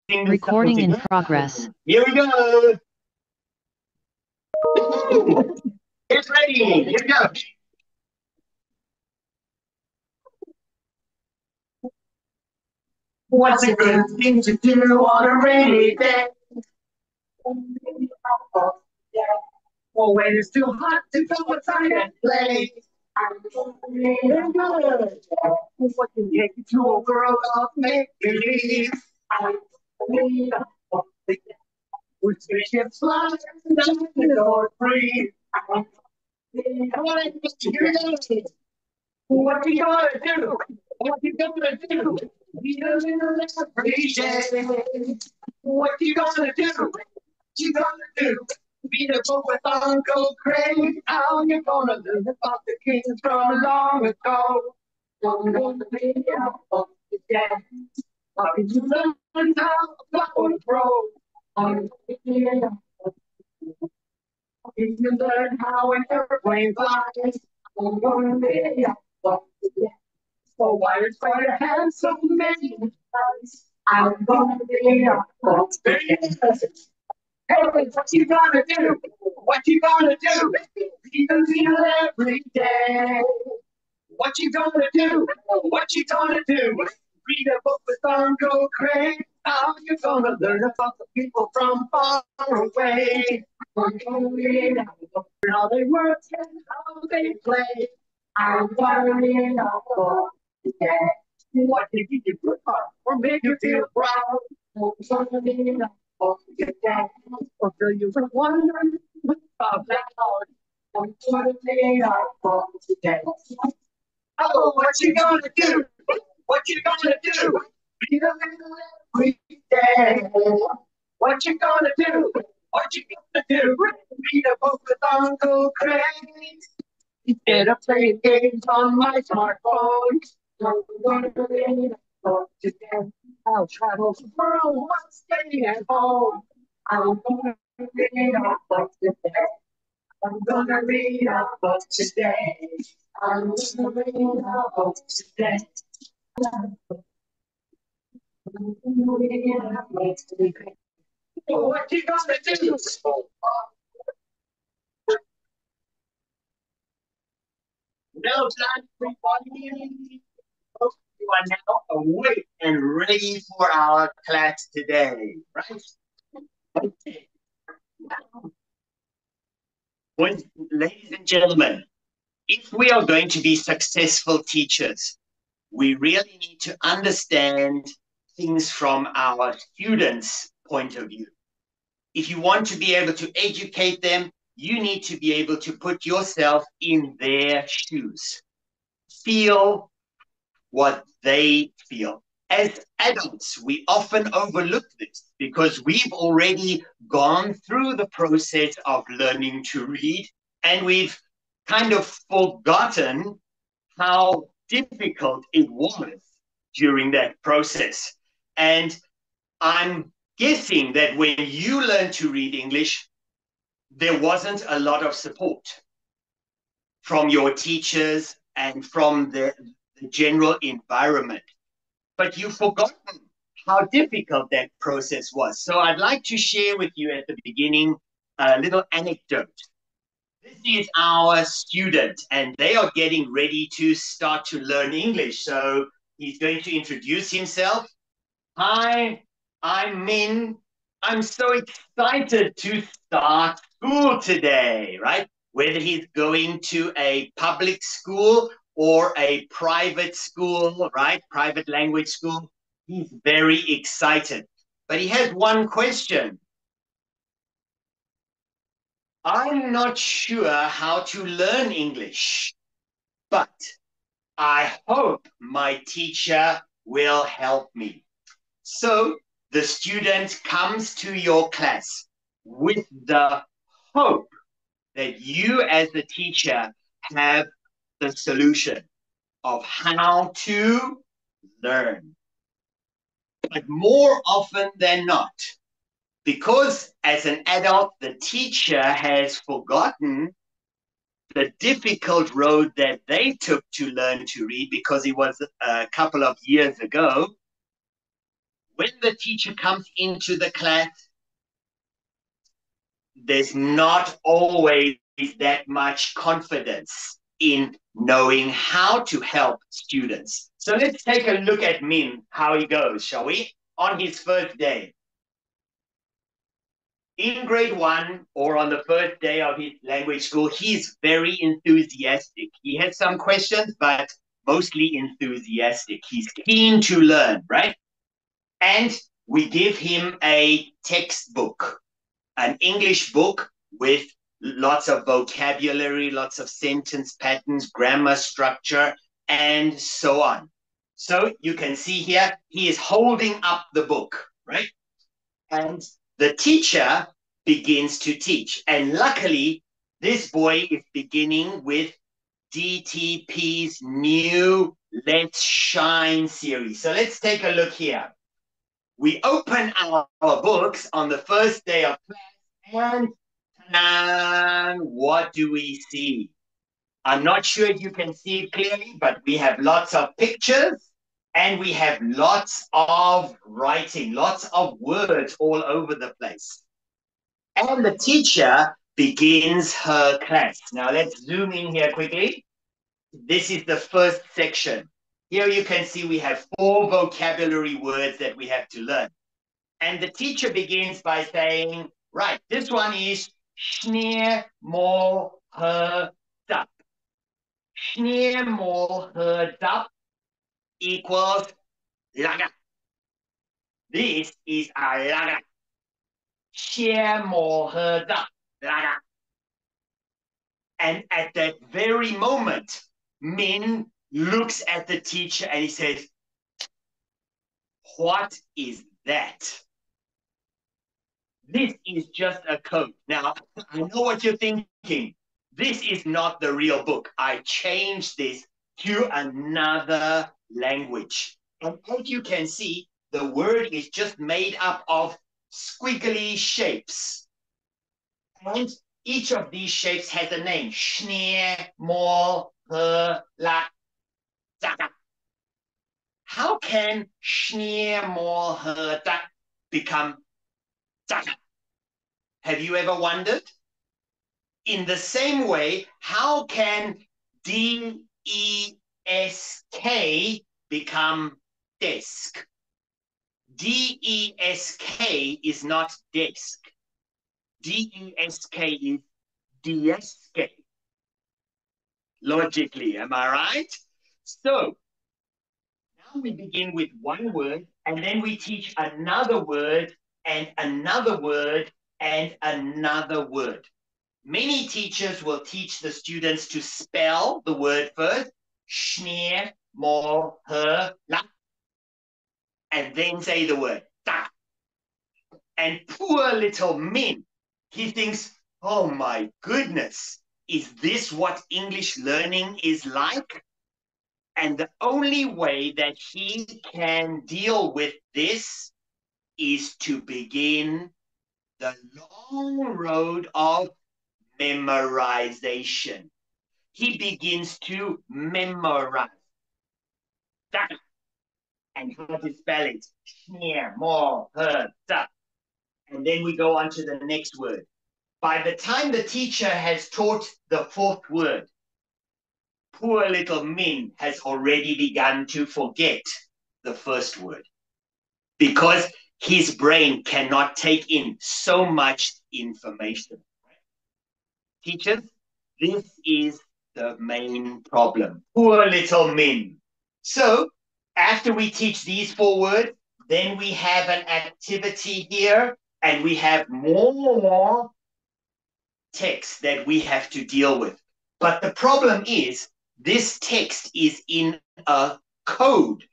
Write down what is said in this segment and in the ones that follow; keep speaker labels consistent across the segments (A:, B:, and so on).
A: Recording in progress.
B: Here we go. It's ready. Here we go. What's a good thing to do on a rainy day? Or when it's too hot to go outside and play. What can get you to a world of make-believe? With spaceships fly or free. What you gonna do? What you gonna do? Be a little every day. What you gonna do? What you gonna do? Be the book with Uncle Craig. How you gonna learn about the kings from long ago? Gonna be a today. How can you learn how to grow? You can learn how an airplane flies. I'm gonna be a today. So why is going to have so many eyes? I'm gonna be a today. Hey, what you gonna do? What you gonna do? Be the leader every day. What you gonna do? What you gonna do? Read a book with Uncle Craig. How you gonna learn about the people from far away? I'm gonna read how they work and how they play. I'm gonna read a book today. What can give you good heart or make you feel proud? I'm gonna read a book today. Or fill you with wonder about that heart. I'm gonna read a book today. Oh, what you gonna do? What you gonna do? Be the little every day. What you gonna do? What you gonna do? Read a book with Uncle Craig. Instead of playing games on my smartphone. I'm gonna read a book today. I'll travel the world while staying at home. I'm gonna read a book today. I'm gonna read a book today. I'm gonna read a book today. What you gonna do? Well done, everybody. You are now awake and ready for our class today, right? Okay. Well, ladies and gentlemen, if we are going to be successful teachers, we really need to understand things from our students' point of view. If you want to be able to educate them, you need to be able to put yourself in their shoes. Feel what they feel. As adults, we often overlook this because we've already gone through the process of learning to read, and we've kind of forgotten how difficult it was during that process. And I'm guessing that when you learned to read English, there wasn't a lot of support from your teachers and from the general environment. But you've forgotten how difficult that process was. So I'd like to share with you at the beginning a little anecdote. This is our student, and they are getting ready to start to learn English. So he's going to introduce himself. Hi, I'm Min. I'm so excited to start school today, right? Whether he's going to a public school or a private school, right? Private language school. He's very excited. But he has one question. I'm not sure how to learn English, but I hope my teacher will help me. So the student comes to your class with the hope that you as the teacher have the solution of how to learn. But more often than not, because as an adult, the teacher has forgotten the difficult road that they took to learn to read because it was a couple of years ago, when the teacher comes into the class, there's not always that much confidence in knowing how to help students. So let's take a look at Min, how he goes, shall we? On his first day. In grade 1, or on the first day of his language school, he's very enthusiastic. He has some questions, but mostly enthusiastic. He's keen to learn, right? And we give him a textbook, an English book with lots of vocabulary, lots of sentence patterns, grammar structure, and so on. So you can see here, he is holding up the book, right? And the teacher begins to teach. And luckily, this boy is beginning with DTP's new Let's Shine series. So let's take a look here. We open our books on the first day of class, and what do we see? I'm not sure if you can see it clearly, but we have lots of pictures and we have lots of writing, lots of words all over the place. And the teacher begins her class. Now let's zoom in here quickly. This is the first section. Here you can see we have 4 vocabulary words that we have to learn. And the teacher begins by saying, right, this one is sneer more her up. Sneer more her up equals laga. This is a laga. Share more her up, laga. And at that very moment, Min looks at the teacher and he says, what is that? This is just a code. Now, I know what you're thinking. This is not the real book. I changed this to another language. And as you can see, the word is just made up of squiggly shapes. And each of these shapes has a name. Schneer, more, her, la, zaka. How can schneer, more, her, da become zaka? Have you ever wondered? In the same way, how can DESK become desk? DESK is not desk. DESK is desk. Logically, am I right? So, now we begin with one word, and then we teach another word, and another word, and another word. Many teachers will teach the students to spell the word first, schneer, more, her, la, and then say the word, da. And poor little Min, he thinks, oh my goodness, is this what English learning is like? And the only way that he can deal with this is to begin the long road of memorization. He begins to memorize. And how to spell it. Schneer, more, her, da. And then we go on to the next word. By the time the teacher has taught the 4th word, poor little Min has already begun to forget the first word because his brain cannot take in so much information. Teachers, this is the main problem. Poor little Min. So after we teach these 4 words, then we have an activity here and we have more text that we have to deal with. But the problem is this text is in a code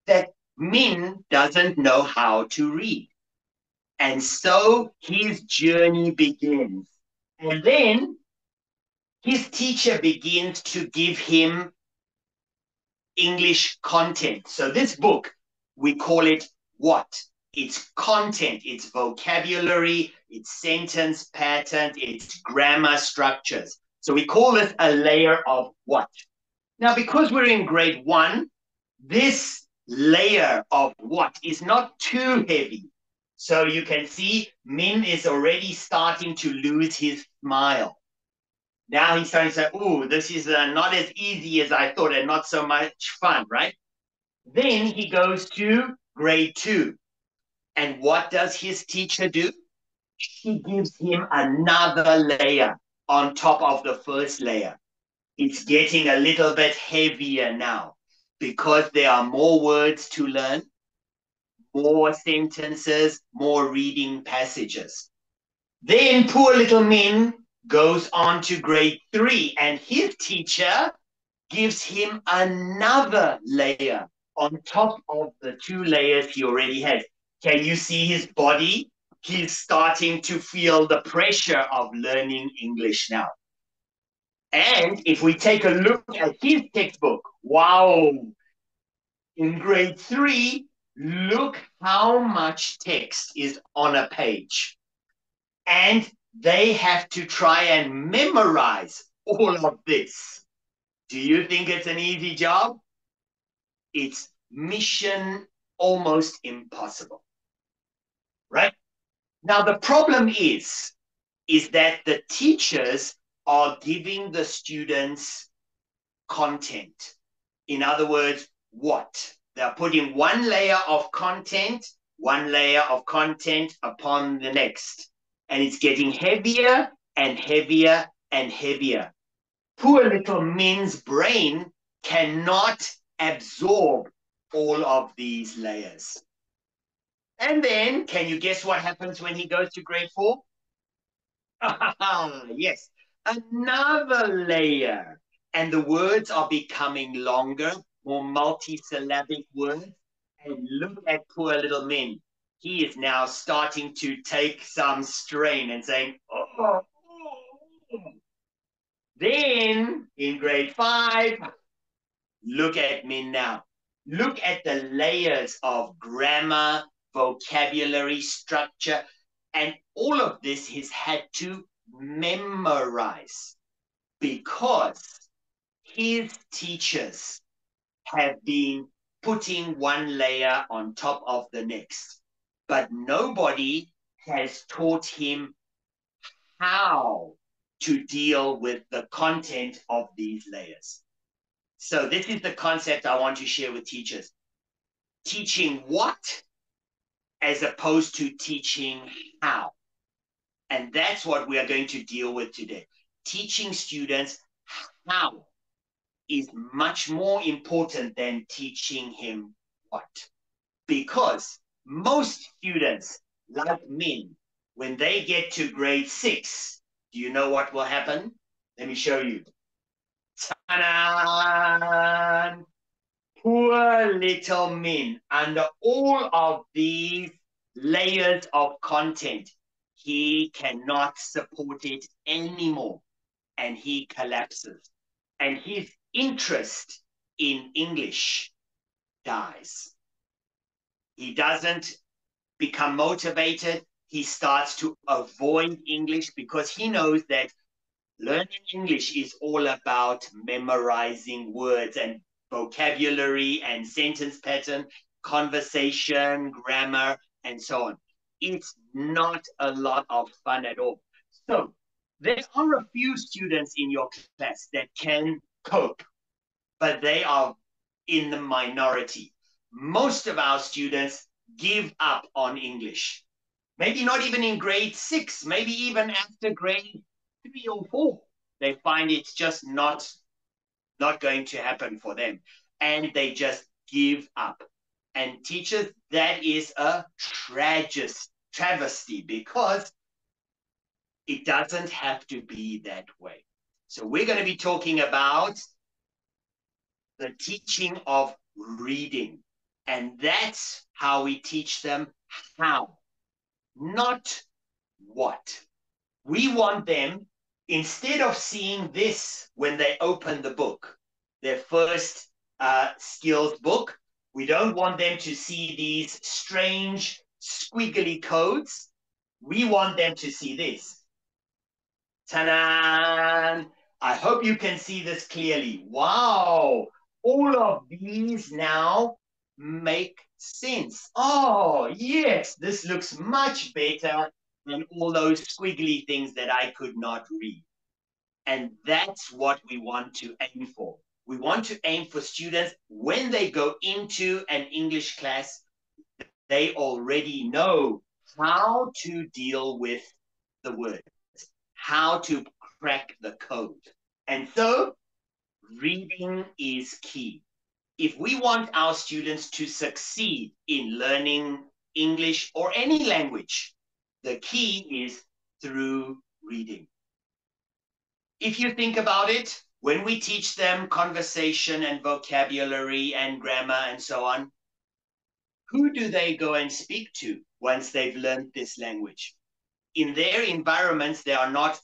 B: that Min doesn't know how to read. And so his journey begins. And then his teacher begins to give him English content. So this book, we call it what? It's content, it's vocabulary, it's sentence patterns, it's grammar structures. So we call it a layer of what? Now, because we're in grade 1, this layer of what is not too heavy. So you can see Min is already starting to lose his smile. Now he's starting to say, "Ooh, this is not as easy as I thought and not so much fun," right? Then he goes to grade 2. And what does his teacher do? She gives him another layer on top of the first layer. It's getting a little bit heavier now because there are more words to learn, more sentences, more reading passages. Then poor little Min goes on to grade 3, and his teacher gives him another layer on top of the 2 layers he already has. Can you see his body? He's starting to feel the pressure of learning English now. And if we take a look at his textbook, wow, in grade 3, look how much text is on a page. And they have to try and memorize all of this. Do you think it's an easy job? It's mission almost impossible, right? Now, the problem is that the teachers are giving the students content. In other words, what? They're putting one layer of content upon the next. And it's getting heavier and heavier and heavier. Poor little Min's brain cannot absorb all of these layers. And then, can you guess what happens when he goes to grade 4? Yes, another layer. And the words are becoming longer, more multisyllabic words. And look at poor little Min. He is now starting to take some strain and saying, oh. Then, in grade 5, look at Min now. Look at the layers of grammar, vocabulary, structure, and all of this he's had to memorize because his teachers have been putting one layer on top of the next, but nobody has taught him how to deal with the content of these layers. So this is the concept I want to share with teachers. Teaching what as opposed to teaching how. And that's what we are going to deal with today. Teaching students how is much more important than teaching him what. Because most students, like Min, when they get to grade 6, do you know what will happen? Let me show you. Ta-da! Poor little Min, under all of these layers of content, he cannot support it anymore and he collapses. And his interest in English dies. He doesn't become motivated. He starts to avoid English because he knows that learning English is all about memorizing words and vocabulary and sentence pattern, conversation, grammar, and so on. It's not a lot of fun at all. So there are a few students in your class that can cope, but they are in the minority. Most of our students give up on English. Maybe not even in grade 6, maybe even after grade 3 or 4. They find it's just not going to happen for them. And they just give up. And teachers, that is a travesty because it doesn't have to be that way. So we're going to be talking about the teaching of reading. And that's how we teach them how, not what. We want them, instead of seeing this when they open the book, their first skills book, we don't want them to see these strange squiggly codes. We want them to see this. Ta-da! I hope you can see this clearly. Wow! All of these now make sense. Oh, yes, this looks much better than all those squiggly things that I could not read. And that's what we want to aim for. We want to aim for students when they go into an English class, they already know how to deal with the words, how to crack the code. And so reading is key. If we want our students to succeed in learning English or any language, the key is through reading. If you think about it, when we teach them conversation and vocabulary and grammar and so on, who do they go and speak to once they've learned this language? In their environments, there are not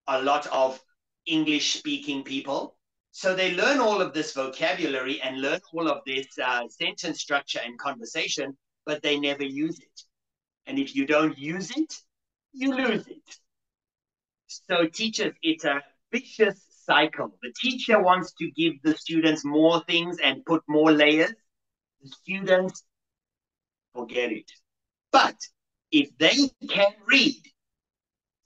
B: a lot of English-speaking people. So they learn all of this vocabulary and learn all of this sentence structure and conversation, but they never use it. And if you don't use it, you lose it. So teachers, it's a vicious cycle. The teacher wants to give the students more things and put more layers. The students forget it. But if they can read,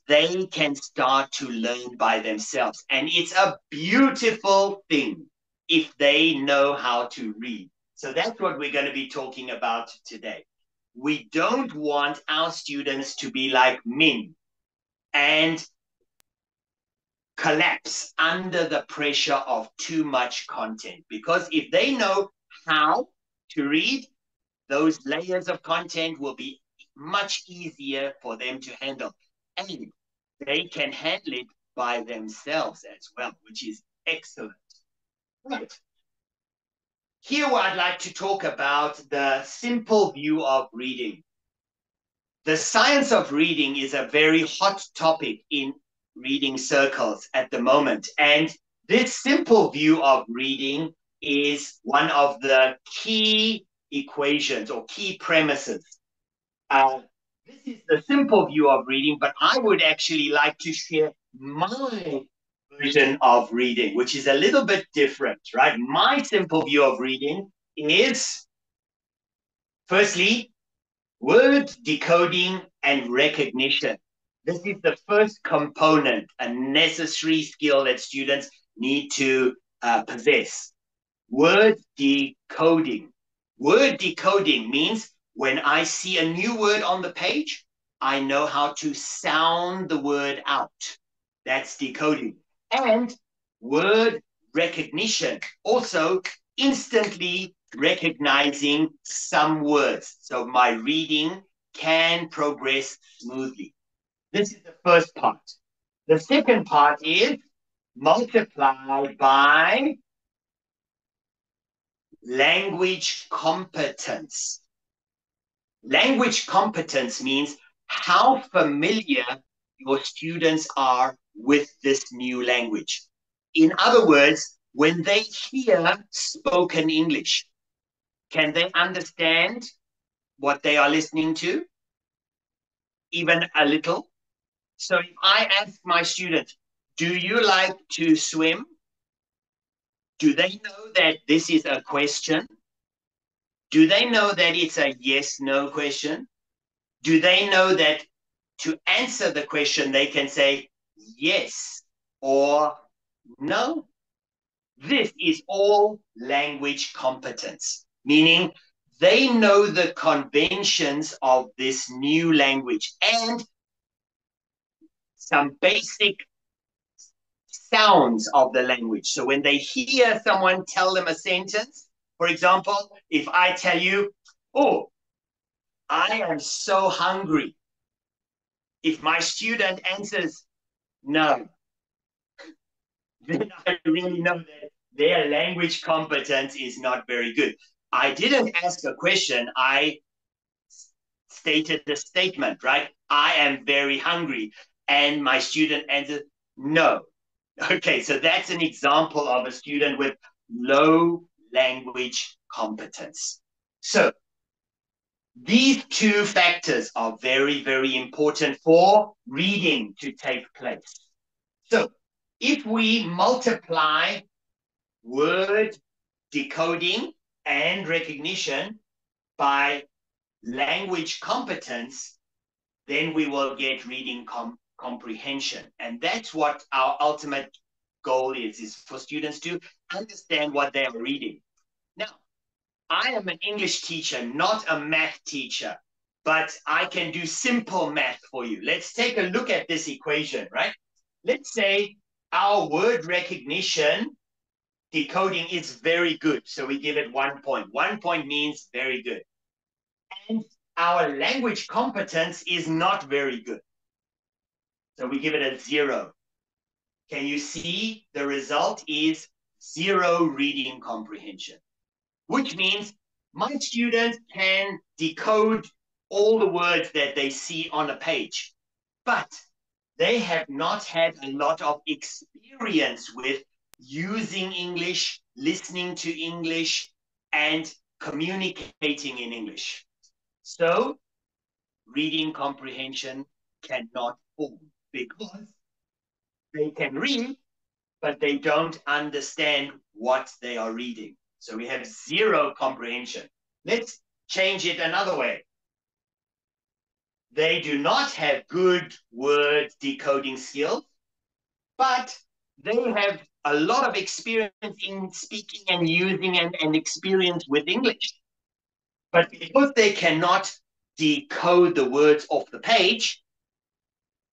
B: they can start to learn by themselves. And it's a beautiful thing if they know how to read. So that's what we're going to be talking about today. We don't want our students to be like Min and collapse under the pressure of too much content. Because if they know how to read, those layers of content will be much easier for them to handle. And they can handle it by themselves as well, which is excellent. Right. Here I'd like to talk about the simple view of reading. The science of reading is a very hot topic in reading circles at the moment. And this simple view of reading is one of the key equations or key premises. This is the simple view of reading, but I would actually like to share my version of reading, which is a little bit different, right? My simple view of reading is, firstly, word decoding and recognition. This is the first component, a necessary skill that students need to possess. Word decoding. Word decoding means when I see a new word on the page, I know how to sound the word out. That's decoding. And word recognition, also instantly recognizing some words. So my reading can progress smoothly. This is the first part. The second part is multiplied by language competence. Language competence means how familiar your students are with this new language. In other words, when they hear spoken English, can they understand what they are listening to? Even a little? So if I ask my students, do you like to swim? Do they know that this is a question? Do they know that it's a yes-no question? Do they know that to answer the question, they can say yes or no? This is all language competence, meaning they know the conventions of this new language and some basic sounds of the language. So when they hear someone tell them a sentence, for example, if I tell you, oh, I am so hungry. If my student answers no, then I really know that their language competence is not very good. I didn't ask a question. I stated the statement, right? I am very hungry. And my student answered no. Okay, so that's an example of a student with low language competence. So these two factors are very, very important for reading to take place. So if we multiply word decoding and recognition by language competence, then we will get reading comprehension. And that's what our ultimate goal is for students to understand what they are reading. Now, I am an English teacher, not a math teacher, but I can do simple math for you. Let's take a look at this equation, right? Let's say our word recognition decoding is very good. So we give it 1 point. 1 point means very good. And our language competence is not very good. So we give it a 0. Can you see the result is 0 reading comprehension, which means my students can decode all the words that they see on a page, but they have not had a lot of experience with using English, listening to English, and communicating in English. So reading comprehension cannot form because they can read, but they don't understand what they are reading. So we have 0 comprehension. Let's change it another way. They do not have good word decoding skills, but they have a lot of experience in speaking and using and experience with English. But because they cannot decode the words off the page,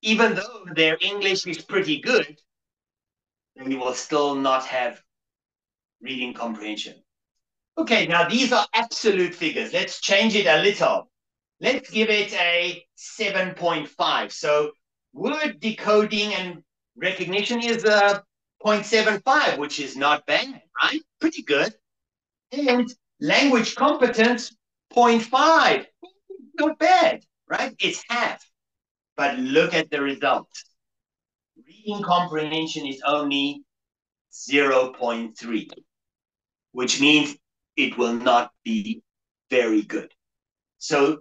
B: even though their English is pretty good, they will still not have reading comprehension. Okay, now these are absolute figures. Let's change it a little. Let's give it a 7.5. So word decoding and recognition is a 0.75, which is not bad, right? Pretty good. And language competence, 0.5. Not bad, right? It's half. But look at the result. Reading comprehension is only 0.3, which means it will not be very good. So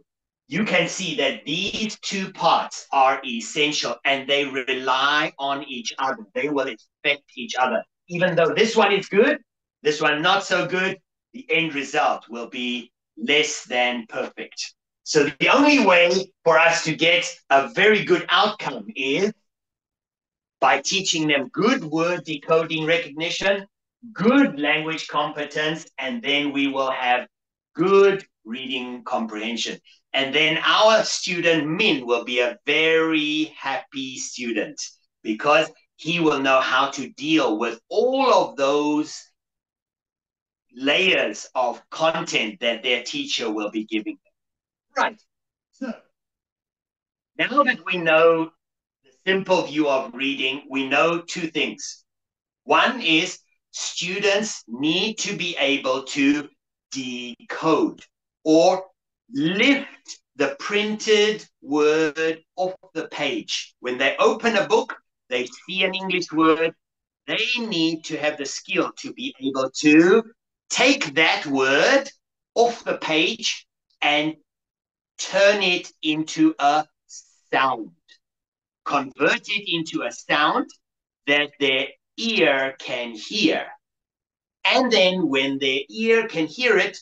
B: you can see that these 2 parts are essential and they rely on each other. They will affect each other. Even though this one is good, this one not so good, the end result will be less than perfect. So the only way for us to get a very good outcome is by teaching them good word decoding recognition, good language competence, and then we will have good reading comprehension. And then our student Min will be a very happy student because he will know how to deal with all of those layers of content that their teacher will be giving them. Right. So now that we know the simple view of reading, we know 2 things. One is students need to be able to decode or lift the printed word off the page. When they open a book, they see an English word, they need to have the skill to be able to take that word off the page and turn it into a sound, convert it into a sound that their ear can hear. And then when their ear can hear it,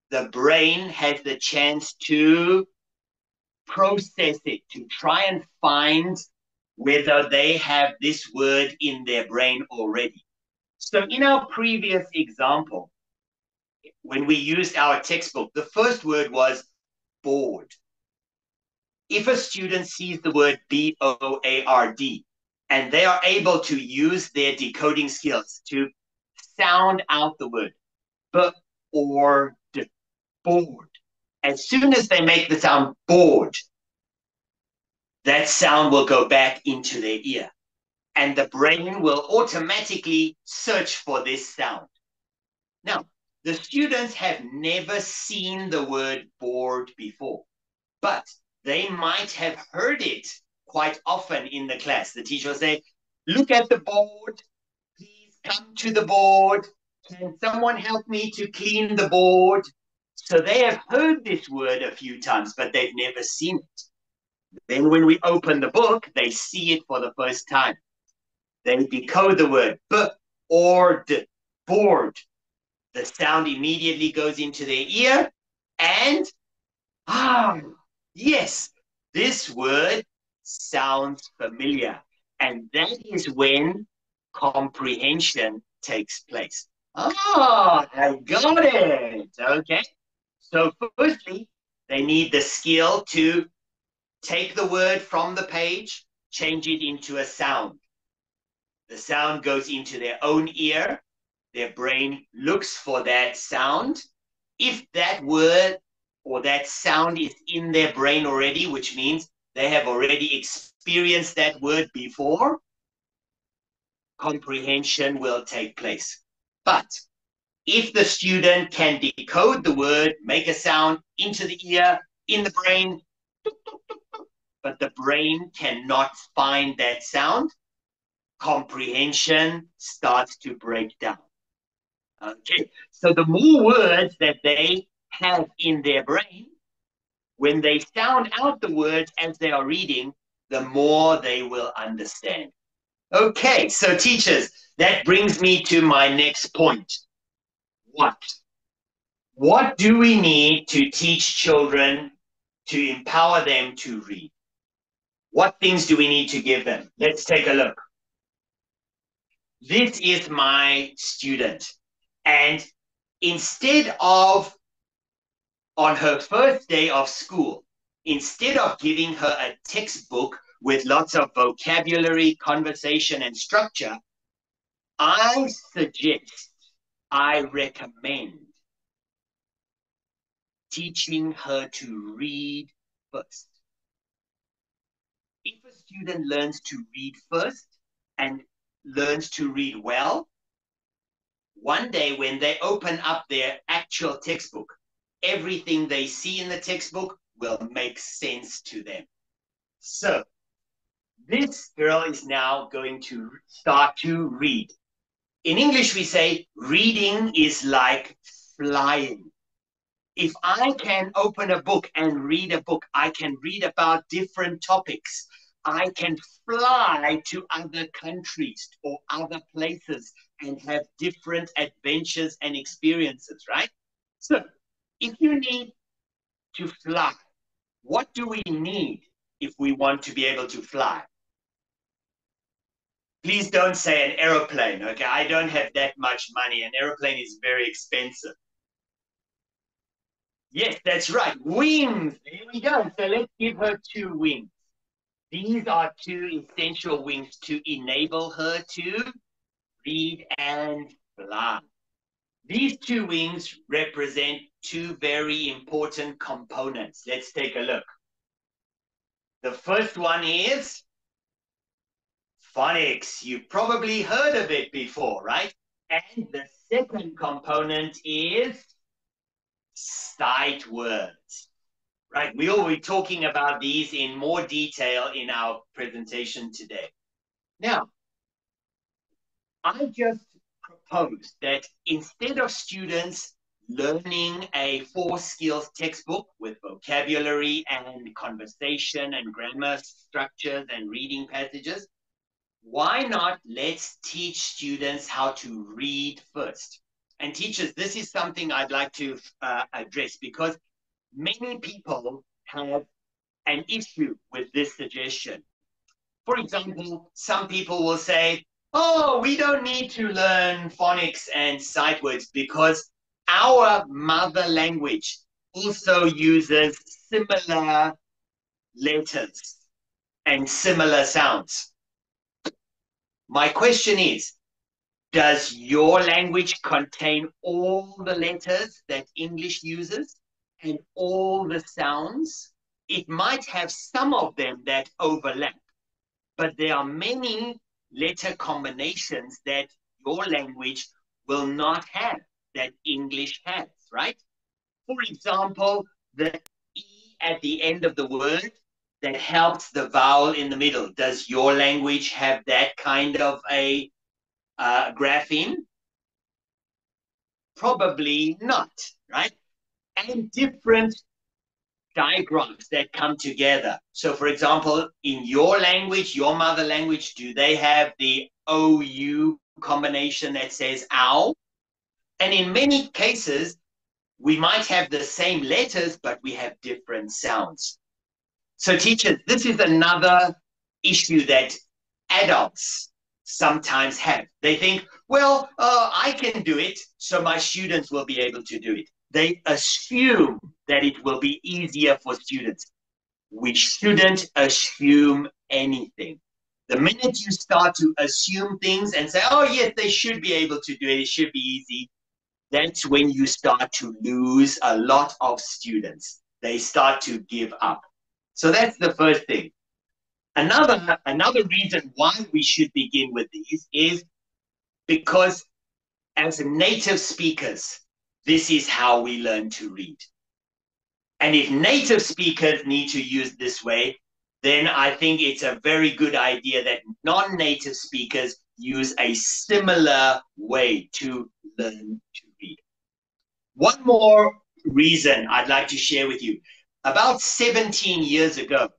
B: the brain has the chance to process it, to try and find whether they have this word in their brain already. So in our previous example, when we used our textbook, the first word was bored. If a student sees the word B-O-A-R-D, and they are able to use their decoding skills to sound out the word bored. As soon as they make the sound bored, that sound will go back into their ear, and the brain will automatically search for this sound. Now, the students have never seen the word bored before, but they might have heard it quite often in the class. The teacher will say, look at the board, please come to the board. Can someone help me to clean the board? So they have heard this word a few times, but they've never seen it. Then when we open the book, they see it for the first time. They decode the word bored. the sound immediately goes into their ear, and yes, this word sounds familiar. And that is when comprehension takes place. I got it. Okay. So firstly, they need the skill to take the word from the page, change it into a sound. The sound goes into their own ear. Their brain looks for that sound. If that word or that sound is in their brain already, which means they have already experienced that word before, comprehension will take place. But if the student can decode the word, make a sound into the ear, in the brain, but the brain cannot find that sound, comprehension starts to break down. Okay, so the more words that they have in their brain, when they sound out the words as they are reading, the more they will understand. Okay, so teachers, that brings me to my next point. What do we need to teach children to empower them to read? What things do we need to give them? Let's take a look. This is my student. And instead of, on her first day of school, instead of giving her a textbook with lots of vocabulary, conversation, and structure, I recommend teaching her to read first. If a student learns to read first and learns to read well, one day when they open up their actual textbook, everything they see in the textbook will make sense to them. So this girl is now going to start to read. In English, we say reading is like flying. If I can open a book and read a book, I can read about different topics. I can fly to other countries or other places and have different adventures and experiences, right? So if you need to fly, what do we need if we want to be able to fly? Please don't say an aeroplane, okay? I don't have that much money. An aeroplane is very expensive. Yes, that's right. Wings. There we go. So let's give her 2 wings. These are 2 essential wings to enable her to read and fly. These 2 wings represent 2 very important components. Let's take a look. The first one is phonics. You've probably heard of it before, right? And the second component is sight words. Right, we will be talking about these in more detail in our presentation today. Now, I just proposed that instead of students learning a 4 skills textbook with vocabulary and conversation and grammar structures and reading passages, why not let's teach students how to read first? And teachers, this is something I'd like to address because many people have an issue with this suggestion. For example, some people will say, oh, we don't need to learn phonics and sight words because our mother language also uses similar letters and similar sounds. My question is, does your language contain all the letters that English uses and all the sounds? It might have some of them that overlap, but there are many letter combinations that your language will not have that English has, right? For example, the E at the end of the word that helps the vowel in the middle. Does your language have that kind of a grapheme? Probably not, right? And different digraphs that come together. So for example, in your language, your mother language, do they have the OU combination that says ow? And in many cases, we might have the same letters, but we have different sounds. So teachers, this is another issue that adults sometimes have. They think, well, I can do it, so my students will be able to do it. They assume that it will be easier for students. We shouldn't assume anything. The minute you start to assume things and say, oh, yes, they should be able to do it, it should be easy, that's when you start to lose a lot of students. They start to give up. So that's the first thing. Another reason why we should begin with these is because as native speakers, this is how we learn to read. And if native speakers need to use this way, then I think it's a very good idea that non-native speakers use a similar way to learn to read. One more reason I'd like to share with you. About 17 years ago,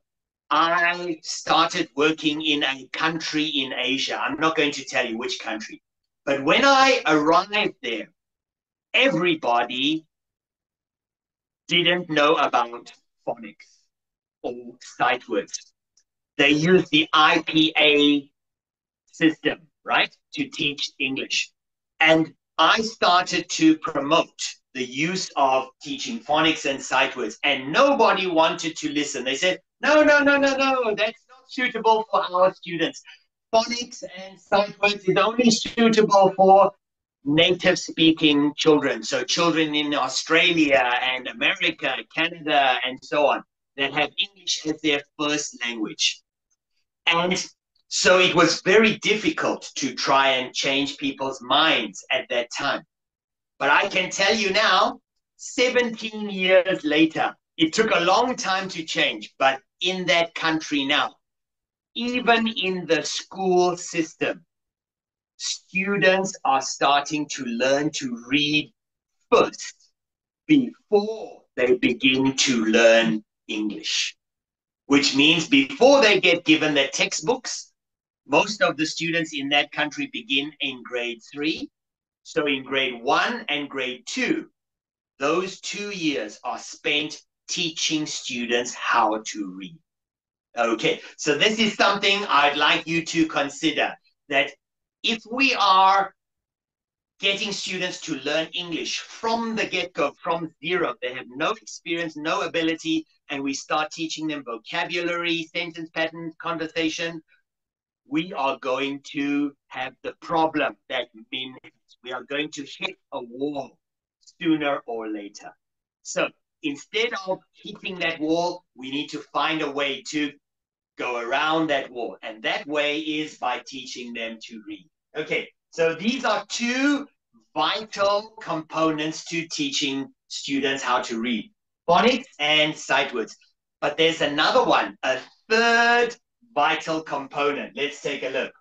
B: I started working in a country in Asia. I'm not going to tell you which country. But when I arrived there, everybody didn't know about phonics or sight words. They used the IPA system, right, to teach English. And I started to promote the use of teaching phonics and sight words, and nobody wanted to listen. They said, no, that's not suitable for our students. Phonics and sight words is only suitable for native speaking children. So children in Australia and America, Canada, and so on, that have English as their first language. And so it was very difficult to try and change people's minds at that time. But I can tell you now, 17 years later, it took a long time to change, but in that country now, even in the school system, students are starting to learn to read first before they begin to learn English, which means before they get given their textbooks, most of the students in that country begin in grade 3. So in grade 1 and grade 2, those 2 years are spent teaching students how to read. Okay, so this is something I'd like you to consider, that if we are getting students to learn English from the get-go, from zero, they have no experience, no ability, and we start teaching them vocabulary, sentence patterns, conversation, we are going to have the problem that Min has. We are going to hit a wall sooner or later. So instead of hitting that wall, we need to find a way to go around that wall. And that way is by teaching them to read. Okay, so these are two vital components to teaching students how to read: phonics and sight words. But there's another one, a third vital component. Let's take a look.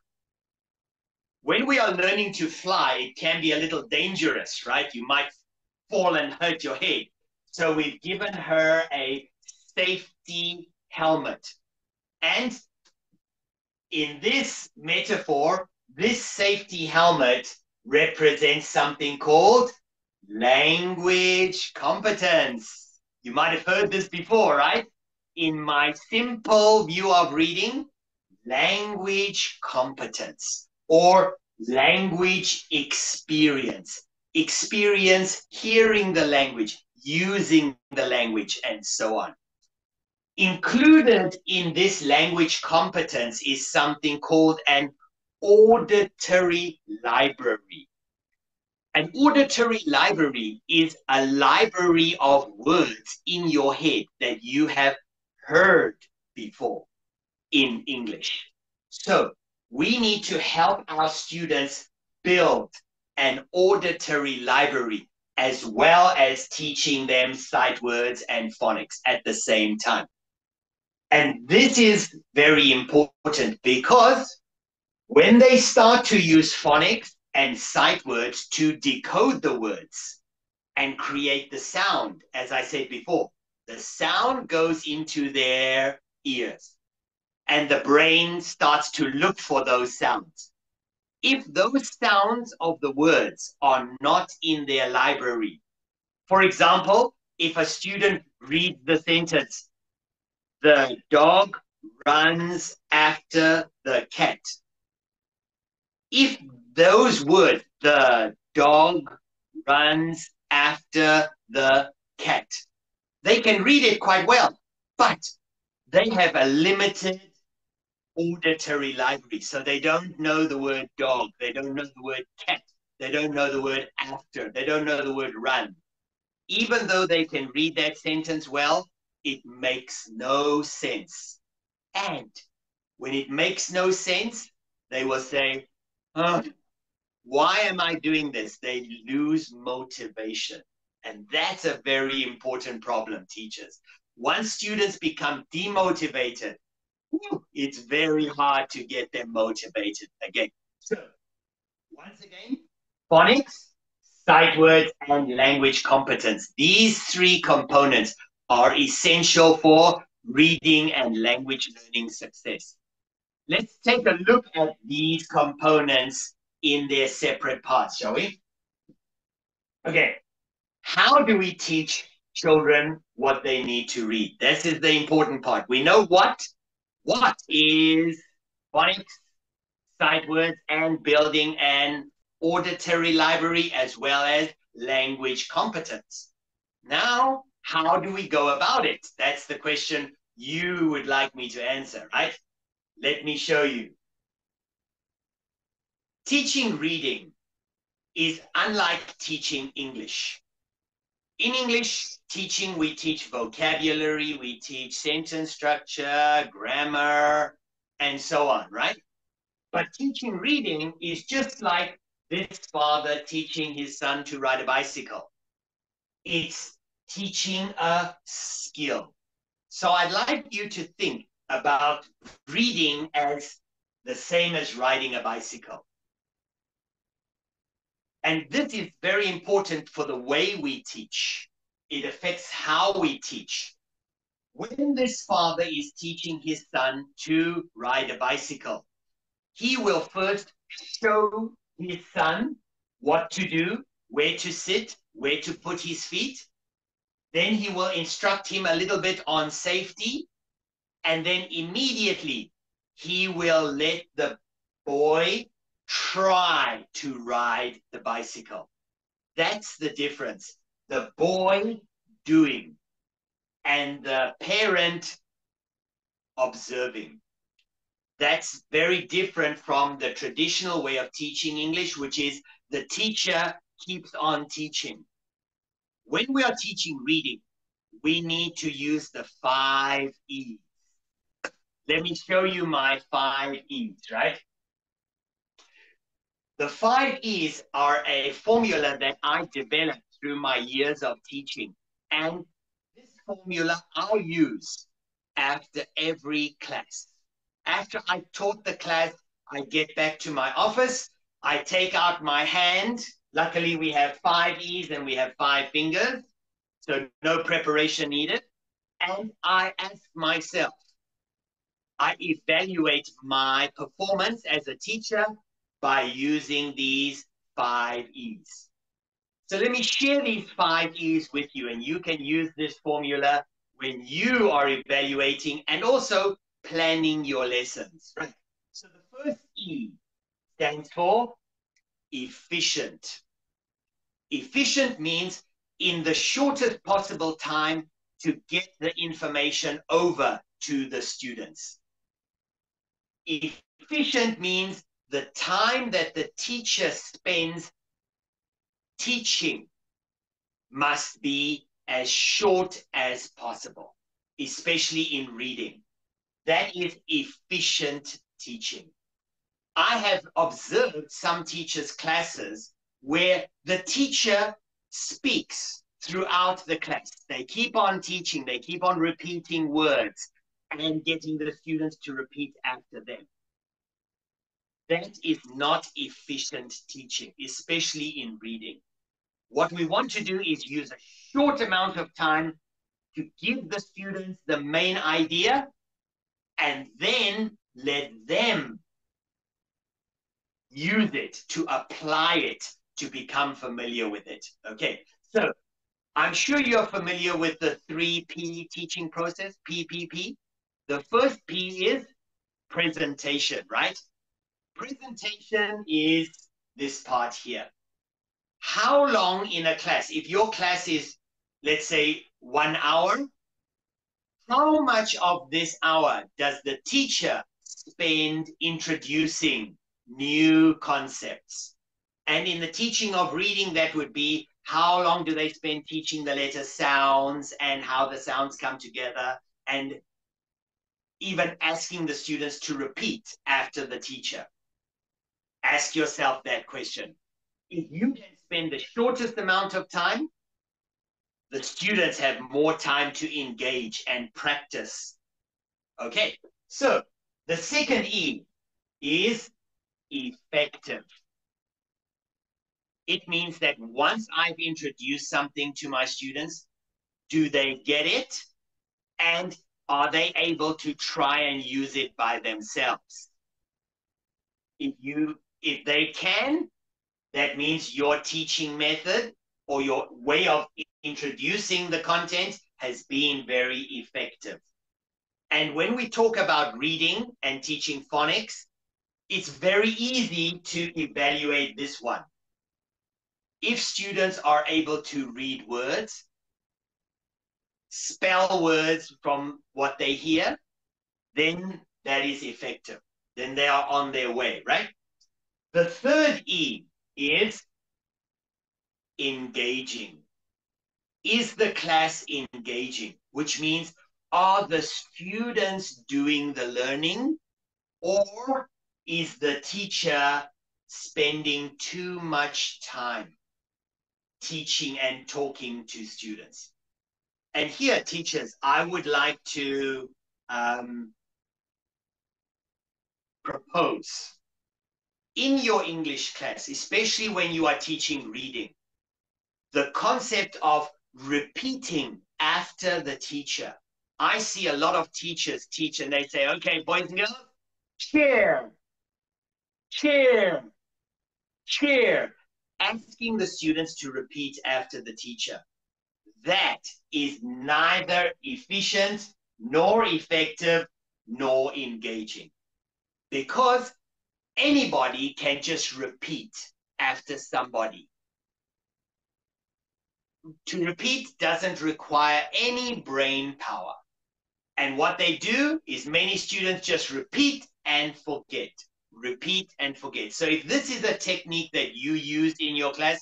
B: When we are learning to fly, it can be a little dangerous, right? You might fall and hurt your head. So we've given her a safety helmet. And in this metaphor, this safety helmet represents something called language competence. You might have heard this before, right? In my simple view of reading, language competence or language experience. Experience hearing the language, using the language, and so on. Included in this language competence is something called an auditory library. An auditory library is a library of words in your head that you have heard before in English. So we need to help our students build an auditory library as well as teaching them sight words and phonics at the same time. And this is very important because when they start to use phonics and sight words to decode the words and create the sound, as I said before, the sound goes into their ears and the brain starts to look for those sounds. if those sounds of the words are not in their library, for example, if a student reads the sentence, the dog runs after the cat. If those words, the dog runs after the cat, they can read it quite well, but they have a limited auditory library. So they don't know the word dog, they don't know the word cat, they don't know the word after, they don't know the word run. Even though they can read that sentence well, it makes no sense. And when it makes no sense, they will say, oh, why am I doing this? They lose motivation. And that's a very important problem, teachers. Once students become demotivated, it's very hard to get them motivated again. So, once again, phonics, sight words, and language competence. These three components are essential for reading and language learning success. Let's take a look at these components in their separate parts, shall we? Okay, how do we teach children what they need to read? This is the important part. We know what is phonics, sight words, and building an auditory library as well as language competence. Now, how do we go about it? That's the question you would like me to answer, right? Let me show you. Teaching reading is unlike teaching English. In English teaching, we teach vocabulary, we teach sentence structure, grammar, and so on, right? But teaching reading is just like this father teaching his son to ride a bicycle. It's teaching a skill. So I'd like you to think about reading as the same as riding a bicycle. And this is very important for the way we teach. It affects how we teach. When this father is teaching his son to ride a bicycle, he will first show his son what to do, where to sit, where to put his feet. Then he will instruct him a little bit on safety. And then immediately he will let the boy try to ride the bicycle. That's the difference. The boy doing and the parent observing. That's very different from the traditional way of teaching English, which is the teacher keeps on teaching. When we are teaching reading, we need to use the 5 E's. Let me show you my 5 E's, right? The 5 E's are a formula that I developed through my years of teaching. And this formula I'll use after every class. After I taught the class, I get back to my office, I take out my hand. Luckily, we have 5 E's and we have 5 fingers, so no preparation needed. And I ask myself, I evaluate my performance as a teacher by using these 5 E's. So let me share these 5 E's with you, and you can use this formula when you are evaluating and also planning your lessons. Right? So the first E stands for efficient. Efficient means in the shortest possible time to get the information over to the students. Efficient means the time that the teacher spends teaching must be as short as possible, especially in reading. That is efficient teaching. I have observed some teachers' classes where the teacher speaks throughout the class. They keep on teaching, they keep on repeating words and getting the students to repeat after them. That is not efficient teaching, especially in reading. What we want to do is use a short amount of time to give the students the main idea and then let them use it, to apply it, to become familiar with it. Okay, so I'm sure you're familiar with the 3P teaching process, PPP. The first P is presentation, right? Presentation is this part here. How long in a class, if your class is, let's say, 1 hour, how much of this hour does the teacher spend introducing new concepts? And in the teaching of reading, that would be how long do they spend teaching the letter sounds and how the sounds come together, and even asking the students to repeat after the teacher. Ask yourself that question. If you can spend the shortest amount of time, the students have more time to engage and practice. Okay, so the second E is effective. It means that once I've introduced something to my students, do they get it? And are they able to try and use it by themselves? If they can, that means your teaching method or your way of introducing the content has been very effective. And when we talk about reading and teaching phonics, it's very easy to evaluate this one. If students are able to read words, spell words from what they hear, then that is effective. Then they are on their way, right? The third E is engaging. Is the class engaging? Which means, are the students doing the learning, or is the teacher spending too much time teaching and talking to students? And here, teachers, I would like to propose, in your English class, especially when you are teaching reading, the concept of repeating after the teacher. I see a lot of teachers teach and they say, okay, boys and girls, cheer, cheer, cheer, asking the students to repeat after the teacher. That is neither efficient, nor effective, nor engaging. Because anybody can just repeat after somebody. To repeat doesn't require any brain power. And what they do is many students just repeat and forget. Repeat and forget. So if this is a technique that you use in your class,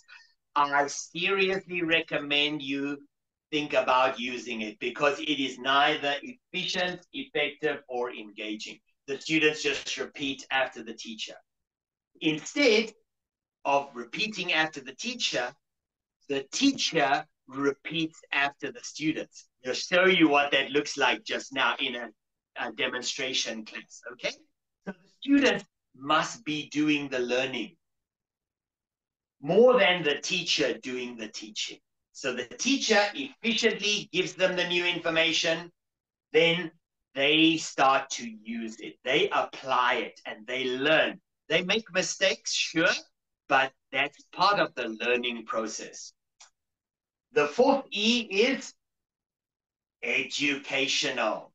B: I seriously recommend you think about using it, because it is neither efficient, effective, or engaging. The students just repeat after the teacher. Instead of repeating after the teacher repeats after the students. I'll show you what that looks like just now in a demonstration class, okay? So the students must be doing the learning more than the teacher doing the teaching. So the teacher efficiently gives them the new information, then they start to use it. They apply it and they learn. They make mistakes, sure, but that's part of the learning process. The fourth E is educational.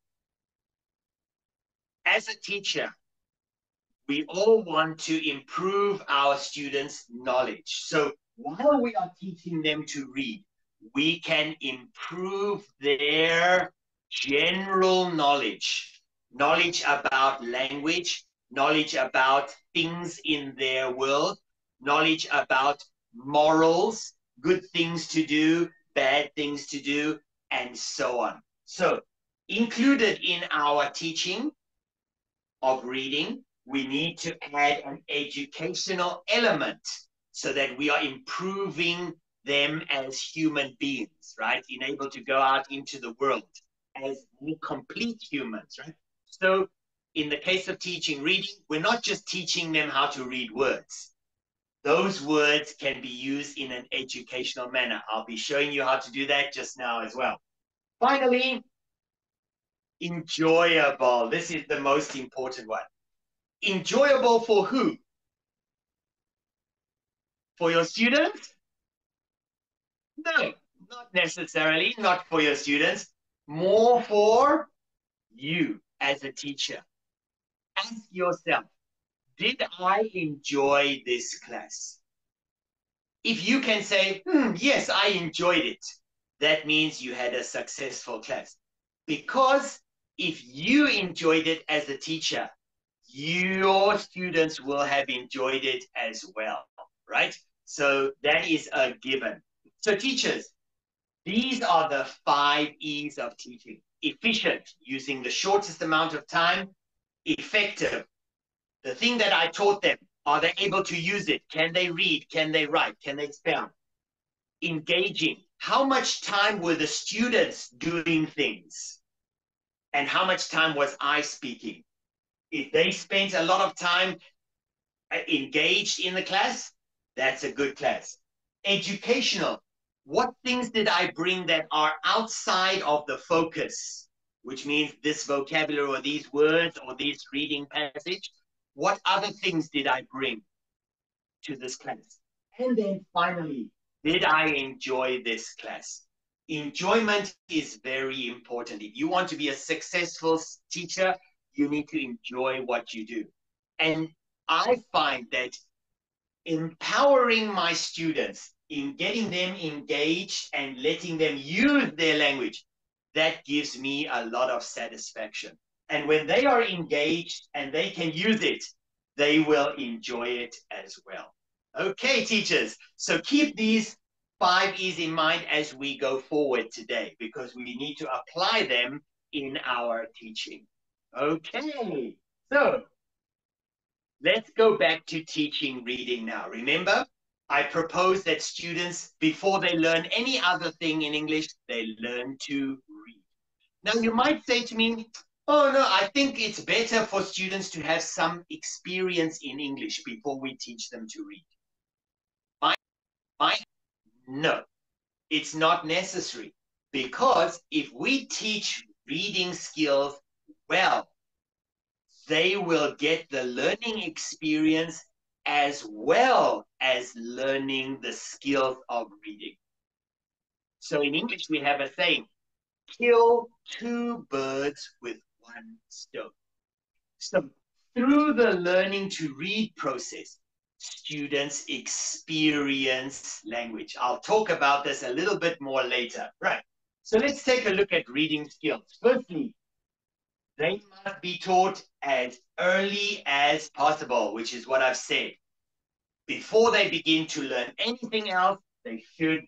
B: As a teacher, we all want to improve our students' knowledge. So while we are teaching them to read, we can improve their general knowledge, knowledge about language, knowledge about things in their world, knowledge about morals, good things to do, bad things to do, and so on. So included in our teaching of reading, we need to add an educational element so that we are improving them as human beings, right? Enabled to go out into the world as more complete humans, right? So in the case of teaching reading, we're not just teaching them how to read words. Those words can be used in an educational manner. I'll be showing you how to do that just now as well. Finally, enjoyable. This is the most important one. Enjoyable for who? For your students? No, not necessarily, not for your students. More for you as a teacher. Ask yourself, did I enjoy this class? If you can say, yes, I enjoyed it, that means you had a successful class. Because if you enjoyed it as a teacher, your students will have enjoyed it as well, right? So that is a given. So teachers, these are the 5 E's of teaching. Efficient, using the shortest amount of time. Effective, the thing that I taught them, are they able to use it? Can they read? Can they write? Can they spell? Engaging, how much time were the students doing things? And how much time was I speaking? If they spent a lot of time engaged in the class, that's a good class. Educational, what things did I bring that are outside of the focus, which means this vocabulary or these words or this reading passage? What other things did I bring to this class? And then finally, did I enjoy this class? Enjoyment is very important. If you want to be a successful teacher, you need to enjoy what you do. And I find that empowering my students in getting them engaged and letting them use their language, that gives me a lot of satisfaction. And when they are engaged and they can use it, they will enjoy it as well. Okay, teachers, so keep these 5 E's in mind as we go forward today, because we need to apply them in our teaching. Okay, so let's go back to teaching reading now. Remember, I propose that students, before they learn any other thing in English, they learn to read. Now, you might say to me, oh, no, I think it's better for students to have some experience in English before we teach them to read. No, it's not necessary, because if we teach reading skills well, they will get the learning experience as well as learning the skills of reading. So in English, we have a saying, kill 2 birds with 1 stone. So through the learning to read process, students experience language. I'll talk about this a little bit more later. Right. So let's take a look at reading skills. Firstly, they must be taught as early as possible, which is what I've said. Before they begin to learn anything else, they should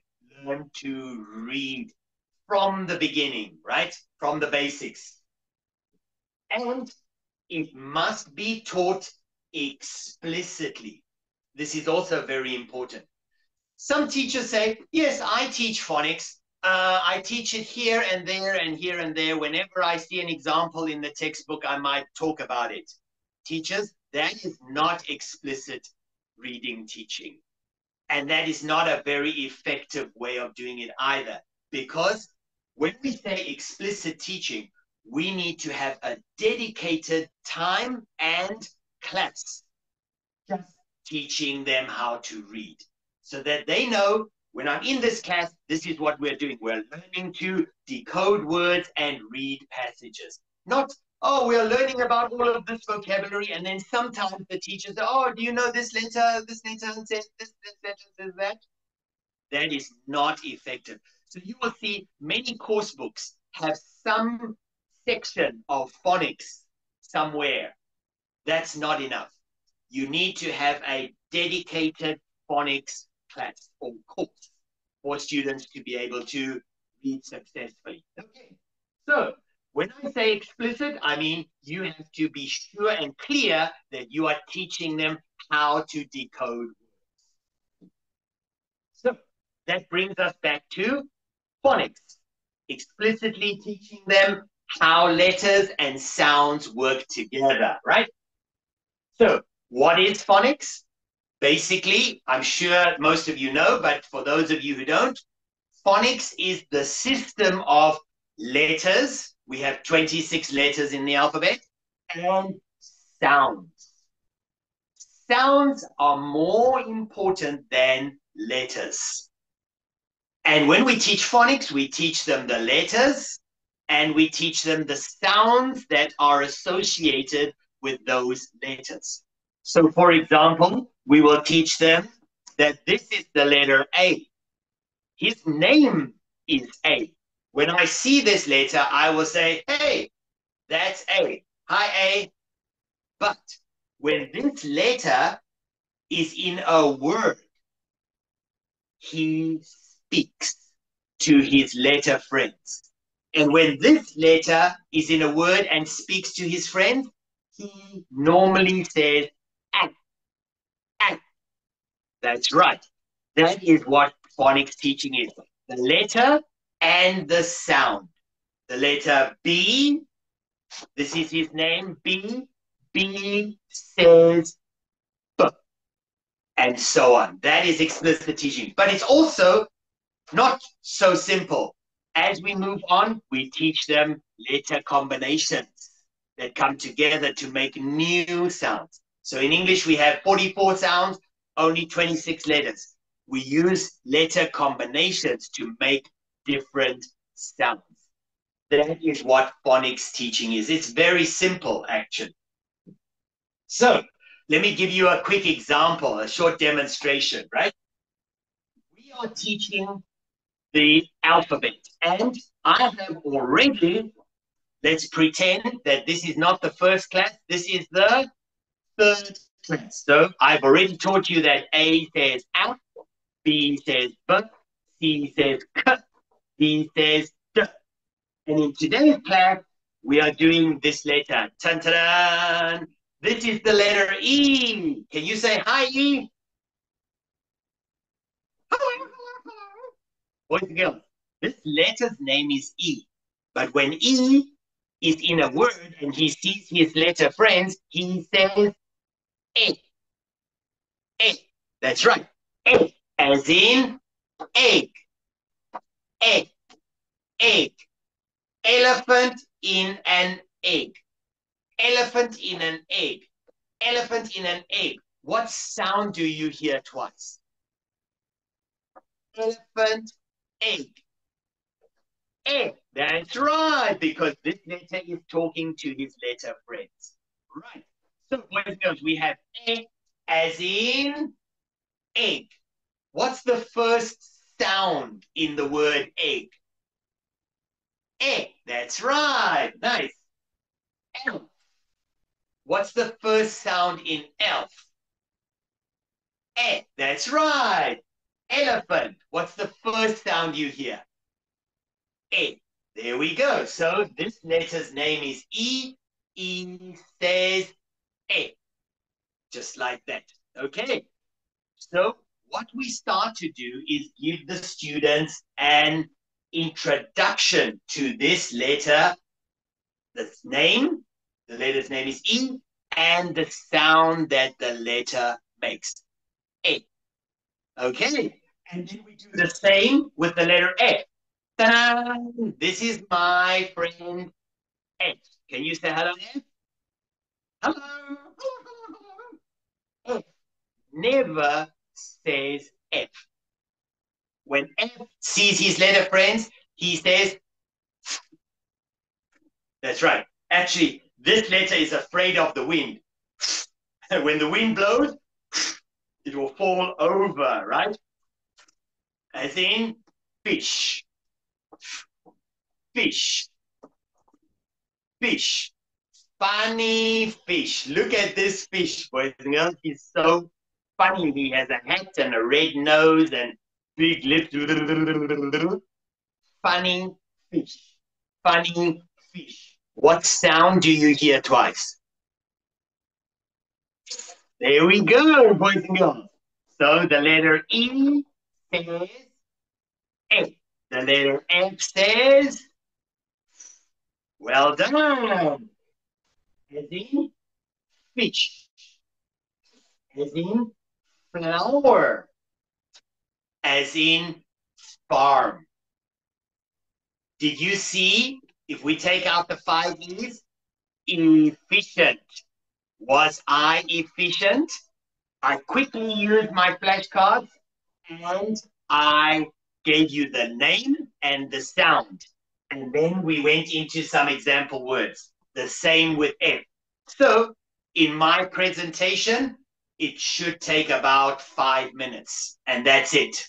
B: learn to read from the beginning, right? From the basics. And it must be taught explicitly. This is also very important. Some teachers say, yes, I teach phonics. I teach it here and there and here and there. Whenever I see an example in the textbook, I might talk about it. Teachers, that is not explicit reading teaching. And that is not a very effective way of doing it either. Because when we say explicit teaching, we need to have a dedicated time and class just teaching them how to read, so that they know, when I'm in this class, this is what we're doing. We're learning to decode words and read passages. Not, oh, we're learning about all of this vocabulary, and then sometimes the teachers say, oh, do you know this letter says this letter says that? That is not effective. So you will see many course books have some section of phonics somewhere. That's not enough. You need to have a dedicated phonics class or course for students to be able to read successfully. Okay, so when I say explicit, I mean you have to be sure and clear that you are teaching them how to decode words. So that brings us back to phonics, explicitly teaching them how letters and sounds work together, right? So what is phonics? Basically, I'm sure most of you know, but for those of you who don't, phonics is the system of letters. We have 26 letters in the alphabet, and sounds. sounds are more important than letters. And when we teach phonics, we teach them the letters and we teach them the sounds that are associated with those letters. So, for example, we will teach them that this is the letter A. His name is A. When I see this letter, I will say, hey, that's A. Hi, A. But when this letter is in a word, he speaks to his letter friends. And when this letter is in a word and speaks to his friends, he normally says, ah, ah. That's right. That is what phonics teaching is. The letter and the sound. The letter B, this is his name, B. B says B. And so on. That is explicit teaching. But it's also not so simple. As we move on, we teach them letter combinations that come together to make new sounds. So in English, we have 44 sounds, only 26 letters. We use letter combinations to make different sounds. That is what phonics teaching is. It's very simple, actually. So let me give you a quick example, a short demonstration, right? We are teaching the alphabet, and I have already, let's pretend that this is not the first class, this is the third class. So I've already taught you that A says A, B says B, C says K, D says D. And in today's class, we are doing this letter. Tan-ta-dan! This is the letter E. Can you say hi, E? Hello, hello, hello. Boys and girls, this letter's name is E. But when E is in a word and he sees his letter friends, he says A. A. That's right. A. As in egg. Egg. Egg. Elephant in an egg. Elephant in an egg. Elephant in an egg. What sound do you hear twice? Elephant, egg. Egg. That's right, because this letter is talking to his letter friends. Right. So, boys and girls, we have egg as in egg. What's the first sound in the word egg? Egg. That's right. Nice. Elf. What's the first sound in elf? E. That's right. Elephant. What's the first sound you hear? E. There we go. So this letter's name is E. E says E. Just like that. Okay. So what we start to do is give the students an introduction to this letter. The name, the letter's name is E, and the sound that the letter makes. E. Okay. And then we do the same with the letter F. Ta-da! This is my friend F. Can you say hello, F? Hello. Hello, hello, hello. F never says F. When F sees his letter friends, he says, that's right. Actually, this letter is afraid of the wind. When the wind blows, it will fall over, right? As in fish. Fish. Fish. Funny fish. Look at this fish, boys and girls. He's so funny. He has a hat and a red nose and big lips. Funny fish. Funny fish. What sound do you hear twice? There we go, boys and girls. So the letter E says F. The letter F says, well done. As in fish. As in flower. As in farm. Did you see, if we take out the 5 E's, efficient. Was I efficient? I quickly used my flashcards and I gave you the name and the sound. And then we went into some example words. The same with F. So in my presentation, it should take about 5 minutes, and that's it.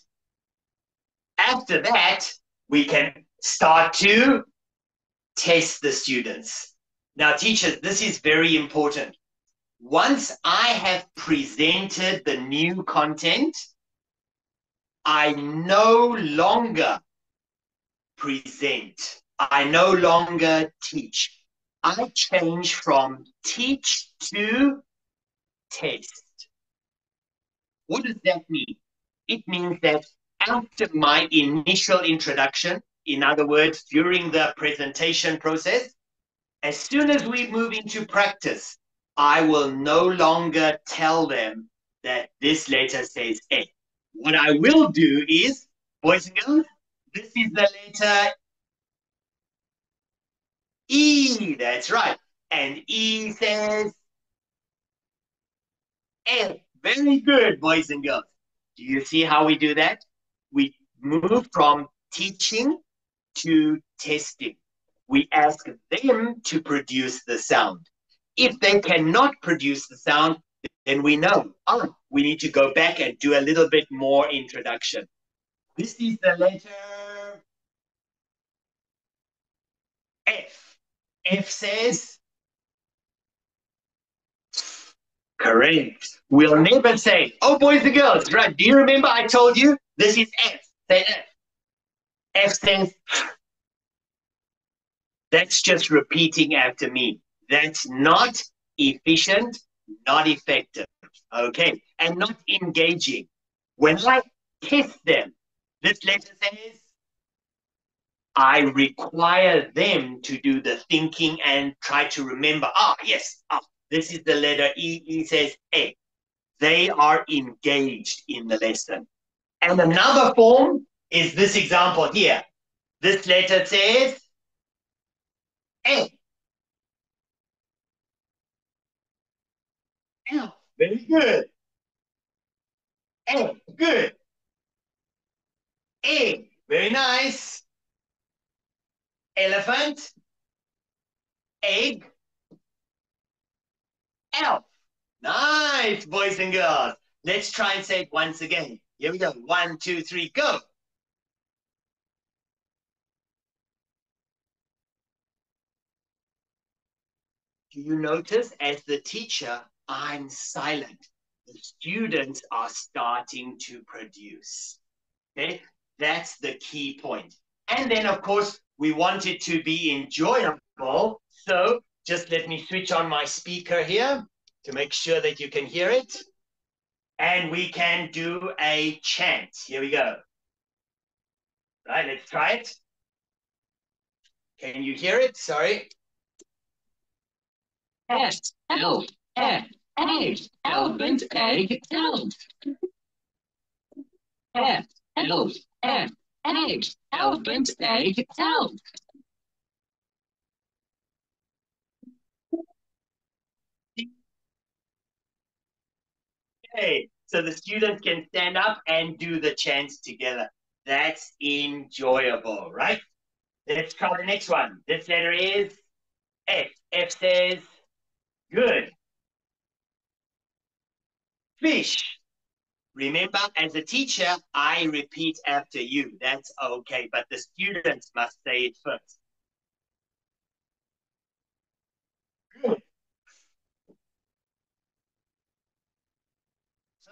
B: After that, we can start to test the students. Now, teachers, this is very important. Once I have presented the new content, I no longer present. I no longer teach. I change from teach to test. What does that mean? It means that after my initial introduction, in other words, during the presentation process, as soon as we move into practice, I will no longer tell them that this letter says A. What I will do is, boys and girls, this is the letter E. That's right. And E says A. Very good, boys and girls. Do you see how we do that? We move from teaching to testing. We ask them to produce the sound. If they cannot produce the sound, then we know, we need to go back and do a little bit more introduction. This is the letter F. F says, correct. We'll never say, oh, boys and girls, right? Do you remember I told you this is F? Say F. F says, that's just repeating after me. That's not efficient, not effective, okay? And not engaging. When I test them, this letter says, I require them to do the thinking and try to remember, yes, this is the letter E. E says A. They are engaged in the lesson. And another form is this example here. This letter says A. L. Very good. A. Good. A. Very nice. Elephant. Egg. Elf. Nice, boys and girls. Let's try and say it once again. Here we go. 1, 2, 3, go. Do you notice as the teacher, I'm silent. The students are starting to produce. Okay, that's the key point. And then, of course, we want it to be enjoyable. So just let me switch on my speaker here to make sure that you can hear it. And we can do a chant. Here we go. Right, let's try it. Can you hear it? Sorry.
C: S, L, F, A, elephant, egg, elf. F, L, F, A, elephant, egg, elf.
B: Okay, so the students can stand up and do the chants together. That's enjoyable, right? Let's try the next one. This letter is F. F says, good. Fish. Remember, as a teacher, I repeat after you. That's okay, but the students must say it first. Good.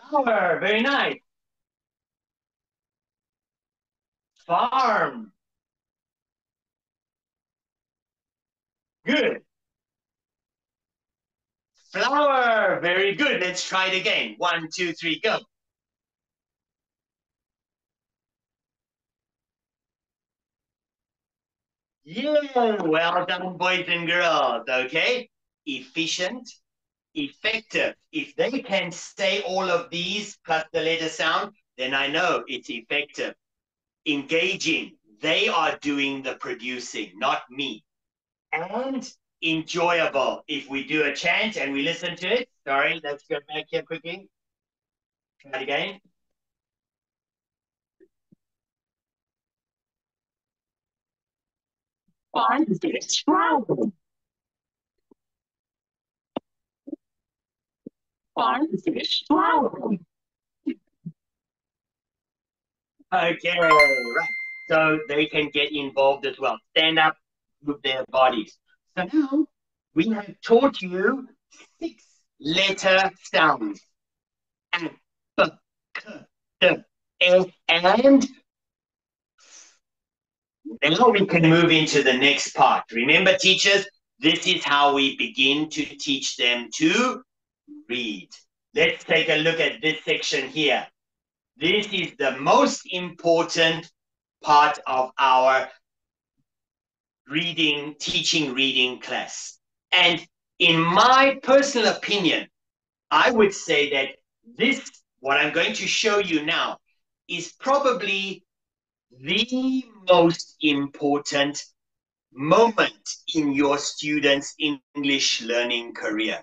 B: Flower. Very nice. Farm. Good. Flower. Very good. Let's try it again. 1, 2, 3, go. Yeah, well done, boys and girls. Okay, efficient, effective. If they can say all of these plus the letter sound, then I know it's effective. Engaging. They are doing the producing, not me. And enjoyable. If we do a chant and we listen to it, sorry, let's go back here quickly. Try it again.
C: Find this problem. Find this problem.
B: Okay, right. So they can get involved as well. Stand up, move their bodies. So now we have taught you 6-letter sounds. A, B, K, D, E, and now we can move into the next part. Remember, teachers, this is how we begin to teach them to read. Let's take a look at this section here. This is the most important part of our teaching reading class. And in my personal opinion, I would say that this, what I'm going to show you now, is probably the most important moment in your students' English learning career.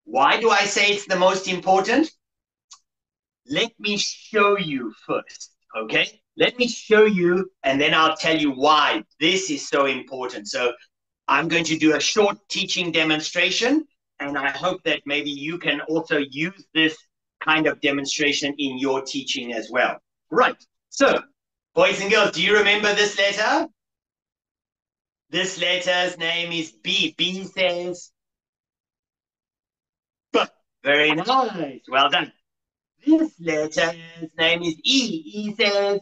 B: Why do I say it's the most important? Let me show you first, okay? Let me show you, and then I'll tell you why this is so important. So I'm going to do a short teaching demonstration, and I hope that maybe you can also use this kind of demonstration in your teaching as well. Right, so boys and girls, do you remember this letter? This letter's name is B. B says B. Very nice, well done. This letter's name is E. E says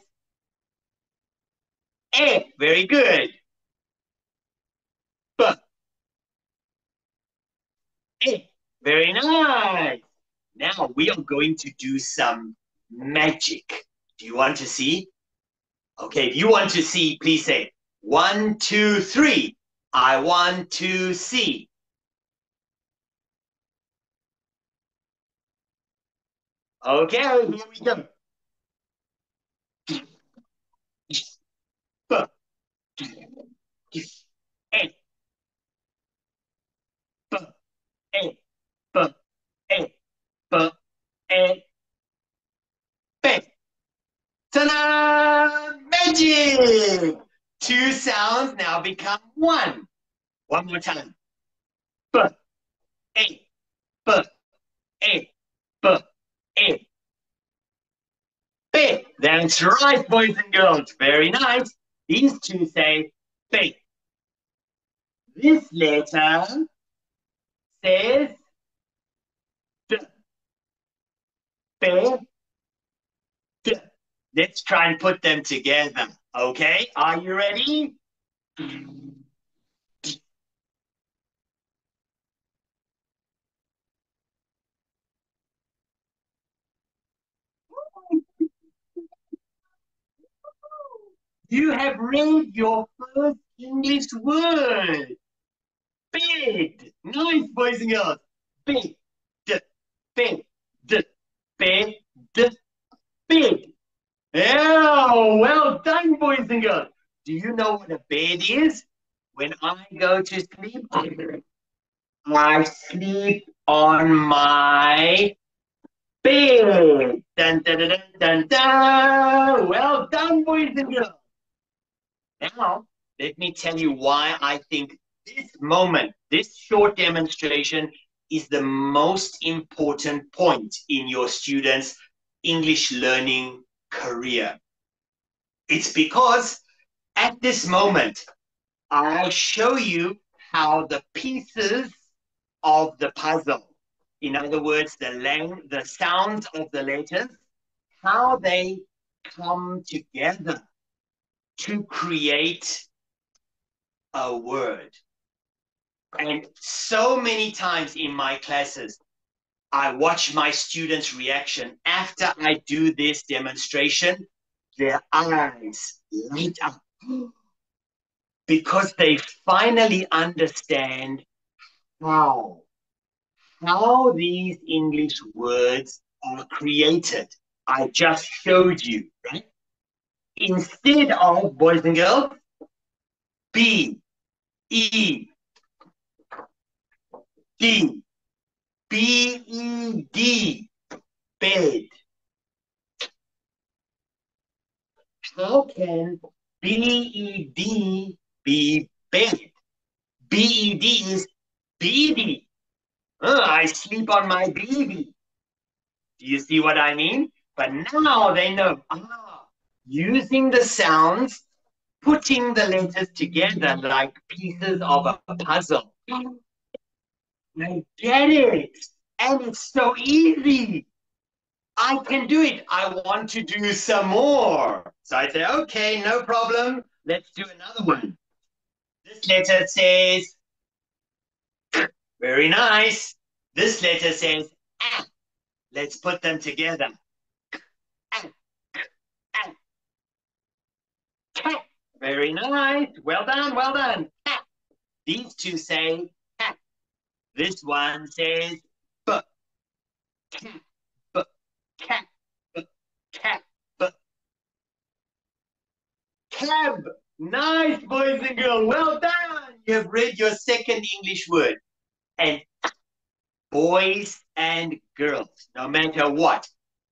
B: E. Very good. B. E. Very nice. Now we are going to do some magic. Do you want to see? Okay, if you want to see, please say 1, 2, 3. I want to see. Okay, here we go. B. E. B. E. B. E. B. E. B. Ta-da! Magic! 2 sounds now become 1. One more time. B, A, B, A, B, A. B. That's right, boys and girls. Very nice. These two say B. This letter says D. B, D. Let's try and put them together. Okay, are you ready? You have read your first English word. Big. Nice, boys and girls. Big. D, big. D, big. D, big. Yeah, well done, boys and girls. Do you know what a bed is? When I go to sleep, I sleep on my bed. Dun, dun, dun, dun, dun, dun. Well done, boys and girls. Now, let me tell you why I think this moment, this short demonstration, is the most important point in your students' English learning career. It's because at this moment, I'll show you how the pieces of the puzzle, in other words, the sounds of the letters, how they come together to create a word. And so many times in my classes, I watch my students' reaction after I do this demonstration. Their eyes light up because they finally understand how these English words are created. I just showed you, right? Instead of, boys and girls, B, E, D, B-E-D, bed. How can BED be bed? BED is BED. I sleep on my BED. Do you see what I mean? But now they know, using the sounds, putting the letters together like pieces of a puzzle. I get it. And it's so easy. I can do it. I want to do some more. So I say, okay, no problem. Let's do another one. This letter says, very nice. This letter says, ah. Let's put them together. Ah, ah. Cat. Very nice. Well done, well done. Cat. These two say cat. This one says b. Cat, b, cat, b, cat, b. Cab. Nice, boys and girls. Well done. You have read your second English word. And boys and girls, no matter what,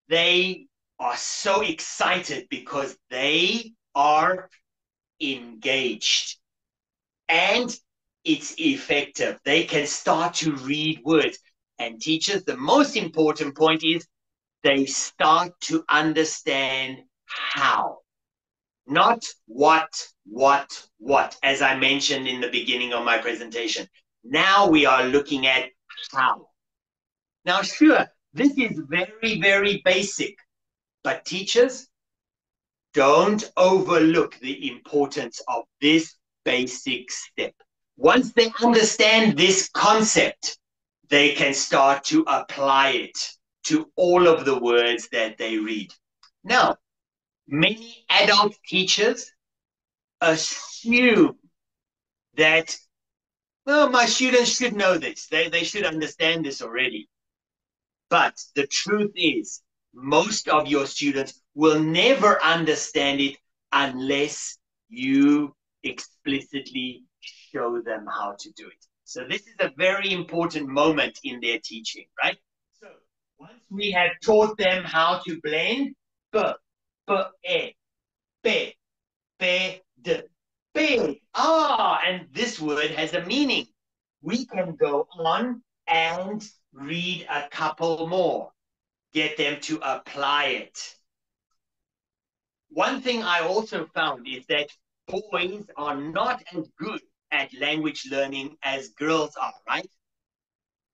B: they are so excited because they are engaged. And it's effective. They can start to read words. And teachers, the most important point is they start to understand how. Not what, as I mentioned in the beginning of my presentation. Now we are looking at how. Now, sure, this is very, very basic, but teachers, don't overlook the importance of this basic step. Once they understand this concept, they can start to apply it to all of the words that they read. Now, many adult teachers assume that, well, my students should know this. They should understand this already. But the truth is, most of your students will never understand it unless you explicitly show them how to do it. So this is a very important moment in their teaching, right? So once we have taught them how to blend, b, e, be, d, bed. And this word has a meaning. We can go on and read a couple more, get them to apply it. One thing I also found is that boys are not as good at language learning as girls are, right?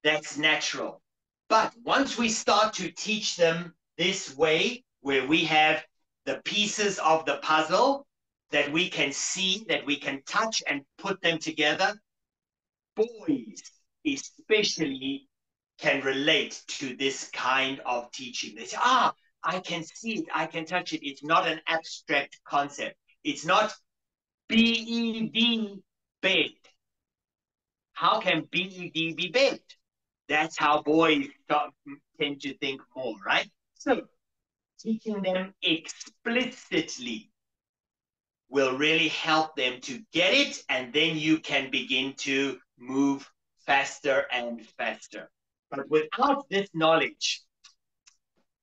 B: That's natural. But once we start to teach them this way, where we have the pieces of the puzzle that we can see, that we can touch and put them together, boys especially can relate to this kind of teaching. They say, I can see it, I can touch it. It's not an abstract concept. It's not B-E-D, bed. How can B-E-D be bed? That's how boys tend to think more, right? So teaching them explicitly will really help them to get it, and then you can begin to move faster and faster. But without this knowledge,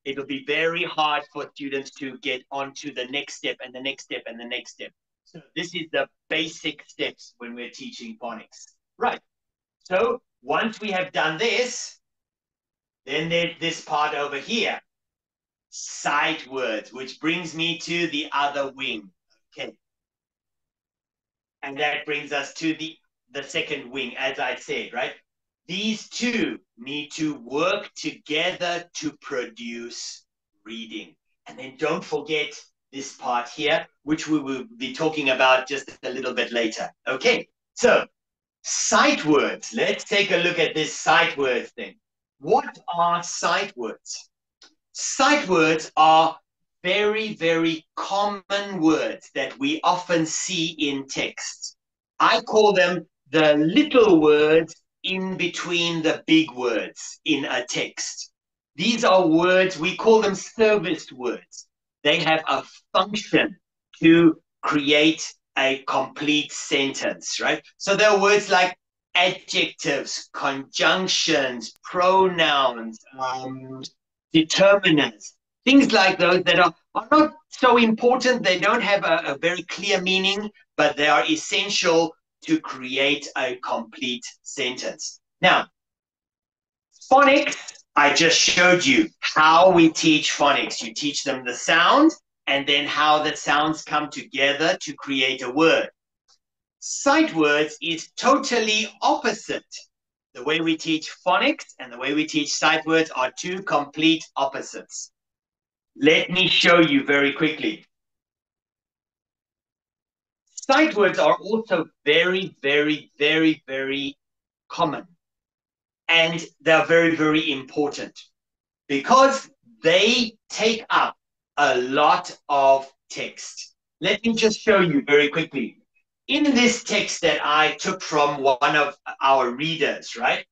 B: it'll be very hard for students to get onto the next step and the next step and the next step. So this is the basic steps when we're teaching phonics. Right. So once we have done this, then there's this part over here, sight words, which brings me to the other wing. Okay. And that brings us to the second wing, as I said, right? These two need to work together to produce reading. And then don't forget this part here, which we will be talking about just a little bit later. Okay, so sight words. Let's take a look at this sight words thing. What are sight words? Sight words are very, very common words that we often see in text. I call them the little words in between the big words in a text. These are words, we call them service words. They have a function to create a complete sentence, right? So there are words like adjectives, conjunctions, pronouns, determinants, things like those that are are not so important. They don't have a very clear meaning, but they are essential to create a complete sentence. Now, phonics, I just showed you how we teach phonics. You teach them the sound and then how the sounds come together to create a word. Sight words is totally opposite. The way we teach phonics and the way we teach sight words are two complete opposites. Let me show you very quickly. Sight words are also very, very, very, very common. And they're very, very important because they take up a lot of text. Let me just show you very quickly. In this text that I took from one of our readers, right?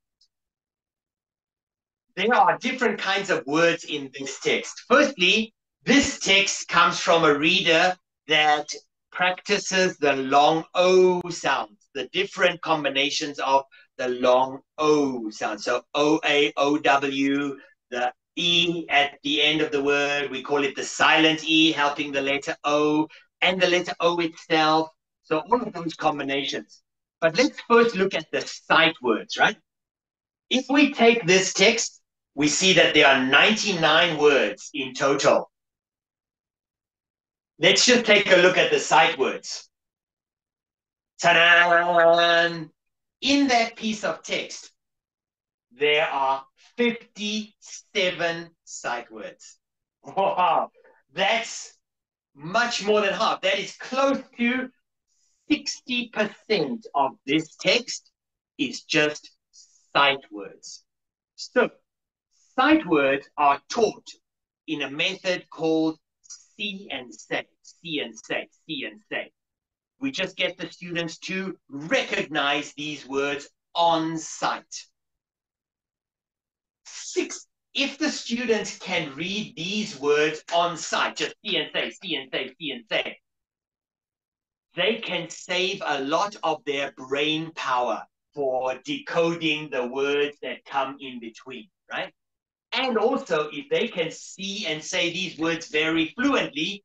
B: There are different kinds of words in this text. Firstly, this text comes from a reader that practices the long O sounds, the different combinations of the long O sound. So O-A, O-W, the E at the end of the word, we call it the silent E, helping the letter O, and the letter O itself. So all of those combinations. But let's first look at the sight words, right? If we take this text, we see that there are 99 words in total. Let's just take a look at the sight words. Ta-da! In that piece of text, there are 57 sight words. Wow, that's much more than half. That is close to 60% of this text is just sight words. So, sight words are taught in a method called see and say, see and say, see and say. We just get the students to recognize these words on sight. If the students can read these words on sight, just see and say, see and say, see and say, they can save a lot of their brain power for decoding the words that come in between, right? And also, if they can see and say these words very fluently,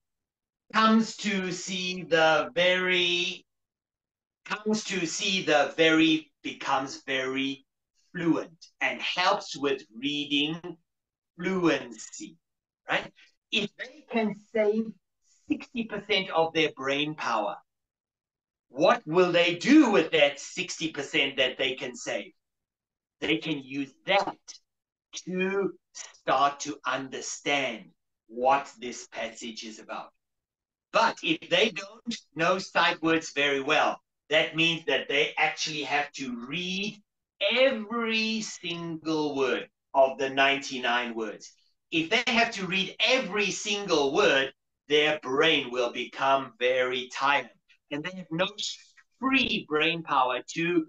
B: becomes very fluent and helps with reading fluency, right? If they can save 60% of their brain power, what will they do with that 60% that they can save? They can use that to start to understand what this passage is about. But if they don't know sight words very well, that means that they actually have to read every single word of the 99 words. If they have to read every single word, their brain will become very tired. And they have no free brain power to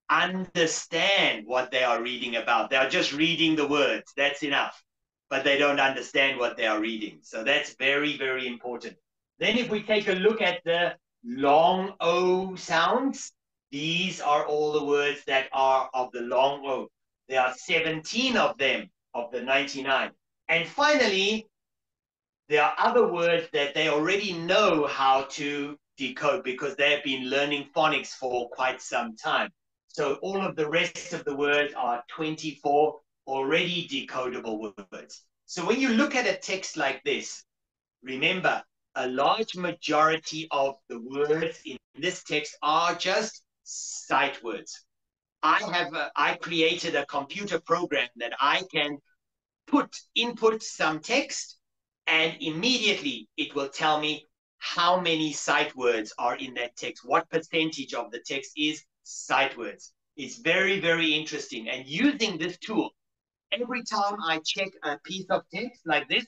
B: understand what they are reading about. They are just reading the words. That's enough. But they don't understand what they are reading. So that's very, very important. Then if we take a look at the long O sounds, these are all the words that are of the long O. There are 17 of them, of the 99. And finally, there are other words that they already know how to decode because they have been learning phonics for quite some time. So all of the rest of the words are 24 already decodable words. So when you look at a text like this, remember, a large majority of the words in this text are just sight words. I created a computer program that I can input some text, and immediately it will tell me how many sight words are in that text, what percentage of the text is sight words. It's very, very interesting. And using this tool, every time I check a piece of text like this,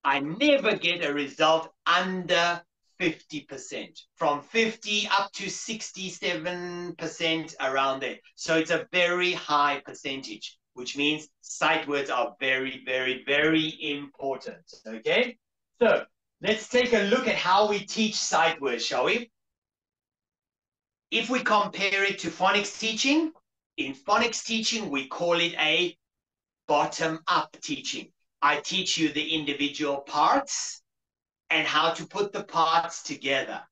B: I never get a result under 50%, from 50 up to 67% around there. So it's a very high percentage, which means sight words are very, very, very important, okay? So let's take a look at how we teach sight words, shall we? If we compare it to phonics teaching, in phonics teaching, we call it a bottom-up teaching. I teach you the individual parts and how to put the parts together.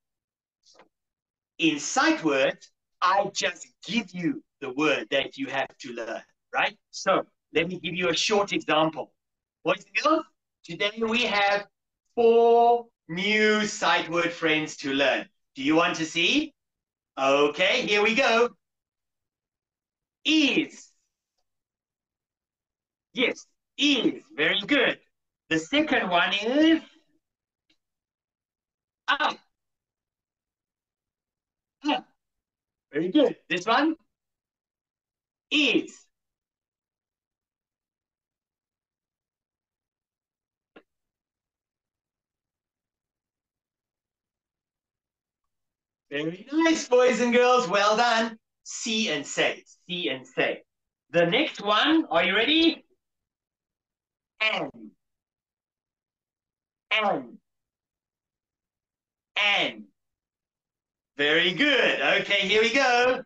B: In sight words, I just give you the word that you have to learn, right? So let me give you a short example. Boys and girls, today we have 4 new sight word friends to learn. Do you want to see? Okay, here we go. Is. Yes, is. Very good. The second one is up. Up. Very good. This one is. Very nice, boys and girls. Well done. See and say. See and say. The next one, are you ready? And. And. And. Very good. Okay, here we go.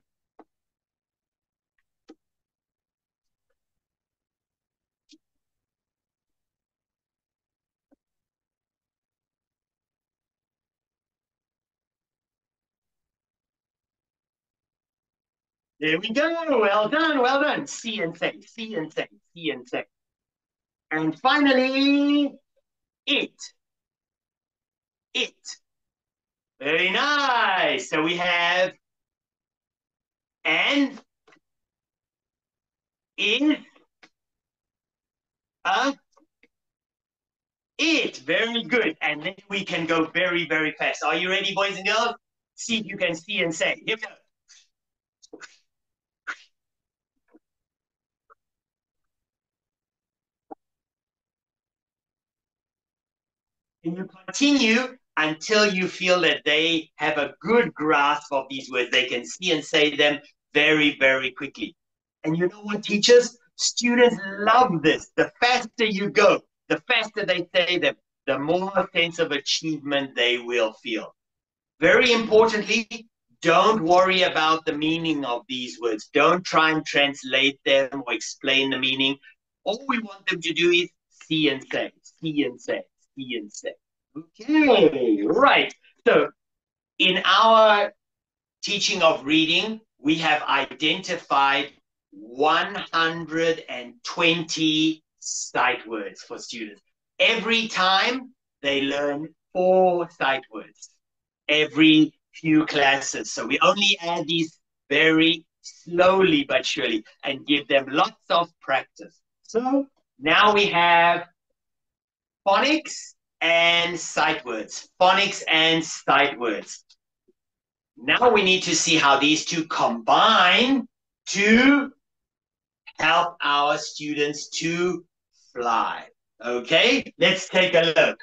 B: Here we go. Well done, well done. See and say, see and say, see and say. And finally, it. It. Very nice. So we have and, is, it. Very good. And then we can go very, very fast. Are you ready, boys and girls? See if you can see and say. Here we go. And you continue until you feel that they have a good grasp of these words. They can see and say them very, very quickly. And you know what, teachers? Students love this. The faster you go, the faster they say them, the more sense of achievement they will feel. Very importantly, don't worry about the meaning of these words. Don't try and translate them or explain the meaning. All we want them to do is see and say, see and say, see and say. Okay, right. So in our teaching of reading, we have identified 120 sight words for students. Every time they learn 4 sight words, every few classes. So we only add these very slowly but surely and give them lots of practice. So now we have phonics and sight words. Phonics and sight words. Now we need to see how these two combine to help our students to fly. Okay, let's take a look.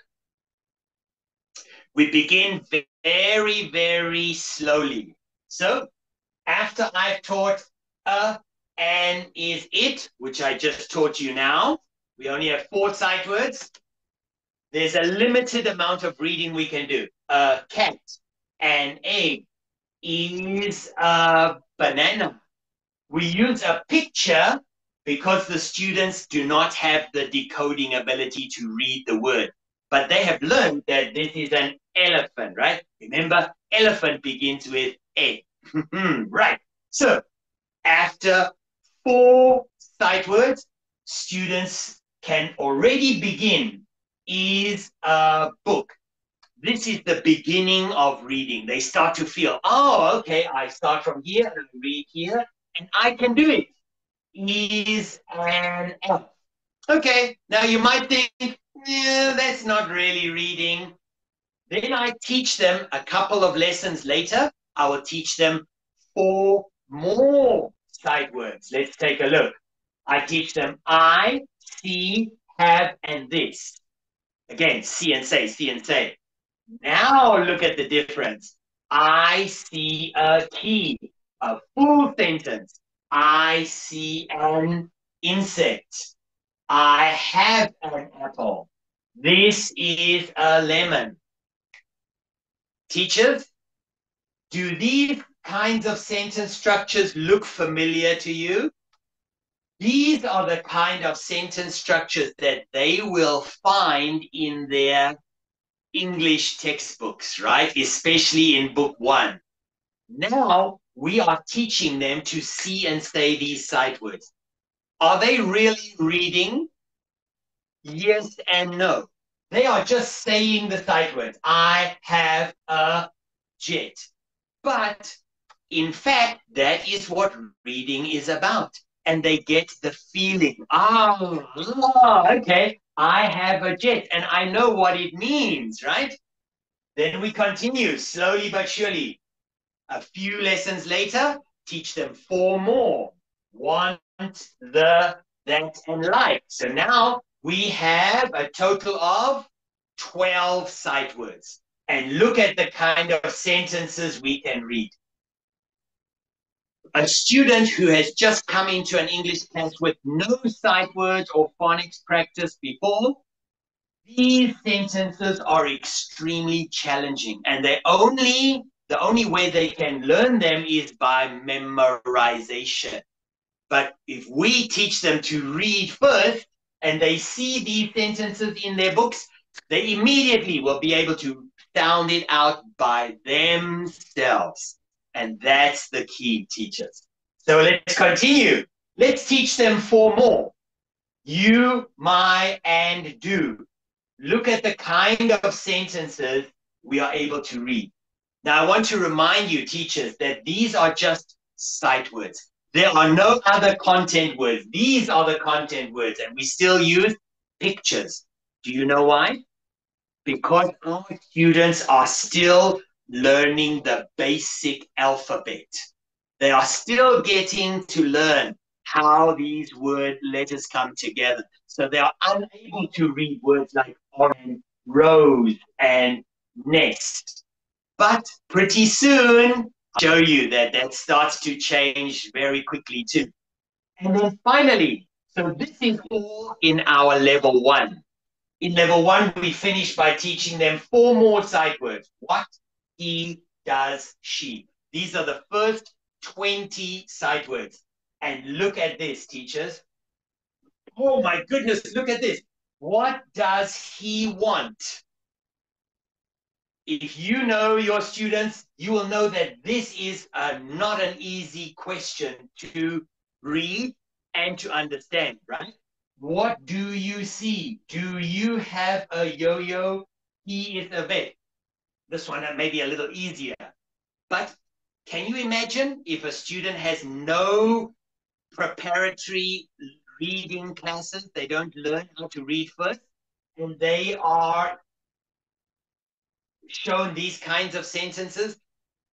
B: We begin very, very slowly. So after I've taught and is it, which I just taught you now, we only have 4 sight words. There's a limited amount of reading we can do. A cat, an egg, is a banana. We use a picture because the students do not have the decoding ability to read the word. But they have learned that this is an elephant, right? Remember, elephant begins with A. Right. So after 4 sight words, students can already begin. Is a book. This is the beginning of reading. They start to feel, oh, okay, I start from here and read here, and I can do it. Is an elf. Okay, now you might think, yeah, that's not really reading. Then I teach them a couple of lessons later. I will teach them 4 more sight words. Let's take a look. I teach them I, see, have, and this. Again, see and say, see and say. Now look at the difference. I see a key, a full sentence. I see an insect. I have an apple. This is a lemon. Teachers, do these kinds of sentence structures look familiar to you? These are the kind of sentence structures that they will find in their English textbooks, right? Especially in book 1. Now we are teaching them to see and say these sight words. Are they really reading? Yes and no. They are just saying the sight words. I have a jet. But in fact, that is what reading is about. And they get the feeling, okay, I have a jet and I know what it means, right? Then we continue slowly but surely. A few lessons later, teach them 4 more. Want, the, that, and like. So now we have a total of 12 sight words. And look at the kind of sentences we can read. A student who has just come into an English class with no sight words or phonics practice before, these sentences are extremely challenging, and the only way they can learn them is by memorization. But if we teach them to read first, and they see these sentences in their books, they immediately will be able to sound it out by themselves. And that's the key, teachers. So let's continue. Let's teach them 4 more. You, my, and do. Look at the kind of sentences we are able to read. Now, I want to remind you, teachers, that these are just sight words. There are no other content words. These are the content words, and we still use pictures. Do you know why? Because our students are still learning the basic alphabet. They are still getting to learn how these word letters come together. So they are unable to read words like orange, rose, and nest. But pretty soon, I'll show you that starts to change very quickly too. And then finally, so this is all in our level 1. In level 1, we finish by teaching them 4 more sight words. What, he, does, she. These are the first 20 sight words. And look at this, teachers. Oh my goodness, look at this. What does he want? If you know your students, you will know that this is not an easy question to read and to understand, right? What do you see? Do you have a yo-yo? He is a vet. This one may be a little easier. But can you imagine if a student has no preparatory reading classes, they don't learn how to read first, and they are shown these kinds of sentences?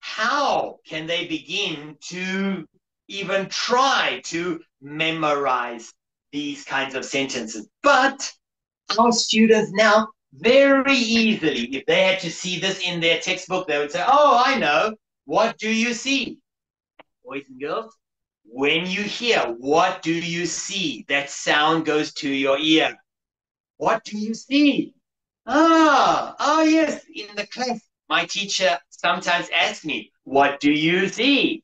B: How can they begin to even try to memorize these kinds of sentences? But our students now very easily, if they had to see this in their textbook, they would say, oh, I know. What do you see? Boys and girls, when you hear, what do you see? That sound goes to your ear. What do you see? Yes, in the class, my teacher sometimes asks me, what do you see?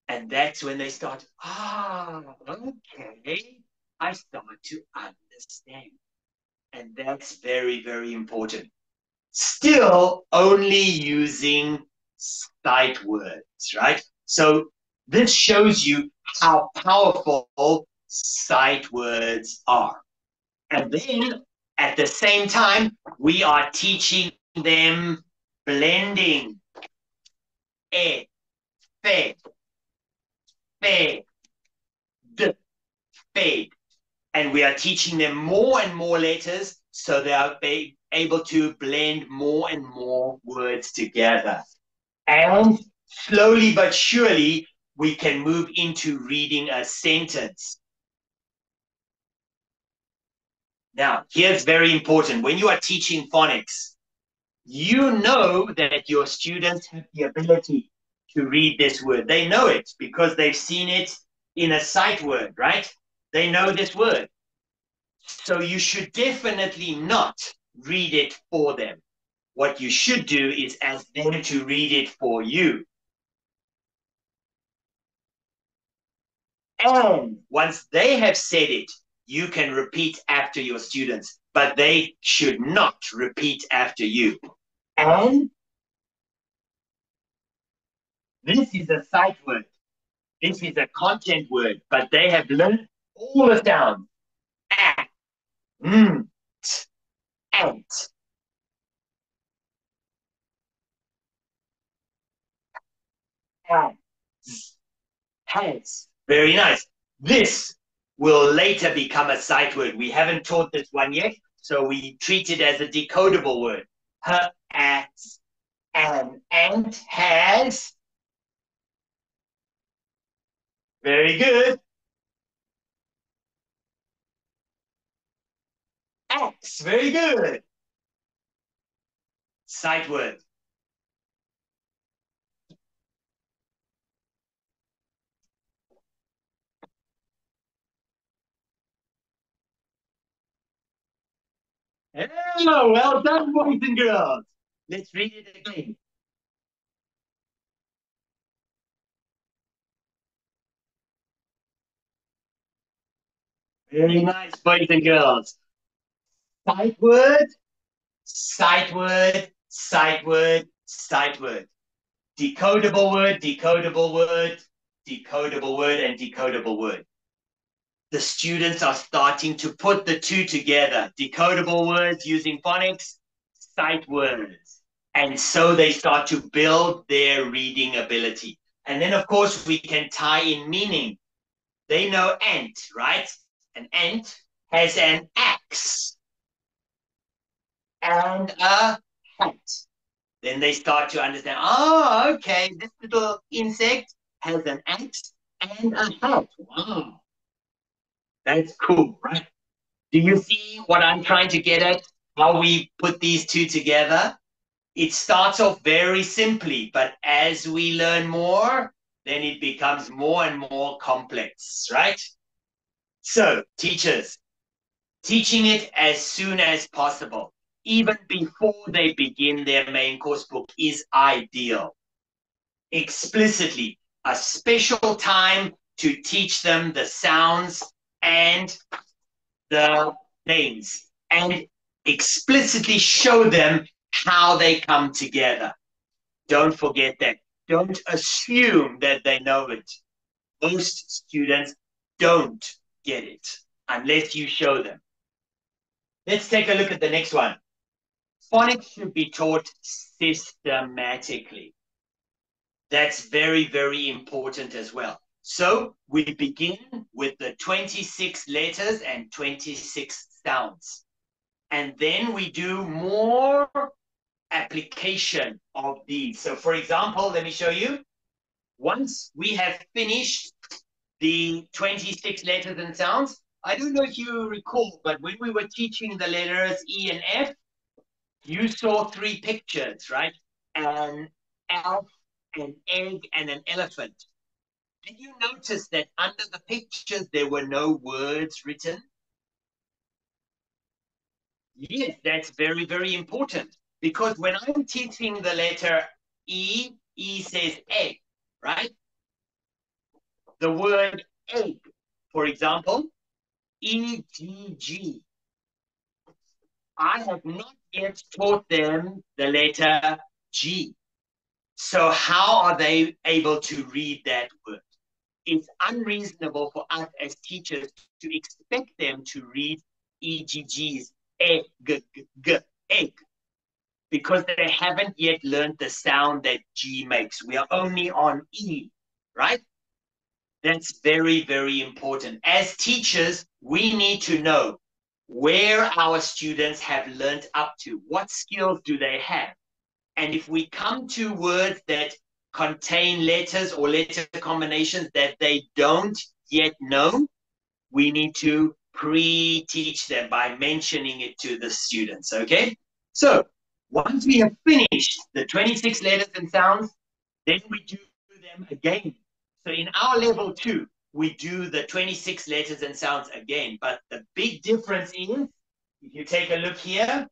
B: And that's when they start, okay, I start to understand. And that's very, very important. Still only using sight words, right? So this shows you how powerful sight words are. And then at the same time, we are teaching them blending. E, fe, fe, d, fade. And we are teaching them more and more letters so they are able to blend more and more words together. And slowly but surely, we can move into reading a sentence. Now, here's very important. When you are teaching phonics, you know that your students have the ability to read this word. They know it because they've seen it in a sight word, right? They know this word. So you should definitely not read it for them. What you should do is ask them to read it for you. And once they have said it, you can repeat after your students, but they should not repeat after you. And this is a sight word. This is a content word, but they have learned all the sounds. A, t, ant. Has. Very nice. This will later become a sight word. We haven't taught this one yet, so we treat it as a decodable word. Her ass. An ant has. Very good. Axe. Very good. Sight word. Oh, well done, boys and girls. Let's read it again. Very nice, boys and girls. Sight word, sight word, sight word, sight word. Decodable word, decodable word, decodable word, and decodable word. The students are starting to put the two together. Decodable words using phonics, sight words. And so they start to build their reading ability. And then, of course, we can tie in meaning. They know ant, right? An ant has an axe and a hat. Then they start to understand, oh, okay, this little insect has an axe and a hat. Wow, that's cool, right? Do you see what I'm trying to get at? How we put these two together? It starts off very simply, but as we learn more, then it becomes more and more complex, right? So, teachers, teaching it as soon as possible, even before they begin their main course book, is ideal. Explicitly, a special time to teach them the sounds and the names, and explicitly show them how they come together. Don't forget that. Don't assume that they know it. Most students don't get it unless you show them. Let's take a look at the next one. Phonics should be taught systematically. That's very, very important as well. So we begin with the 26 letters and 26 sounds. And then we do more application of these. So for example, let me show you. Once we have finished the 26 letters and sounds, I don't know if you recall, but when we were teaching the letters E and F, you saw three pictures, right? An elf, an egg, and an elephant. Did you notice that under the pictures there were no words written? Yes, that's very, very important. Because when I'm teaching the letter E, E says egg, right? The word egg, for example, E-G-G. I have not yet taught them the letter G. So how are they able to read that word? It's unreasonable for us as teachers to expect them to read EGG's egg, egg, because they haven't yet learned the sound that G makes. We are only on E, right? That's very, very important. As teachers, we need to know where our students have learned up to. What skills do they have? And if we come to words that contain letters or letter combinations that they don't yet know, we need to pre-teach them by mentioning it to the students, okay? So once we have finished the 26 letters and sounds, then we do them again. So in our level 2, we do the 26 letters and sounds again. But the big difference is, if you take a look here,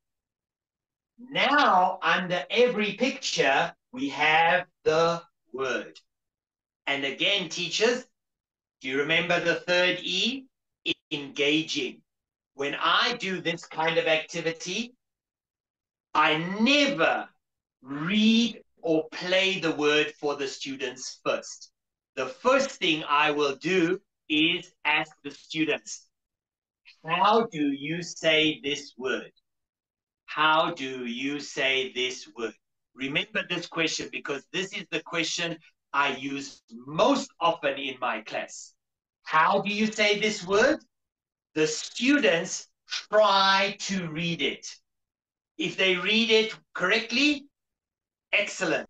B: now under every picture, we have the word. And again, teachers, Do you remember the third E? Engaging. When I do this kind of activity, I never read or play the word for the students first. The first thing I will do is ask the students, how do you say this word? How do you say this word? Remember this question, because this is the question I use most often in my class. How do you say this word? The students try to read it. If they read it correctly, excellent.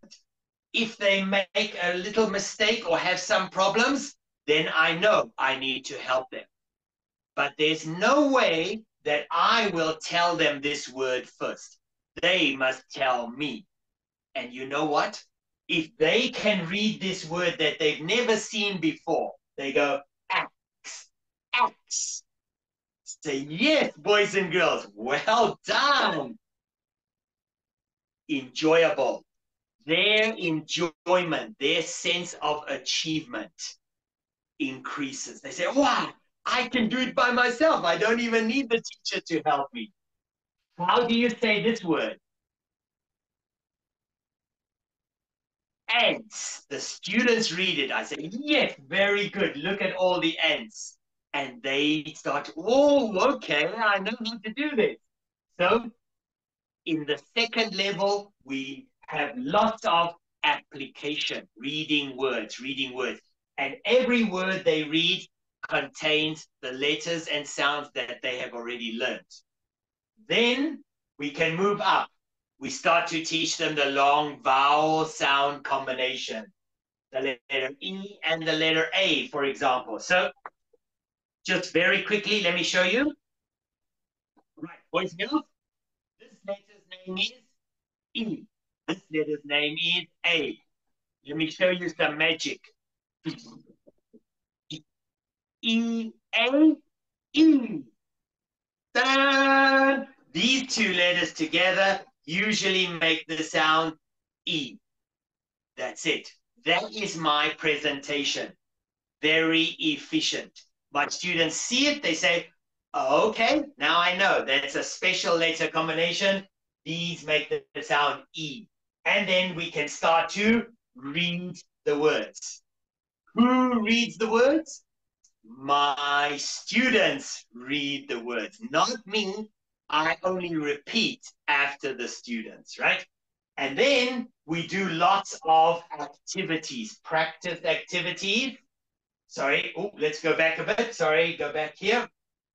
B: If they make a little mistake or have some problems, then I know I need to help them. But there's no way that I will tell them this word first. They must tell me. And you know what? If they can read this word that they've never seen before, they go, axe, axe. Say, yes, boys and girls, well done. Enjoyable. Their enjoyment, their sense of achievement increases. They say, wow, I can do it by myself. I don't even need the teacher to help me. How do you say this word? Ants. The students read it. I say, yes, very good. Look at all the ants. And they start, oh, okay, I know how to do this. So in the second level, we have lots of application, reading words. And every word they read contains the letters and sounds that they have already learned. Then we can move up. We start to teach them the long vowel sound combination, the letter E and the letter A, for example. So just very quickly, let me show you. Right, boys and girls, this letter's name is E. This letter's name is A. Let me show you some magic. E, A, E. Ta-da! These two letters together usually make the sound E. That's it. That is my presentation. Very efficient. My students see it, they say, oh, okay, now I know. That's a special letter combination. These make the sound E. And then we can start to read the words. Who reads the words? My students read the words, not me. I only repeat after the students, right? And then we do lots of activities, practice activities. Sorry, let's go back a bit. Sorry, go back here.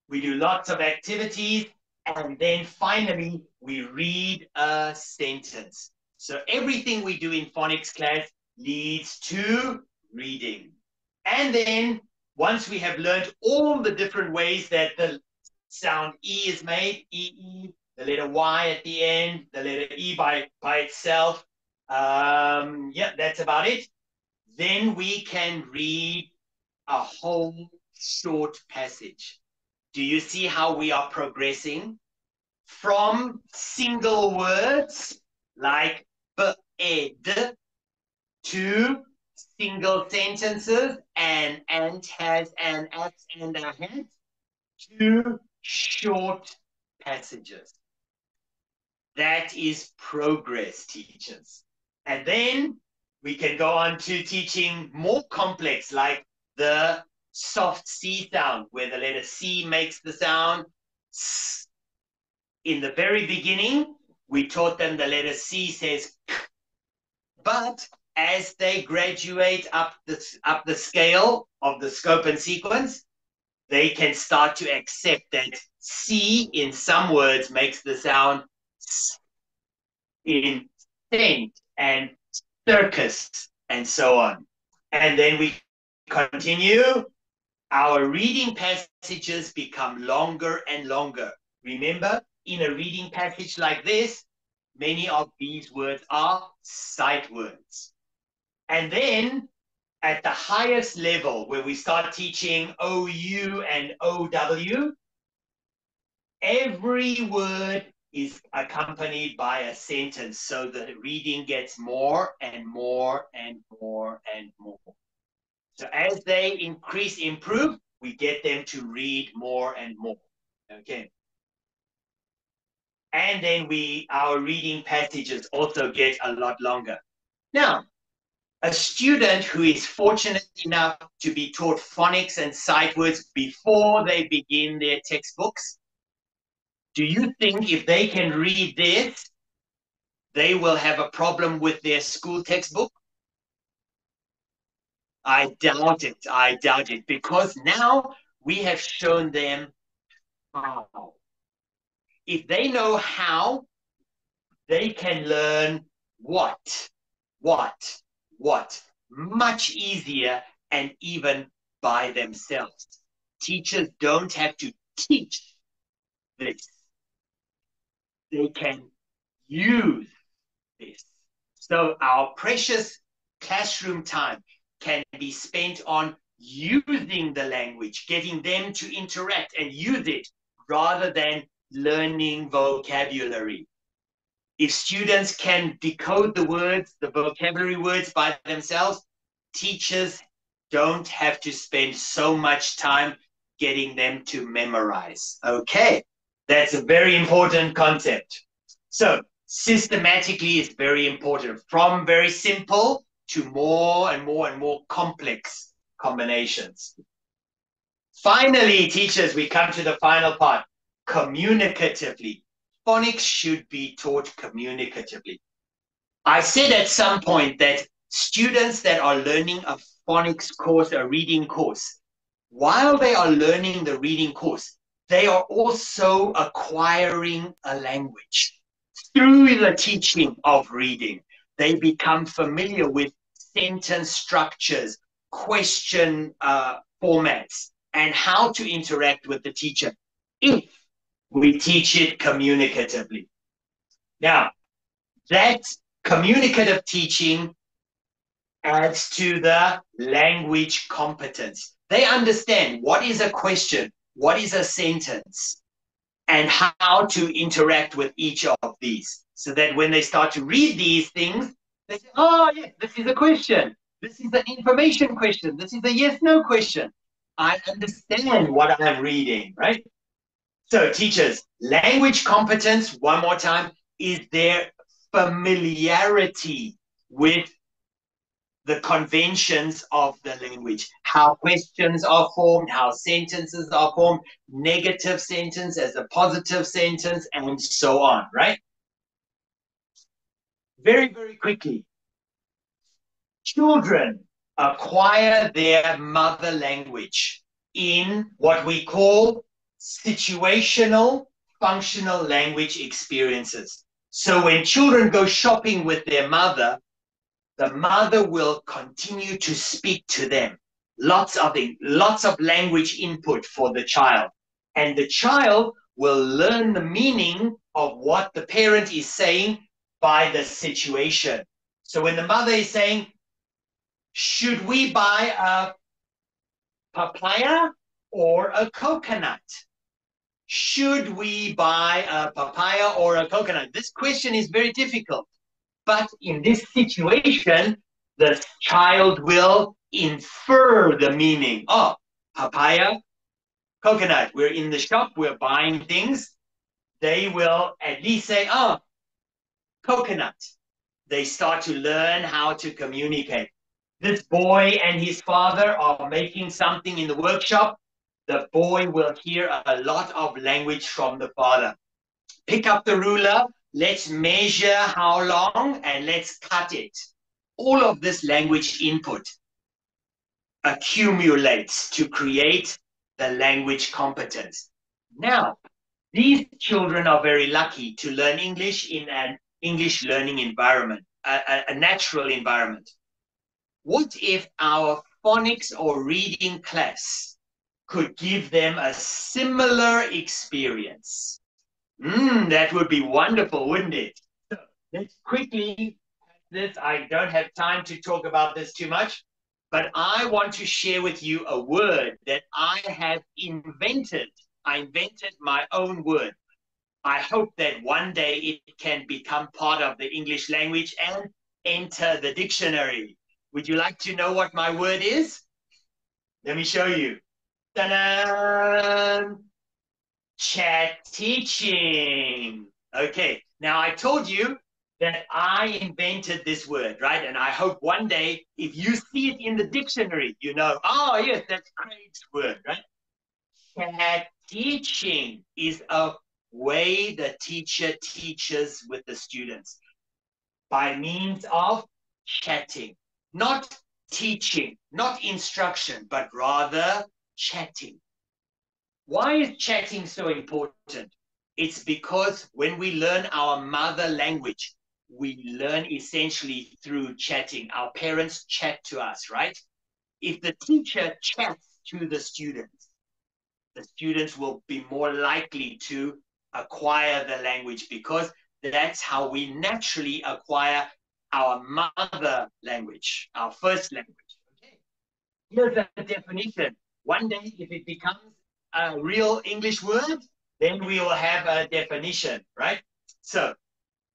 B: We do lots of activities. And then finally, we read a sentence. So everything we do in phonics class leads to reading. And then once we have learned all the different ways that the sound E is made, E, the letter Y at the end, the letter E by itself, yeah, that's about it. Then we can read a whole short passage. Do you see how we are progressing from single words like ed to single sentences, an ant has an axe and a hat, to short passages? That is progress, teachers. And then we can go on to teaching more complex, like the soft C sound, where the letter C makes the sound S. In the very beginning, we taught them the letter C says K. But as they graduate up the scale of the scope and sequence, they can start to accept that C in some words makes the sound S in tent and circus and so on. And then we continue. Our reading passages become longer and longer. Remember, in a reading passage like this, many of these words are sight words. And then at the highest level, where we start teaching OU and OW, every word is accompanied by a sentence, so the reading gets more and more and more and more. So as they improve, we get them to read more and more. Okay. And then our reading passages also get a lot longer. Now, a student who is fortunate enough to be taught phonics and sight words before they begin their textbooks, do you think if they can read this, they will have a problem with their school textbook? I doubt it, because now we have shown them how. If they know how, they can learn what much easier and even by themselves. Teachers don't have to teach this. They can use this. So our precious classroom time can be spent on using the language, getting them to interact and use it rather than learning vocabulary. If students can decode the words, the vocabulary words by themselves, teachers don't have to spend so much time getting them to memorize. Okay, that's a very important concept. So systematically is very important, from very simple to more and more complex combinations. Finally, teachers, we come to the final part, communicatively. Phonics should be taught communicatively. I said at some point that students that are learning a phonics course, a reading course, while they are learning the reading course, they are also acquiring a language. Through the teaching of reading, they become familiar with sentence structures, question formats, and how to interact with the teacher if we teach it communicatively. Now, that communicative teaching adds to the language competence. They understand what is a question, what is a sentence, and how to interact with each of these, so that when they start to read these things, they say, oh, yeah, this is a question. This is an information question. This is a yes-no question. I understand what I'm reading, right? So teachers, language competence, one more time, is their familiarity with the conventions of the language, how questions are formed, how sentences are formed, negative sentence as a positive sentence, and so on, right? Very, very quickly, children acquire their mother language in what we call situational functional language experiences. So when children go shopping with their mother, the mother will continue to speak to them. Lots of language input for the child. And the child will learn the meaning of what the parent is saying by the situation. So when the mother is saying, should we buy a papaya or a coconut? Should we buy a papaya or a coconut? This question is very difficult. But in this situation, the child will infer the meaning. Oh, papaya, coconut. We're in the shop, we're buying things. They will at least say, oh, coconut. They start to learn how to communicate. This boy and his father are making something in the workshop. The boy will hear a lot of language from the father. Pick up the ruler. Let's measure how long and let's cut it. All of this language input accumulates to create the language competence. Now, these children are very lucky to learn English in an English learning environment, a natural environment. What if our phonics or reading class could give them a similar experience? That would be wonderful, wouldn't it? So let's quickly this. I don't have time to talk about this too much, but I want to share with you a word that I have invented. I invented my own word. I hope that one day it can become part of the English language and enter the dictionary. Would you like to know what my word is? Let me show you. Ta-da! Chat teaching. Okay, now I told you that I invented this word, right? And I hope one day, if you see it in the dictionary, you know, oh, yes, that's Craig's word, right? Chat teaching is a way the teacher teaches with the students by means of chatting, not teaching, not instruction, but rather chatting. Why is chatting so important? It's because when we learn our mother language, we learn essentially through chatting. Our parents chat to us, right? If the teacher chats to the students will be more likely to acquire the language, because that's how we naturally acquire our mother language, our first language. Okay. Here's a definition. One day, if it becomes a real English word, then we will have a definition, right? So,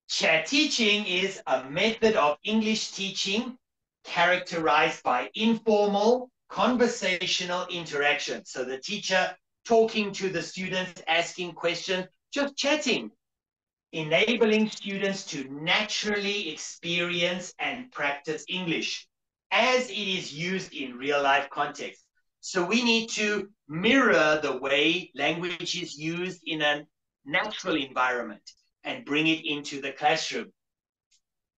B: chat teaching is a method of English teaching characterized by informal, conversational interaction. So the teacher talking to the students, asking questions, just chatting, enabling students to naturally experience and practice English as it is used in real life context. So we need to mirror the way language is used in a natural environment and bring it into the classroom.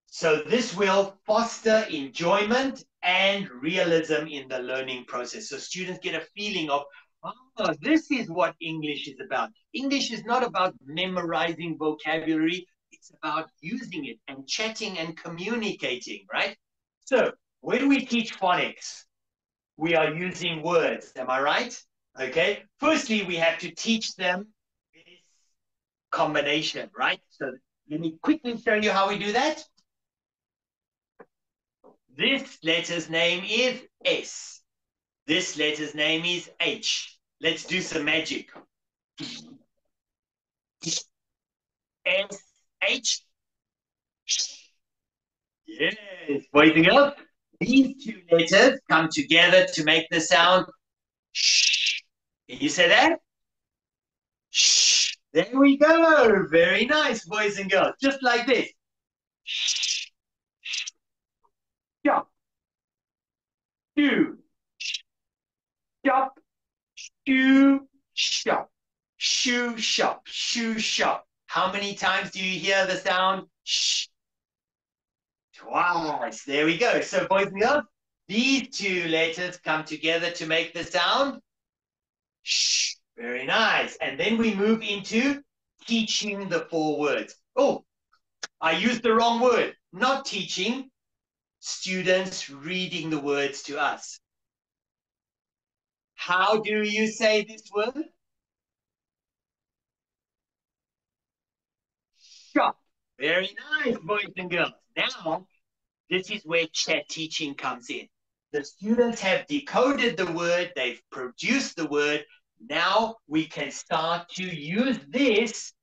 B: So this will foster enjoyment and realism in the learning process. So students get a feeling of, oh, this is what English is about. English is not about memorizing vocabulary. It's about using it and chatting and communicating, right? So when we teach phonics, we are using words. Am I right? Okay. Firstly, we have to teach them this combination, right? So let me quickly show you how we do that. This letter's name is S. This letter's name is H. Let's do some magic. S, H. Yes, boys and girls. These two letters come together to make the sound sh. Can you say that? Shh. There we go. Very nice, boys and girls. Just like this. Shh. Shop. Shoe. Shop. Shoe. Shop. Shoe shop. Shoe shop. How many times do you hear the sound shh? Twice. There we go. So, boys and girls, these two letters come together to make the sound shh. Very nice. And then we move into teaching the 4 words. Oh, I used the wrong word. Not teaching. Students reading the words to us. How do you say this word? Shop. Very nice, boys and girls. Now, this is where chat teaching comes in. The students have decoded the word, they've produced the word. Now we can start to use this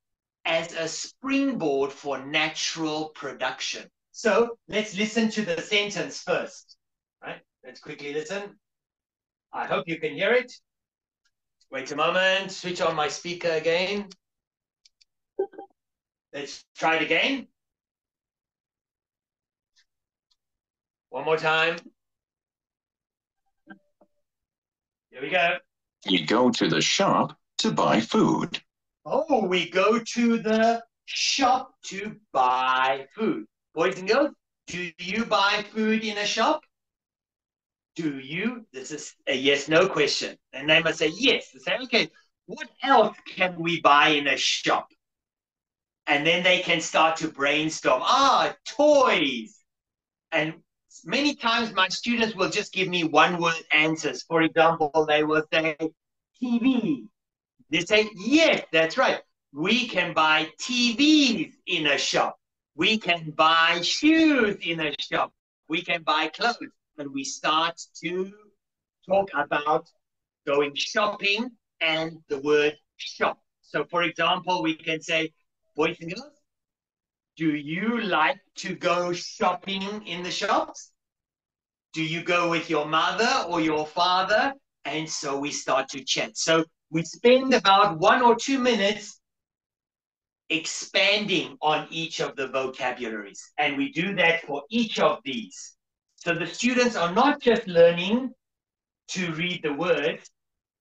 B: as a springboard for natural production. So let's listen to the sentence first. Right? Let's quickly listen. I hope you can hear it. Wait a moment. Switch on my speaker again. Let's try it again. One more time. Here we go.
D: We go to the shop to buy food.
B: Oh, we go to the shop to buy food. Boys and girls, do you buy food in a shop? Do you? This is a yes-no question. And they must say yes. They say, okay, what else can we buy in a shop? And then they can start to brainstorm. Toys. And many times my students will just give me one-word answers. For example, they will say TV. They say, yes, that's right. We can buy TVs in a shop. We can buy shoes in a shop. We can buy clothes. And we start to talk about going shopping and the word shop. So, for example, we can say, boys and girls, do you like to go shopping in the shops? Do you go with your mother or your father And so we start to chat. So we spend about 1 or 2 minutes expanding on each of the vocabularies. And we do that for each of these. So the students are not just learning to read the words,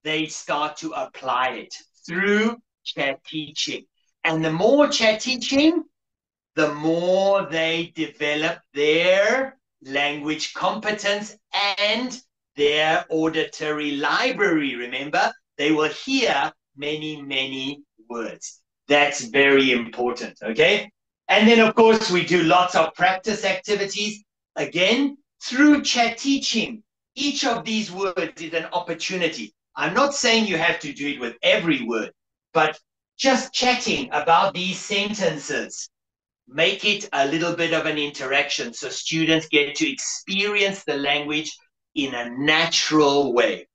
B: they start to apply it through chat teaching. And the more chat teaching, the more they develop their language competence and their auditory library. Remember, they will hear many, many words. That's very important, okay? And then, of course, we do lots of practice activities. Again, through chat teaching, each of these words is an opportunity. I'm not saying you have to do it with every word, but just chatting about these sentences, make it a little bit of an interaction so students get to experience the language in a natural way.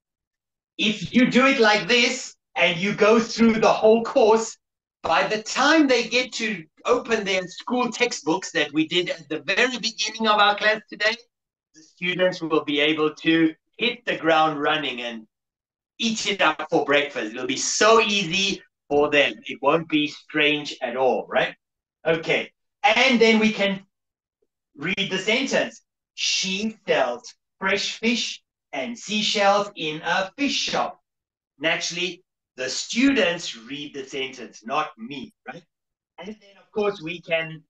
B: If you do it like this and you go through the whole course, by the time they get to open their school textbooks that we did at the very beginning of our class today, the students will be able to hit the ground running and eat it up for breakfast. It'll be so easy for them. It won't be strange at all, right? Okay. And then we can read the sentence. She sells fresh fish and seashells in a fish shop. Naturally, the students read the sentence, not me, right? And then, of course, we can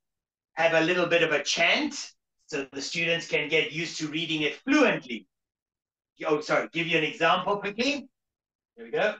B: have a little bit of a chant so the students can get used to reading it fluently. Oh, sorry, give you an example quickly. Here we go.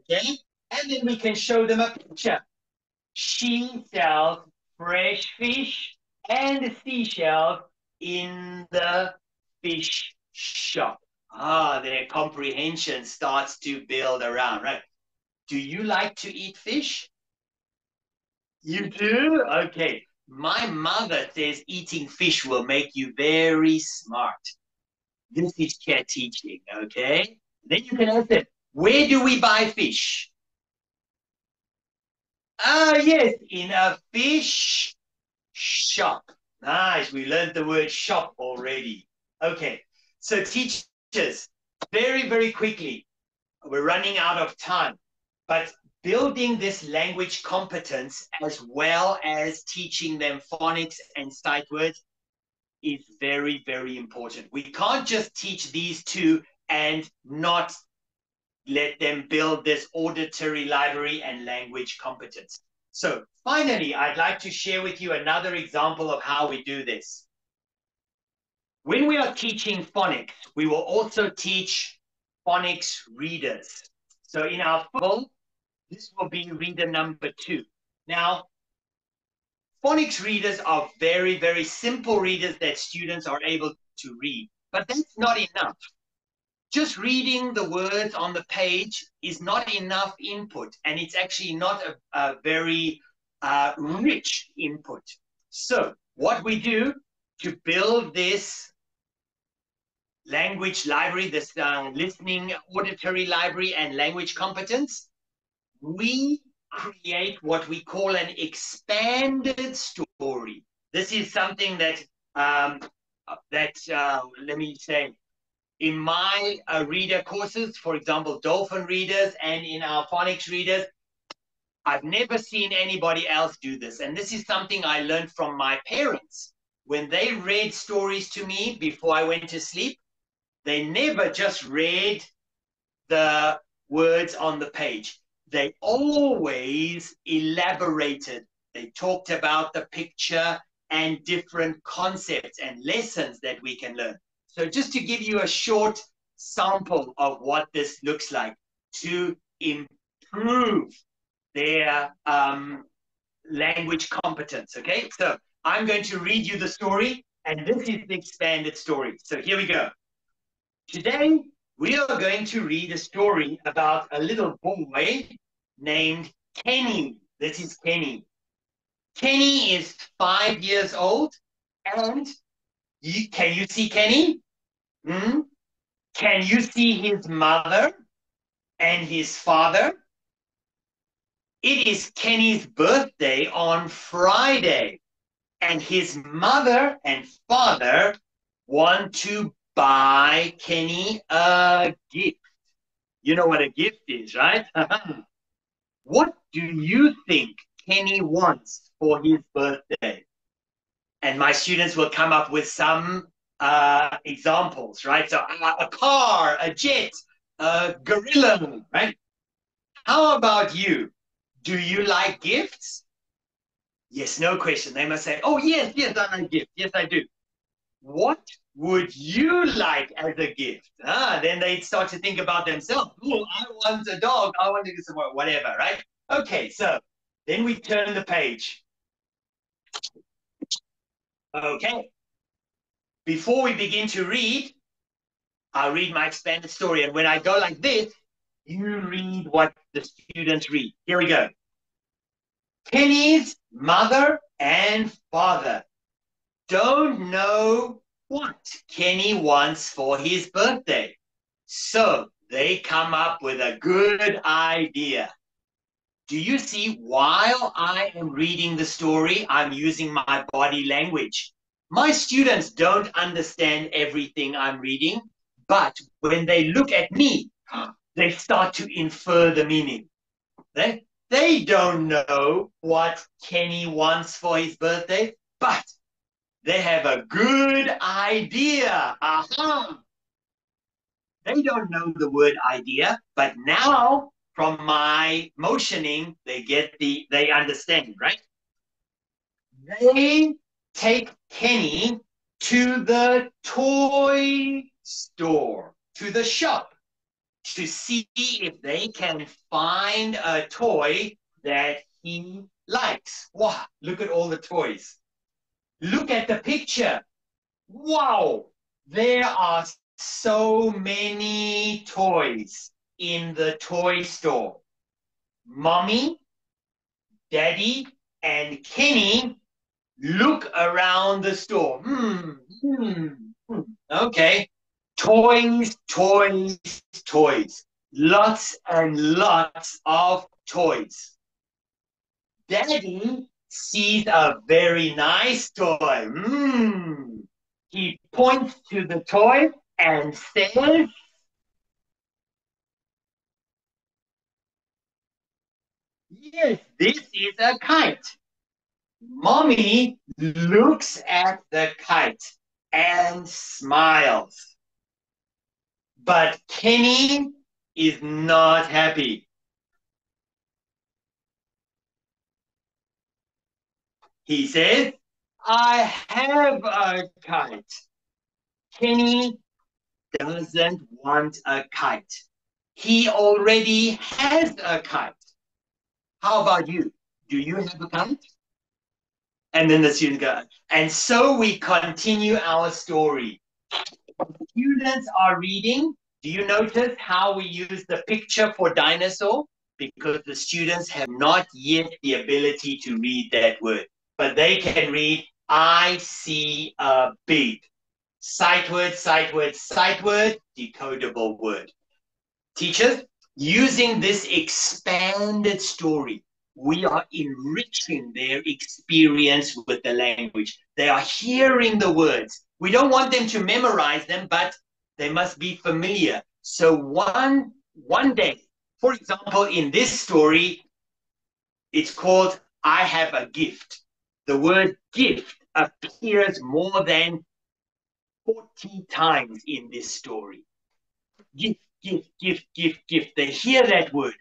B: Okay, and then we can show them a picture. She sells fresh fish and seashells in the fish shop. Their comprehension starts to build around, right? Do you like to eat fish? You do? Okay. My mother says eating fish will make you very smart. This is chat teaching, okay? Then you can ask them, where do we buy fish? Yes, in a fish shop. Nice, we learned the word shop already. Okay, so teachers, very, very quickly, we're running out of time, but building this language competence as well as teaching them phonics and sight words is very, very important. We can't just teach these two and not let them build this auditory library and language competence. So finally, I'd like to share with you another example of how we do this. When we are teaching phonics, we will also teach phonics readers. So in our book, this will be reader number 2. Now, phonics readers are very, very simple readers that students are able to read, but that's not enough. Just reading the words on the page is not enough input, and it's actually not a very rich input. So what we do to build this language library, this listening auditory library and language competence, we create what we call an expanded story. This is something that, let me say, in my reader courses, for example, dolphin readers, and in our phonics readers, I've never seen anybody else do this. And this is something I learned from my parents. When they read stories to me before I went to sleep, they never just read the words on the page. They always elaborated. They talked about the picture and different concepts and lessons that we can learn. So just to give you a short sample of what this looks like to improve their language competence, okay? So I'm going to read you the story, and this is the expanded story. So here we go. Today, we are going to read a story about a little boy named Kenny. This is Kenny. Kenny is 5 years old, and can you see Kenny? Can you see his mother and his father? It is Kenny's birthday on Friday, and his mother and father want to buy Kenny a gift. You know what a gift is, right? What do you think Kenny wants for his birthday? And my students will come up with some examples, right? So a car, a jet, a gorilla, right? How about you? Do you like gifts? Yes, no question. They must say, oh, yes, I like gifts. Yes, I do. What would you like as a gift? Then they start to think about themselves. Oh, I want a dog. I want to get some whatever, right? Okay, so then we turn the page. Okay. Before we begin to read, I'll read my expanded story. And when I go like this, you read what the students read. Here we go. Kenny's mother and father don't know what Kenny wants for his birthday. So they come up with a good idea. Do you see, while I am reading the story, I'm using my body language. My students don't understand everything I'm reading, but when they look at me, they start to infer the meaning. They don't know what Kenny wants for his birthday, but they have a good idea. Aha! They don't know the word idea, but now from my motioning, they understand, right? They take Kenny to the toy store, to the shop, to see if they can find a toy that he likes. Wow, look at all the toys. Look at the picture. Wow, there are so many toys in the toy store. Mommy, Daddy, and Kenny look around the store. Okay. Toys, toys, toys. Lots and lots of toys. Daddy sees a very nice toy. He points to the toy and says, yes, this is a kite. Mommy looks at the kite and smiles. But Kenny is not happy. He says, I have a kite. Kenny doesn't want a kite. He already has a kite. How about you? Do you have a kite? And then the student goes, and so we continue our story. Students are reading. Do you notice how we use the picture for dinosaur? Because the students have not yet the ability to read that word. But they can read, I see a big. Sight word, sight word, sight word, decodable word. Teachers, using this expanded story, we are enriching their experience with the language. They are hearing the words. We don't want them to memorize them, but they must be familiar. So one day, for example, in this story, it's called I Have a Gift. The word gift appears more than 40 times in this story. Gift, gift, gift, gift, gift. They hear that word.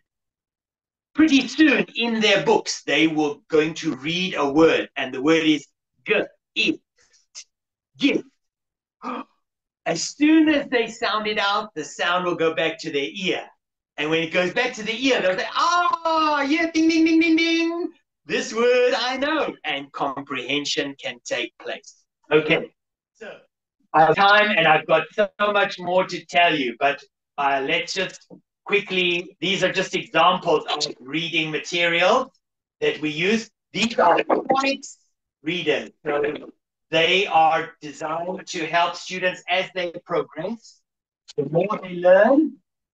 B: Pretty soon in their books, they were going to read a word, and the word is gift. Gift. As soon as they sound it out, the sound will go back to their ear. And when it goes back to the ear, they'll say, yeah, ding, ding, ding, ding, ding. This word I know. And comprehension can take place. Okay. So I have time, and I've got so much more to tell you, but let's just quickly, these are just examples of reading material that we use. These are phonics readers. So they are designed to help students as they progress. The more they learn,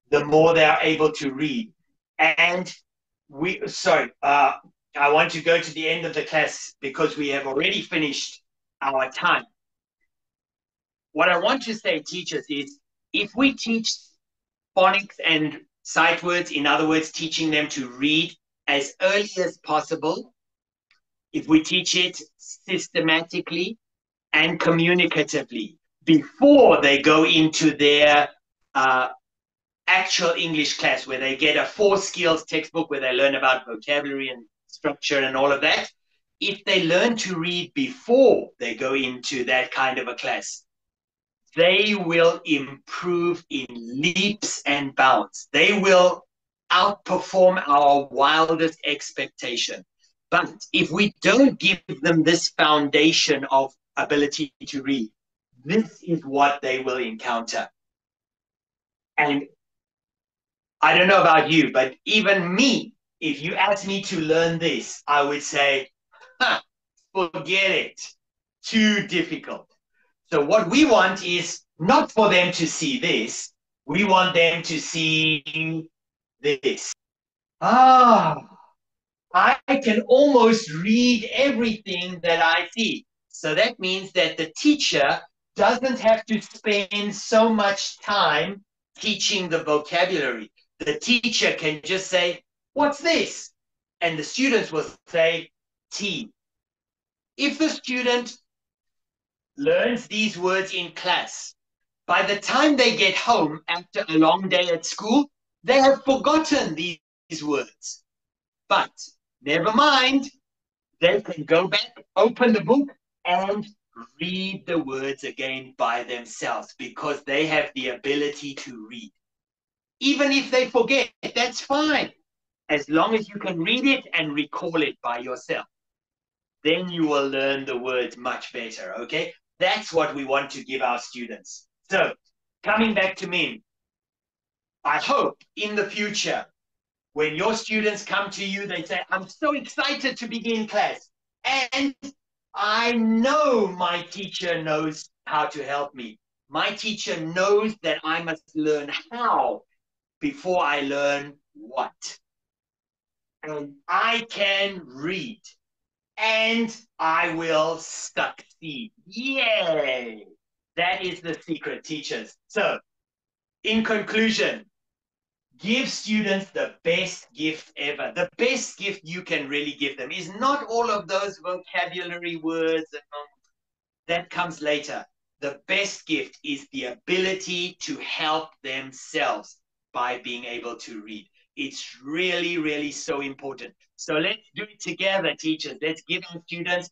B: the more they are able to read. And I want to go to the end of the class because we have already finished our time. What I want to say, teachers, is if we teach phonics and sight words, in other words, teaching them to read as early as possible, if we teach it systematically and communicatively before they go into their actual English class, where they get a 4 skills textbook where they learn about vocabulary and structure and all of that, if they learn to read before they go into that kind of a class, they will improve in leaps and bounds. They will outperform our wildest expectation. But if we don't give them this foundation of ability to read, this is what they will encounter. And I don't know about you, but even me, if you asked me to learn this, I would say, forget it. Too difficult. So what we want is not for them to see this. We want them to see this. I can almost read everything that I see. So that means that the teacher doesn't have to spend so much time teaching the vocabulary. The teacher can just say, what's this? And the students will say, tea. If the student learns these words in class, by the time they get home after a long day at school, they have forgotten these words. But never mind, they can go back, open the book, and read the words again by themselves because they have the ability to read. Even if they forget, that's fine. As long as you can read it and recall it by yourself, then you will learn the words much better, okay? That's what we want to give our students. So, coming back to me, I hope in the future, when your students come to you, they say, I'm so excited to begin class. And I know my teacher knows how to help me. My teacher knows that I must learn how before I learn what. And I can read. And I will succeed. Yay! That is the secret, teachers. So, in conclusion, give students the best gift ever. The best gift you can really give them is not all of those vocabulary words. That comes later. The best gift is the ability to help themselves by being able to read. It's really, really so important. So let's do it together, teachers. Let's give our students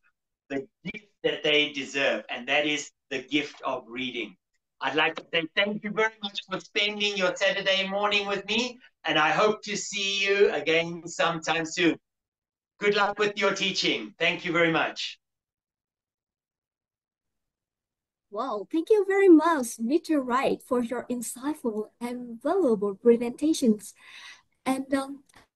B: the gift that they deserve, and that is the gift of reading. I'd like to say thank you very much for spending your Saturday morning with me, and I hope to see you again sometime soon. Good luck with your teaching. Thank you very much.
E: Wow, thank you very much, Mr. Wright, for your insightful and valuable presentations. And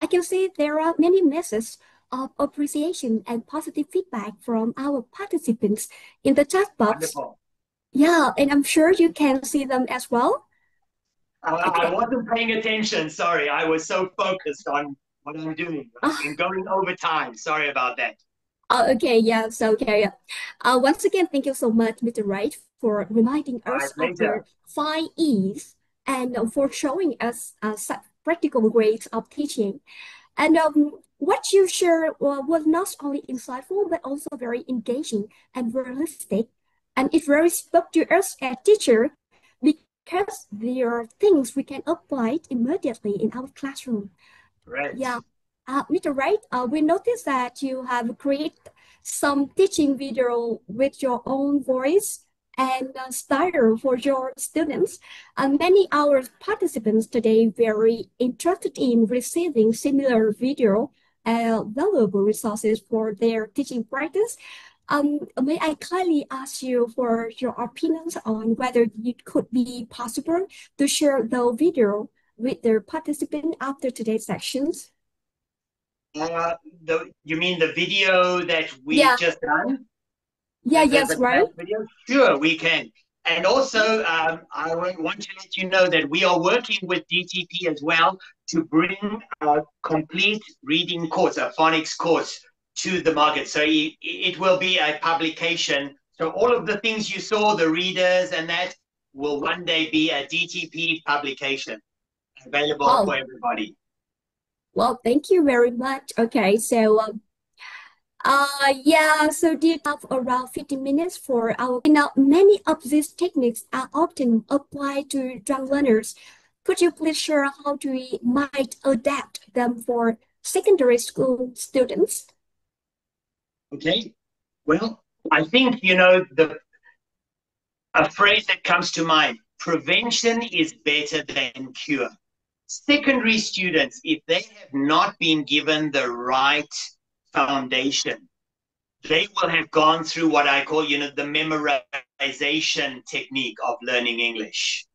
E: I can see there are many messages of appreciation and positive feedback from our participants in the chat box.
B: Wonderful.
E: Yeah, and I'm sure you can see them as well.
B: I wasn't paying attention. Sorry, I was so focused on what I'm doing and going over time. Sorry about that.
E: Okay, yeah, so okay. Once again, thank you so much, Mr. Wright, for reminding us of the 5 E's and for showing us such practical ways of teaching. And what you shared was not only insightful, but also very engaging and realistic. And it really spoke to us as teachers because there are things we can apply immediately in our classroom.
B: Right.
E: Yeah. Mr. Wright, we noticed that you have created some teaching video with your own voice and style for your students. Many of our participants today very interested in receiving similar video valuable resources for their teaching practice. May I kindly ask you for your opinions on whether it could be possible to share the video with the participant after today's sections?
B: You mean the video that we
E: Yeah.
B: just done?
E: Yeah,
B: The
E: yes, right.
B: class video? Sure, we can. And also, I want to let you know that we are working with DTP as well to bring a complete reading course, a phonics course, to the market. So it will be a publication. So all of the things you saw, the readers and that, will one day be a DTP publication available
E: Oh.
B: for everybody.
E: Well, thank you very much. Okay, so yeah, so do you have around 15 minutes for our now many of these techniques are often applied to young learners. Could you please share how we might adapt them for secondary school students?
B: Okay. Well, I think a phrase that comes to mind: prevention is better than cure. Secondary students, if they have not been given the right foundation, they will have gone through what I call, the memorization technique of learning English.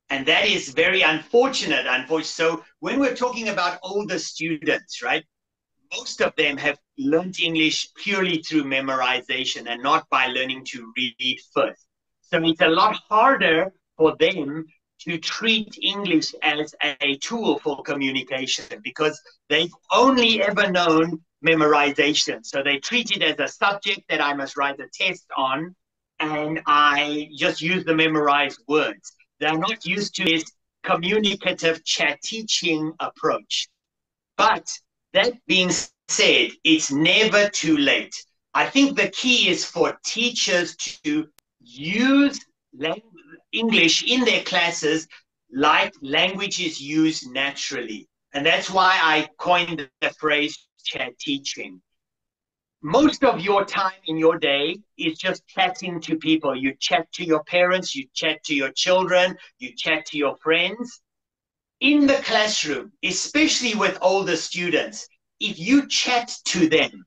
B: And that is very unfortunate. So when we're talking about older students, right, most of them have learned English purely through memorization and not by learning to read first. So it's a lot harder for them to treat English as a tool for communication because they've only ever known memorization. So they treat it as a subject that I must write a test on, and I just use the memorized words. They're not used to this communicative chat teaching approach. But that being said, it's never too late. I think the key is for teachers to use English in their classes like language is used naturally. And that's why I coined the phrase chat teaching. Most of your time in your day is just chatting to people. You chat to your parents, you chat to your children, you chat to your friends. In the classroom, especially with older students, if you chat to them,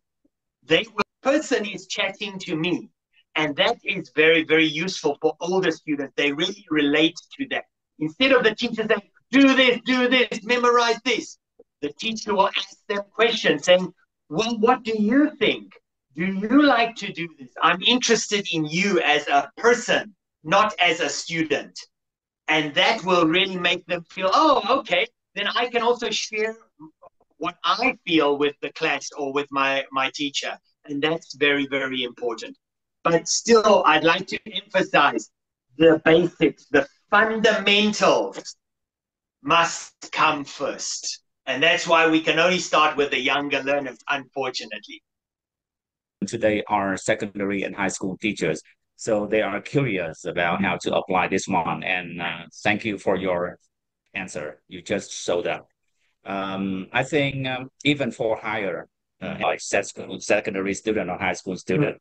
B: the person is chatting to me. And that is very, very useful for older students. They really relate to that. Instead of the teacher saying, do this, memorize this, the teacher will ask them questions saying, well, what do you think? Do you like to do this? I'm interested in you as a person, not as a student. And that will really make them feel, oh, okay, then I can also share what I feel with the class or with my teacher. And that's very, very important. But still, I'd like to emphasize the basics, the fundamentals must come first. And that's why we can only start with the younger learners, unfortunately.
F: Today are secondary and high school teachers. So they are curious about how to apply this one. And thank you for your answer. You just showed up. I think even for higher, like secondary student or high school student,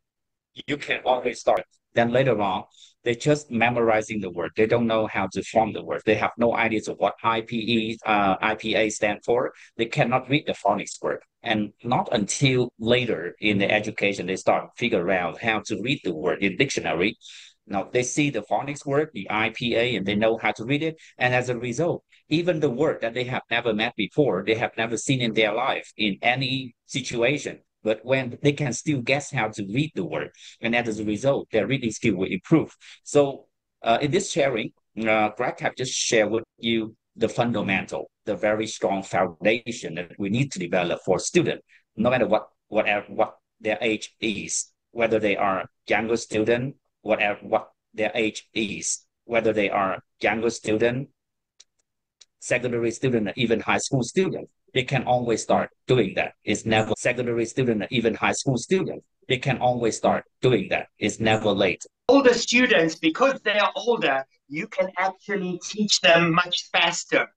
F: you can always start. Then later on, they're just memorizing the word. They don't know how to form the word. They have no ideas of what IPA stand for. They cannot read the phonics word. And not until later in the education, they start figure out how to read the word in dictionary. Now they see the phonics word, the IPA, and they know how to read it. And as a result, even the word that they have never met before, they have never seen in their life in any situation, but when they can still guess how to read the word, and as a result, their reading skill will improve. So in this sharing, Greg have just shared with you the fundamental, the very strong foundation that we need to develop for students, no matter what their age is, whether they are younger student, what their age is, whether they are younger student, secondary student, or even high school student. They can always start doing that. It's never secondary student, or even high school student. They can always start doing that. It's never late.
B: Older students, because they are older, you can actually teach them much faster.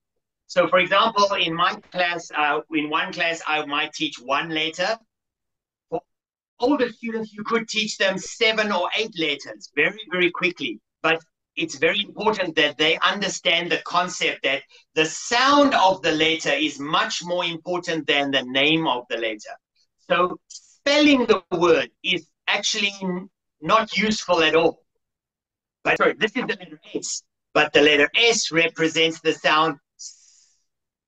B: So, for example, in my class, in one class, I might teach one letter. For older students, you could teach them 7 or 8 letters very, very quickly. But it's very important that they understand the concept that the sound of the letter is much more important than the name of the letter. So spelling the word is actually not useful at all. But sorry, this is the letter S, but the letter S represents the sound.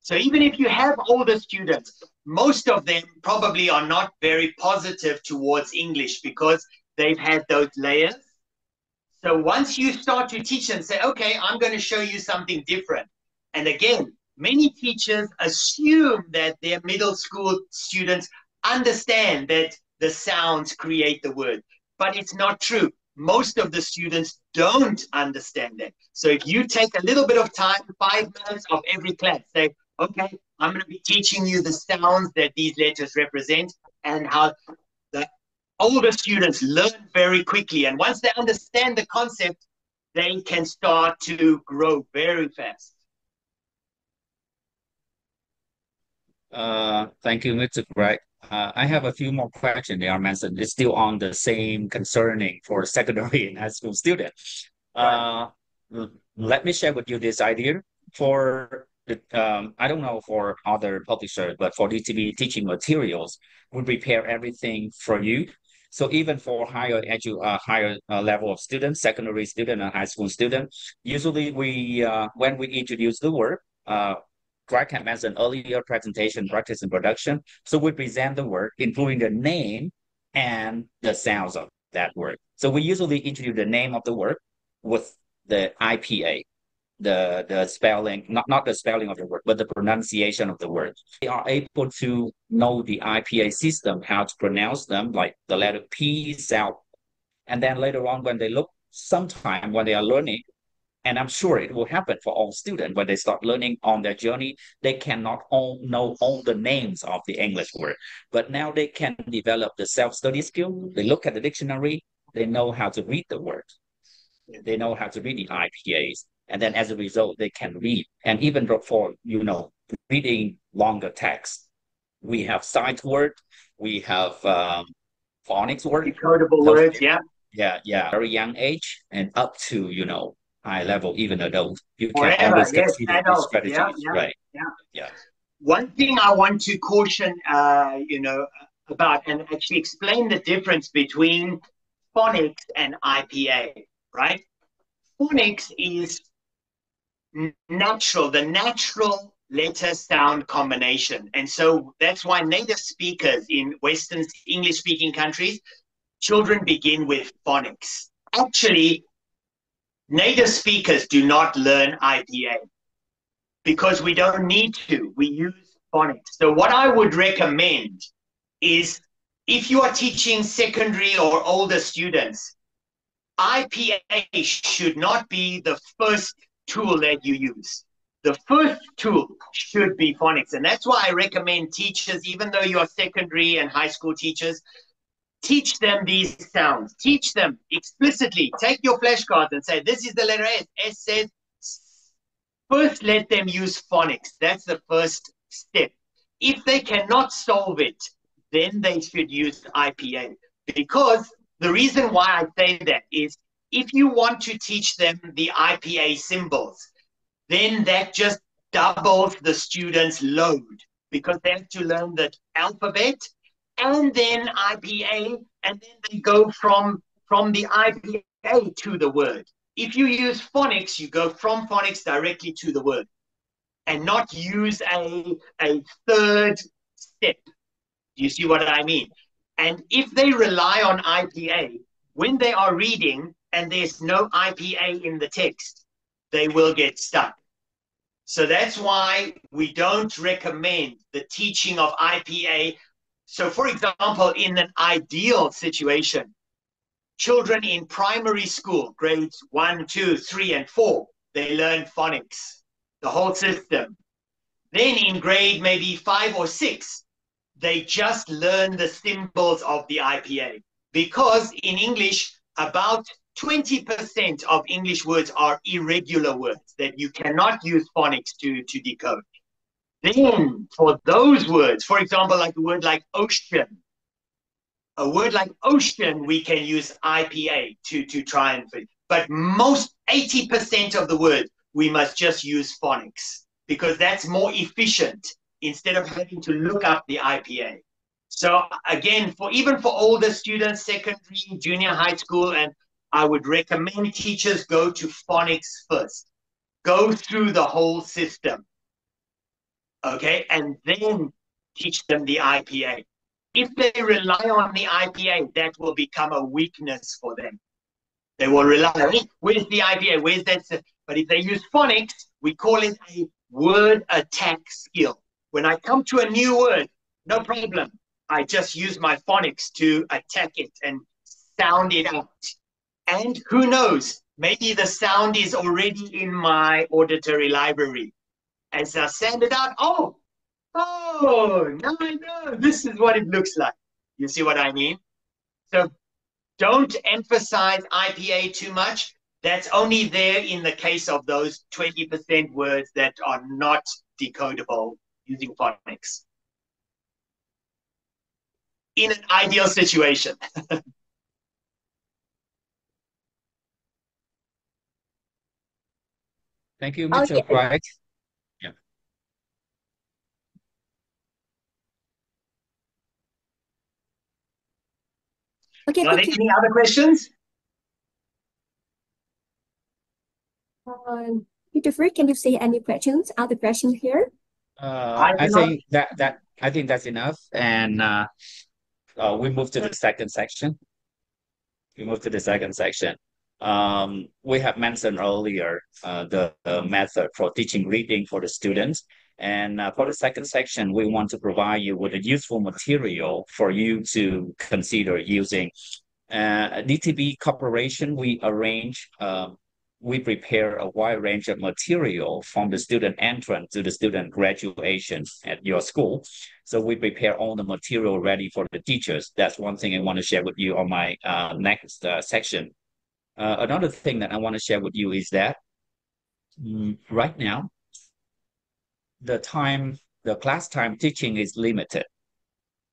B: So even if you have older students, most of them probably are not very positive towards English because they've had those layers. So once you start to teach them, say, okay, I'm going to show you something different. And again, many teachers assume that their middle school students understand that the sounds create the word, but it's not true. Most of the students don't understand that. So if you take a little bit of time, 5 minutes of every class, say, okay, I'm going to be teaching you the sounds that these letters represent and how the older students learn very quickly. And once they understand the concept, they can start to grow very fast.
F: Thank you, Mr. Greg. I have a few more questions. They are mentioned. It's still on the same concerning for secondary and high school students. Let me share with you this idea. For the, I don't know for other publishers, but for DTV teaching materials, we prepare everything for you. So even for higher level of students, secondary student and high school student, usually we when we introduce the word, Greg had mentioned earlier, presentation, practice, and production. So we present the word, including the name and the sounds of that word. So we usually introduce the name of the word with the IPA, the spelling, not the spelling of the word, but the pronunciation of the word. They are able to know the IPA system, how to pronounce them, like the letter P sound. And then later on, when they look, sometime when they are learning, and I'm sure it will happen for all students when they start learning on their journey, they cannot know all the names of the English word, but now they can develop the self-study skill. They look at the dictionary, they know how to read the word. They know how to read the IPAs. And then as a result, they can read. And even for, reading longer text, we have sight word, we have phonics word.
B: Decodable words, yeah.
F: Yeah, very young age and up to, high level, even adult. You can
B: Forever,
F: always
B: yes,
F: consider these
B: adult.
F: strategies,
B: Yeah.
F: right?
B: Yeah.
F: Yeah.
B: One thing I want to caution, about and actually explain the difference between phonics and IPA, right? Phonics is natural, the natural letter sound combination. And so that's why native speakers in Western English speaking countries, children begin with phonics. Actually, native speakers do not learn IPA because we don't need to. We use phonics. So what I would recommend is if you are teaching secondary or older students, IPA should not be the first tool that you use. The first tool should be phonics. And that's why I recommend teachers, even though you are secondary and high school teachers, teach them these sounds. Teach them explicitly. Take your flashcards and say, this is the letter S. S says, first let them use phonics. That's the first step. If they cannot solve it, then they should use IPA. Because the reason why I say that is if you want to teach them the IPA symbols, then that just doubles the students' load because they have to learn the alphabet and then IPA, and then they go from the IPA to the word. If you use phonics, you go from phonics directly to the word and not use a third step. Do you see what I mean? And if they rely on IPA, when they are reading and there's no IPA in the text, they will get stuck. So that's why we don't recommend the teaching of IPA. So for example, in an ideal situation, children in primary school, grades 1, 2, 3, and 4, they learn phonics, the whole system. Then in grade maybe 5 or 6, they just learn the symbols of the IPA. Because in English, about 20% of English words are irregular words that you cannot use phonics to decode. Then for those words, for example, like a word like ocean, we can use IPA to try and fit. But most 80% of the word, we must just use phonics because that's more efficient instead of having to look up the IPA. So again, even for older students, secondary, junior high school, and I would recommend teachers go to phonics first. Go through the whole system. okay, and then teach them the IPA. If they rely on the IPA, that will become a weakness for them. They will rely on it. Where's the IPA? Where's that? But if they use phonics, we call it a word attack skill. When I come to a new word, no problem. I just use my phonics to attack it and sound it out. And who knows, maybe the sound is already in my auditory library. As I sound it out, oh, now I know this is what it looks like. You see what I mean? So don't emphasize IPA too much. That's only there in the case of those 20% words that are not decodable using phonics. In an ideal situation.
F: Thank you, Mr. Bright. Yeah.
E: Okay,
B: Are there any other questions?
E: Mr. Frick, can you see any questions? Other questions here?
F: I think that's enough, and we move to the second section. We have mentioned earlier the method for teaching reading for the students. And for the second section, we want to provide you with a useful material for you to consider using. DTB Corporation, we prepare a wide range of material from the student entrance to the student graduation at your school. So we prepare all the material ready for the teachers. That's one thing I want to share with you on my next section. Another thing that I want to share with you is that right now, the class time teaching is limited.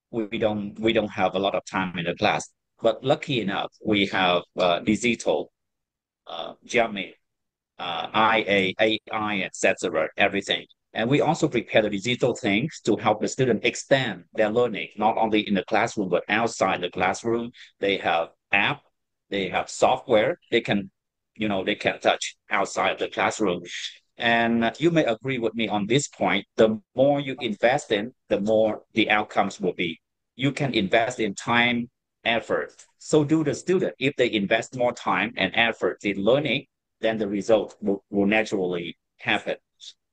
F: We don't have a lot of time in the class, but lucky enough, we have digital jamming, IA, AI, etc., everything. And we also prepare the digital things to help the student extend their learning, not only in the classroom, but outside the classroom. They have app, they have software, they can touch outside the classroom. And you may agree with me on this point. The more you invest in, the more the outcomes will be. You can invest in time, effort. So do the student. If they invest more time and effort in learning, then the result will naturally happen.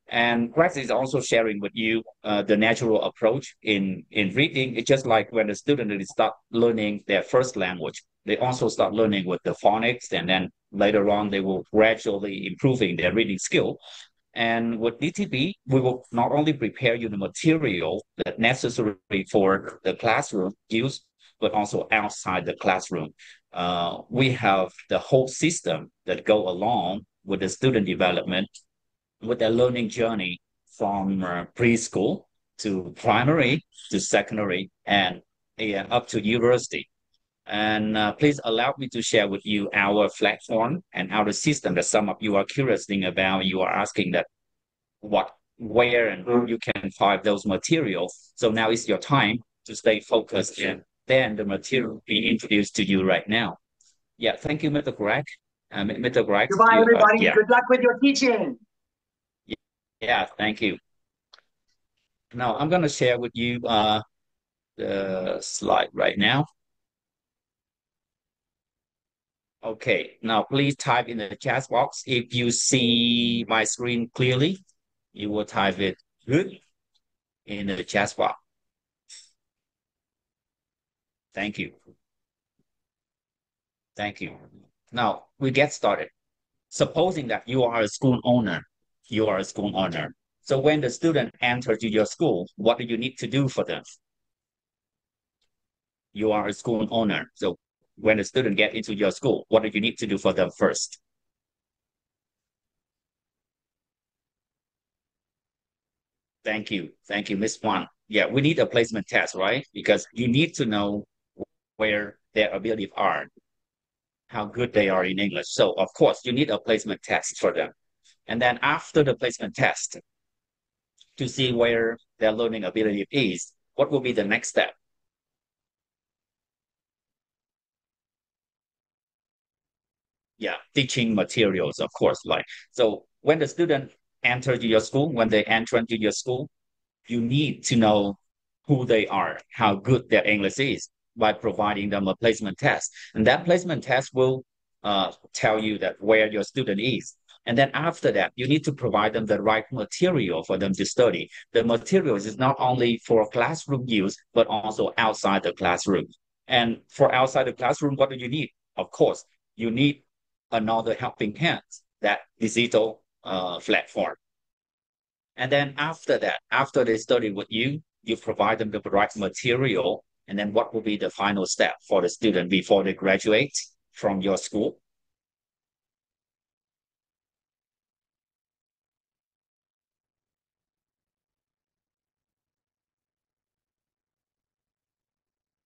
F: And Rex is also sharing with you the natural approach in reading. It's just like when the student start learning their first language, they also start learning with the phonics, and then later on they will gradually improving their reading skill. And with DTB, we will not only prepare you the material that necessary for the classroom use, but also outside the classroom. We have the whole system that go along with the student development, with their learning journey from preschool to primary to secondary and up to university. And please allow me to share with you our platform and our system that some of you are curious about. You are asking that where and who you can find those materials. So now is your time to stay focused, and then the material will be introduced to you right now. Yeah, thank you, Mr. Greg. Mr. Greg.
B: Goodbye, everybody. Yeah. Good luck with your teaching.
F: Yeah, thank you. Now I'm going to share with you the slide right now. Okay, now please type in the chat box. If you see my screen clearly, you will type it good in the chat box. Thank you. Thank you. Now we get started. Supposing that you are a school owner, So when the student enters to your school, what do you need to do for them? You are a school owner. So when the student get into your school, what do you need to do for them first? Thank you. Thank you, Miss Juan. Yeah, we need a placement test, right? Because you need to know where their abilities are, how good they are in English. So of course, you need a placement test for them. And then after the placement test, to see where their learning ability is, what will be the next step? Yeah, teaching materials, of course. So when the student enter to your school, when they enter into your school, you need to know who they are, how good their English is by providing them a placement test. And that placement test will tell you that where your student is. And then after that, you need to provide them the right material for them to study. The materials is not only for classroom use, but also outside the classroom. And for outside the classroom, what do you need? Of course, you need another helping hand, that digital platform. And then after that, after they study with you, you provide them the right material. And then what will be the final step for the student before they graduate from your school?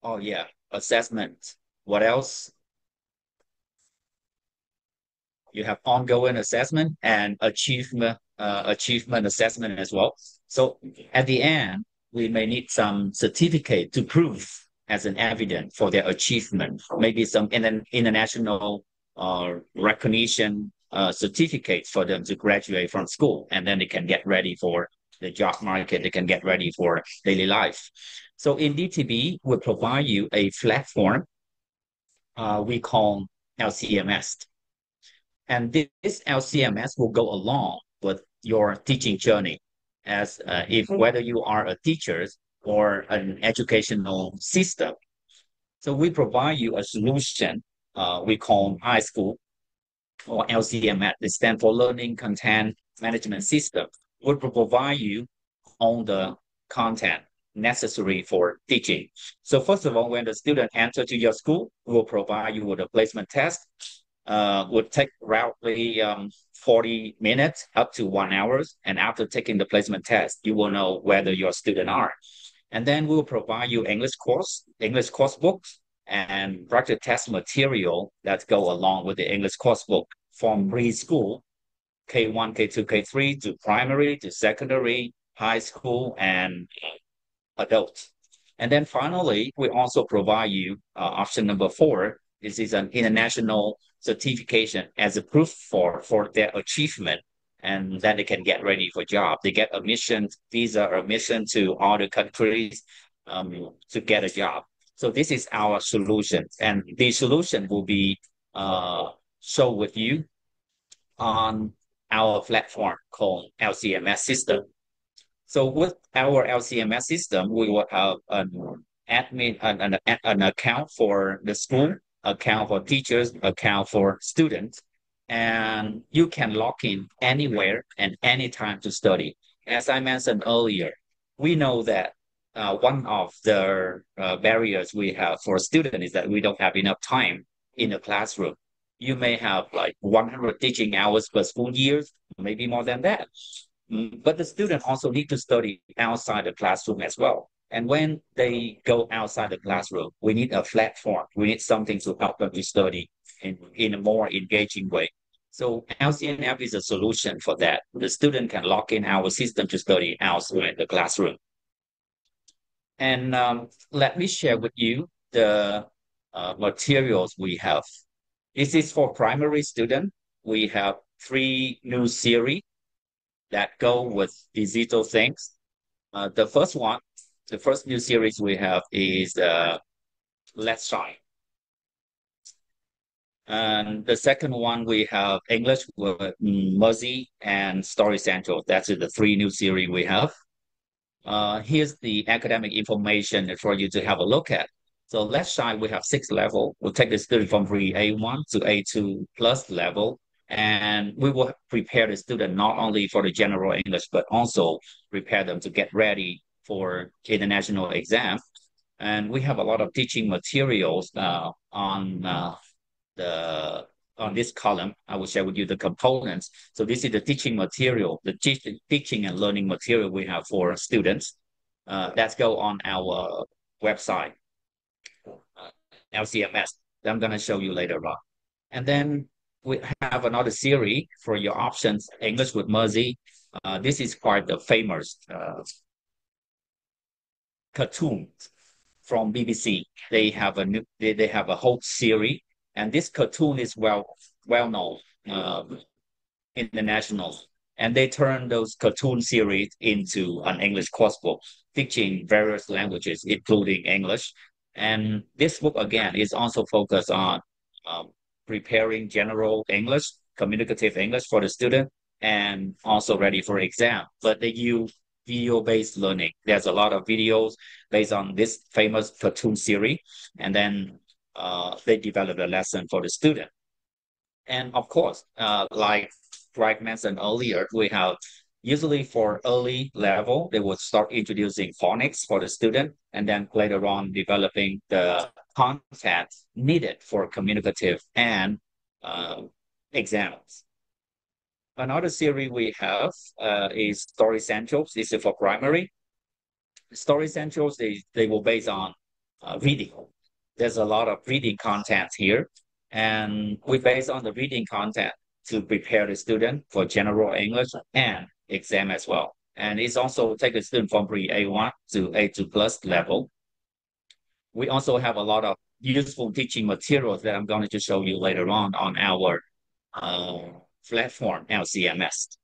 F: Oh yeah, assessment. What else? You have ongoing assessment and achievement assessment as well. So at the end, we may need some certificate to prove as an evidence for their achievement, maybe some international recognition certificate for them to graduate from school, and then they can get ready for the job market, they can get ready for daily life. So in DTB, we provide you a platform we call LCMS. And this LCMS will go along with your teaching journey, as if whether you are a teacher or an educational system. So we provide you a solution we call iSchool or LCMS. It stands for Learning Content Management System. We provide you all the content necessary for teaching. So first of all, when the student enter to your school, we'll provide you with a placement test. Would take roughly 40 minutes up to 1 hour. And after taking the placement test, you will know whether your student are. And then we'll provide you English course books and practice test material that go along with the English course book from preschool, K1, K2, K3 to primary, to secondary, high school, and adult. And then finally, we also provide you option number 4. This is an international certification as a proof for their achievement, and then they can get ready for job. They get admission, visa admission to other countries to get a job. So this is our solution, and the solution will be shown with you on our platform called LCMS system. So with our LCMS system, we will have an admin, an account for the school, account for teachers, account for students, and you can log in anywhere and anytime to study. As I mentioned earlier, we know that one of the barriers we have for students is that we don't have enough time in the classroom. You may have like 100 teaching hours per school year, maybe more than that. But the student also need to study outside the classroom as well. And when they go outside the classroom, we need a platform. We need something to help them to study in a more engaging way. So LCNF is a solution for that. The student can log in our system to study outside the classroom. And let me share with you the materials we have. This is for primary student. We have 3 new series that go with digital things. The first new series we have is Let's Shine. And the second one we have English with Mercy and Story Central. That's the 3 new series we have. Here's the academic information for you to have a look at. So Let's Shine, we have 6 levels. We'll take the student from A1 to A2 plus level. And we will prepare the student not only for the general English, but also prepare them to get ready for international exam. And we have a lot of teaching materials on this column. I will share with you the components. So this is the teaching material, the teaching and learning material we have for students. Let's go on our website, LCMS. I'm going to show you later on. And then we have another series for your options, English with Mercy. This is quite the famous cartoon from BBC. They have a whole series, and this cartoon is well known international. And they turn those cartoon series into an English course book, teaching various languages, including English. And this book, again, is also focused on um, preparing general English, communicative English for the student, and also ready for exam. But they use video-based learning. There's a lot of videos based on this famous cartoon series, and then they develop a lesson for the student. And of course, like Greg mentioned earlier, we have usually for early level, they would start introducing phonics for the student, and then later on developing the content needed for communicative and exams. Another series we have is Story Essentials. This is for primary. Story Essentials, they will based on reading. There's a lot of reading content here, and we base on the reading content to prepare the student for general English and exam as well. And it's also take the student from pre-A1 to A2 plus level. We also have a lot of useful teaching materials that I'm going to show you later on our platform, LCMS.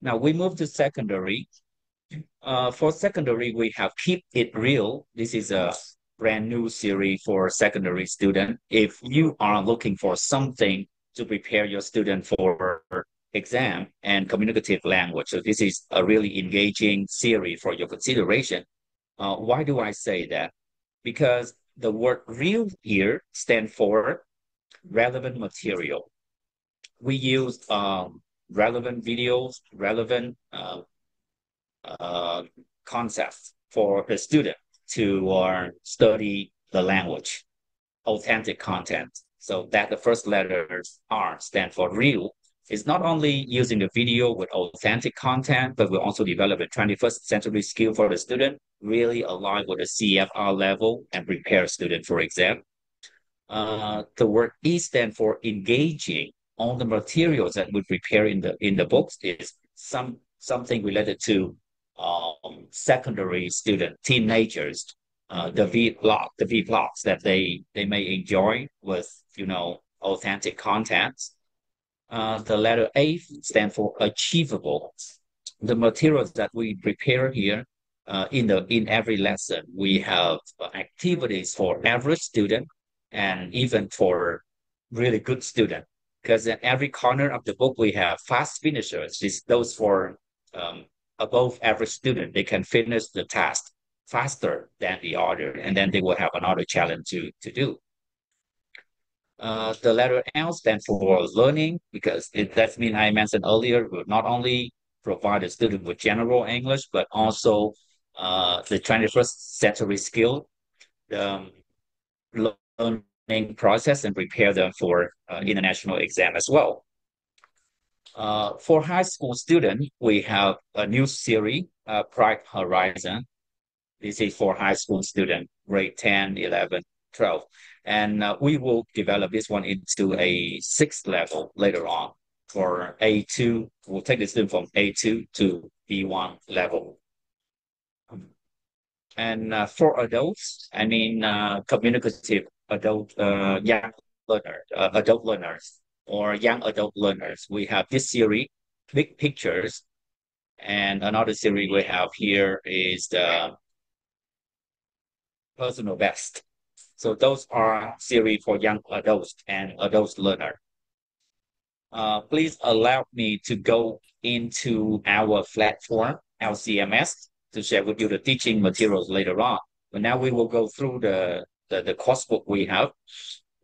F: Now we move to secondary. For secondary, we have Keep It Real. This is a brand new series for secondary student. If you are looking for something to prepare your student for exam and communicative language, so this is a really engaging series for your consideration. Why do I say that? Because the word real here stands for relevant material. We use relevant videos, relevant concepts for the student to study the language, authentic content. So that the first letter R stand for real. It's not only using the video with authentic content, but we also develop a 21st century skill for the student, really align with the CFR level and prepare student for exam. The word E stand for engaging. All the materials that we prepare in the books is something related to secondary student, teenagers, the vlogs that they may enjoy with authentic content. The letter A stands for achievable. The materials that we prepare here in every lesson, we have activities for average student and even for really good student. Because in every corner of the book, we have fast finishers. It's those for above average student. They can finish the task faster than the other, and then they will have another challenge to do. The letter L stands for learning, because that means I mentioned earlier, will not only provide the student with general English, but also the 21st century skill, the learning process, and prepare them for international exam as well. For high school students, we have a new series, Bright Horizon. This is for high school students, grade 10, 11, 12. And we will develop this one into a 6th level later on. For A2, we'll take the student from A2 to B1 level. And for adults, I mean communicative adult young adult learners or young adult learners, we have this series, Big Pictures. And another series we have here is the Personal Best. So those are series for young adults and adult learner. Please allow me to go into our platform, LCMS, to share with you the teaching materials later on. But now we will go through the course book we have.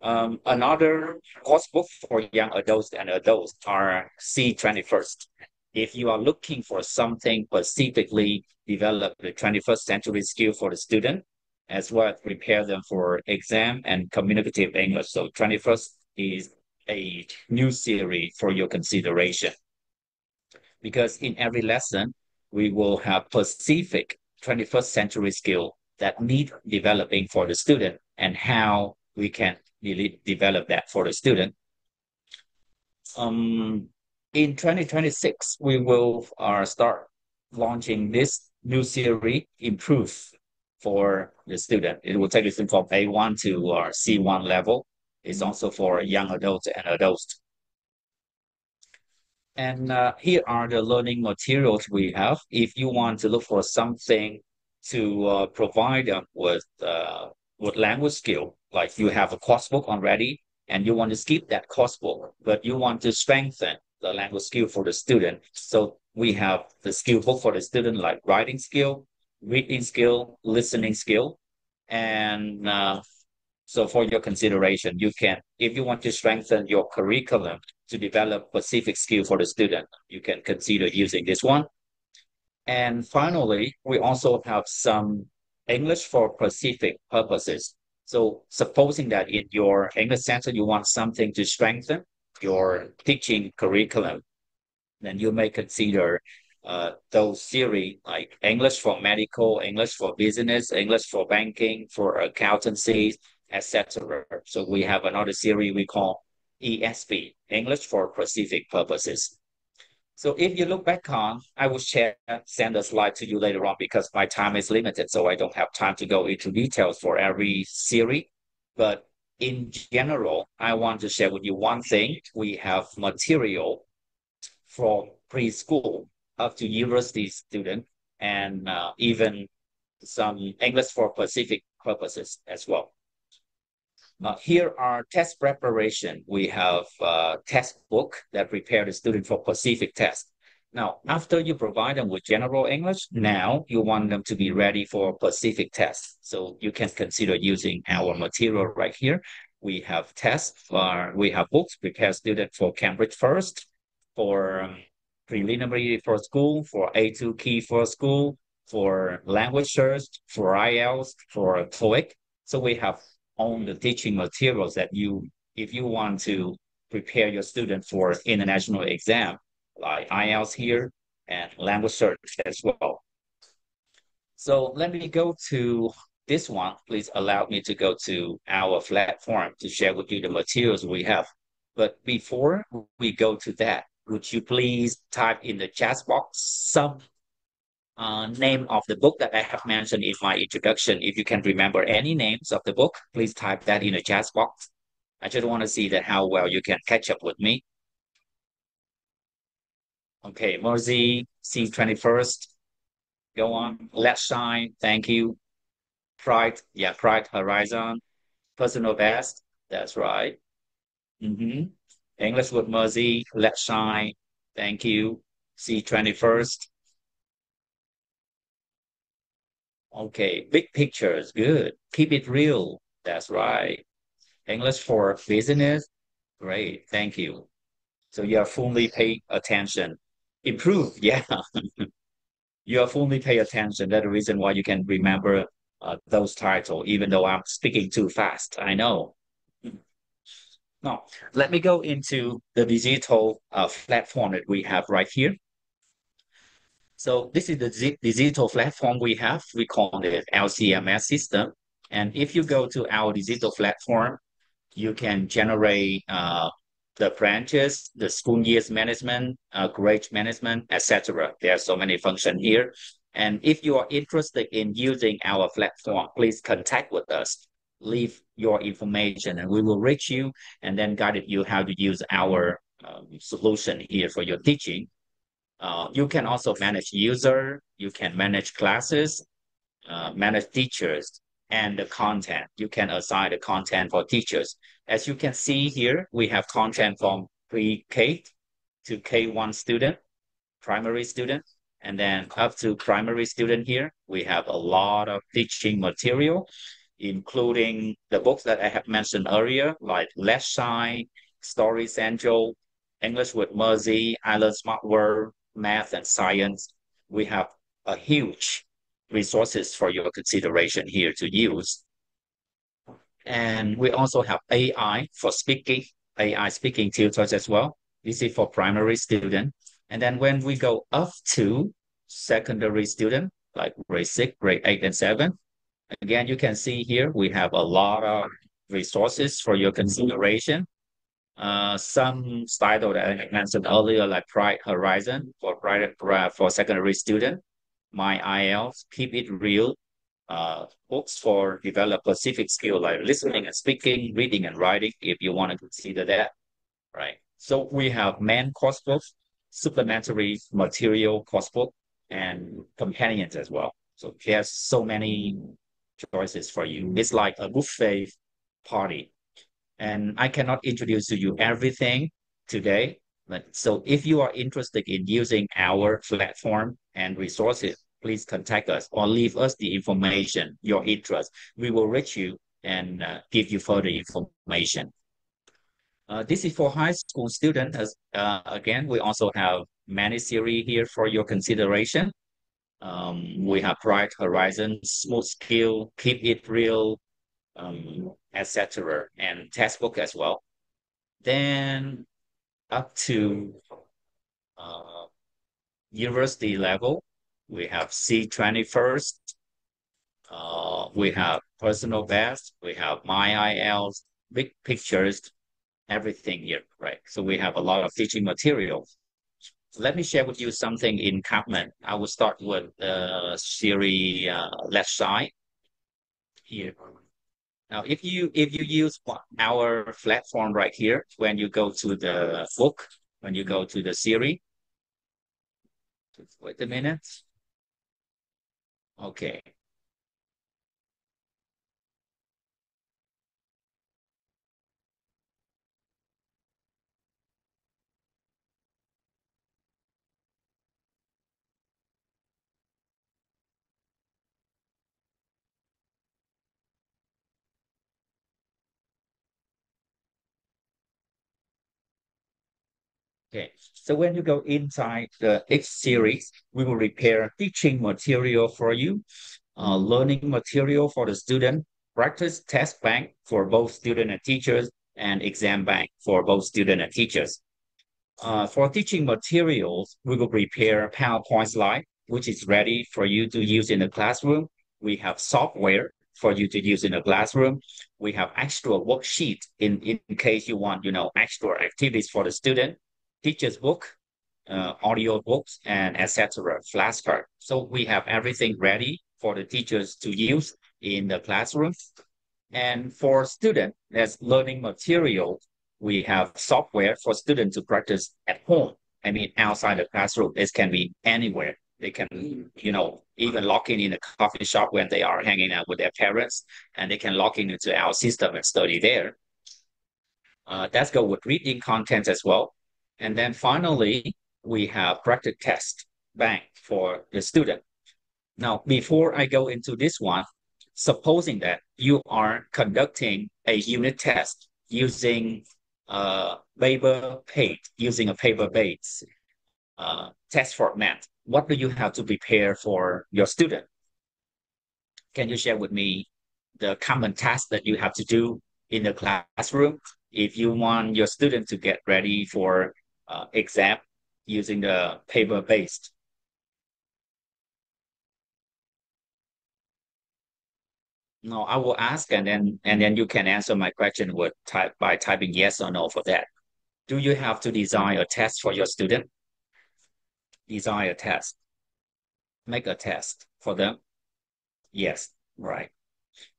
F: Another course book for young adults and adults are C21st. If you are looking for something specifically develop the 21st century skill for the student, as well as prepare them for exam and communicative English. So 21st is a new series for your consideration. Because in every lesson, we will have specific 21st century skill that need developing for the student and how we can really develop that for the student. In 2026, we will start launching this new series, Improve, for the student. It will take the student from A1 to C1 level. It's also for young adults and adults. And here are the learning materials we have. If you want to look for something to provide them with language skill, like you have a course book already, and you want to skip that course book, but you want to strengthen the language skill for the student. So we have the skill book for the student, like writing skill, reading skill, listening skill, and so for your consideration, you can, if you want to strengthen your curriculum to develop specific skill for the student, you can consider using this one. And finally, we also have some English for specific purposes. So supposing that in your English center, you want something to strengthen your teaching curriculum, then you may consider those series like English for medical, English for business, English for banking, for accountancy, etc. So we have another series we call ESP, English for Specific Purposes. So if you look back on, I will send a slide to you later on because my time is limited, so I don't have time to go into details for every series. But in general, I want to share with you one thing. We have material from preschool up to university student and even some English for specific purposes as well. Here are test preparation. We have a test book that prepare the student for specific tests. Now, after you provide them with general English, now you want them to be ready for specific tests. So you can consider using our material right here. We have tests, we have books prepare students for Cambridge First, for preliminary for school, for A2 key for school, for language search, for IELTS, for TOEIC. So we have on the teaching materials that if you want to prepare your student for international exam, like IELTS here and language search as well. So let me go to this one. Please allow me to go to our platform to share with you the materials we have. But before we go to that, would you please type in the chat box some name of the book that I have mentioned in my introduction. If you can remember any names of the book, please type that in the chat box. I just want to see that how well you can catch up with me. Okay, Mercy, C21st. Go on. Let's Shine. Thank you. Pride. Yeah, Pride Horizon. Personal Best. That's right. English with Mercy. Let's Shine. Thank you. C21st. Okay, big pictures, good. Keep it real. That's right. English for business. Great, thank you. So you are fully pay attention. Improve, yeah. You are fully pay attention. That's the reason why you can remember those titles, even though I'm speaking too fast. I know. Now, let me go into the digital platform that we have right here. So this is the digital platform we have. We call it LCMS system. And if you go to our digital platform, you can generate the branches, the school years management, grade management, etc. There are so many functions here. And if you are interested in using our platform, please contact with us. Leave your information and we will reach you and then guide you how to use our solution here for your teaching. You can also manage user, you can manage classes, manage teachers, and the content. You can assign the content for teachers. As you can see here, we have content from pre-K to K1 student, primary student, and then up to primary student here. We have a lot of teaching material, including the books that I have mentioned earlier, like Let's Shine, Story Central, English with Mercy, I Learn Smart World, Math and Science. We have a huge resources for your consideration here to use. And we also have AI for speaking, AI speaking tutors as well. This is for primary student. And then when we go up to secondary student, like grade 6, grade 8, and 7, again, you can see here, we have a lot of resources for your consideration. Some title that I mentioned earlier, like Pride Horizon for secondary student, My IELTS, Keep It Real, books for develop specific skill like listening and speaking, reading and writing, if you want to consider that, right? So we have main course books, supplementary material, coursebook, and companions as well. So there's so many choices for you. It's like a buffet party. And I cannot introduce to you everything today. But so if you are interested in using our platform and resources, please contact us or leave us the information, your interest. We will reach you and give you further information. This is for high school students. Again, we also have many series here for your consideration. We have Bright Horizons, Smooth Skill, Keep It Real, etc., and textbook as well. Then up to university level, we have C21st, we have personal best, we have my IELTS, big pictures, everything here, right? So we have a lot of teaching materials. So let me share with you something in common. I will start with the series left side here. Now, if you use our platform right here, when you go to the book, when you go to the series, wait a minute. Okay. Okay, so when you go inside the X series, we will prepare teaching material for you, learning material for the student, practice test bank for both student and teachers, and exam bank for both student and teachers. For teaching materials, we will prepare PowerPoint slide, which is ready for you to use in the classroom. We have software for you to use in the classroom. We have extra worksheet in case you want, extra activities for the student, teacher's book, audio books, and etc. flashcard. So we have everything ready for the teachers to use in the classroom. And for students, there's learning material. We have software for students to practice at home. I mean, outside the classroom, this can be anywhere. They can, even log in a coffee shop when they are hanging out with their parents, and they can log in into our system and study there. Let's go with reading content as well. And then finally, we have practice test bank for the student. Now, before I go into this one, supposing that you are conducting a unit test using a paper-based test format, what do you have to prepare for your student? Can you share with me the common tasks that you have to do in the classroom if you want your student to get ready for exam using the paper-based? No, I will ask, and then you can answer my question by typing yes or no for that. Do you have to design a test for your student? Design a test. Make a test for them? Yes, right.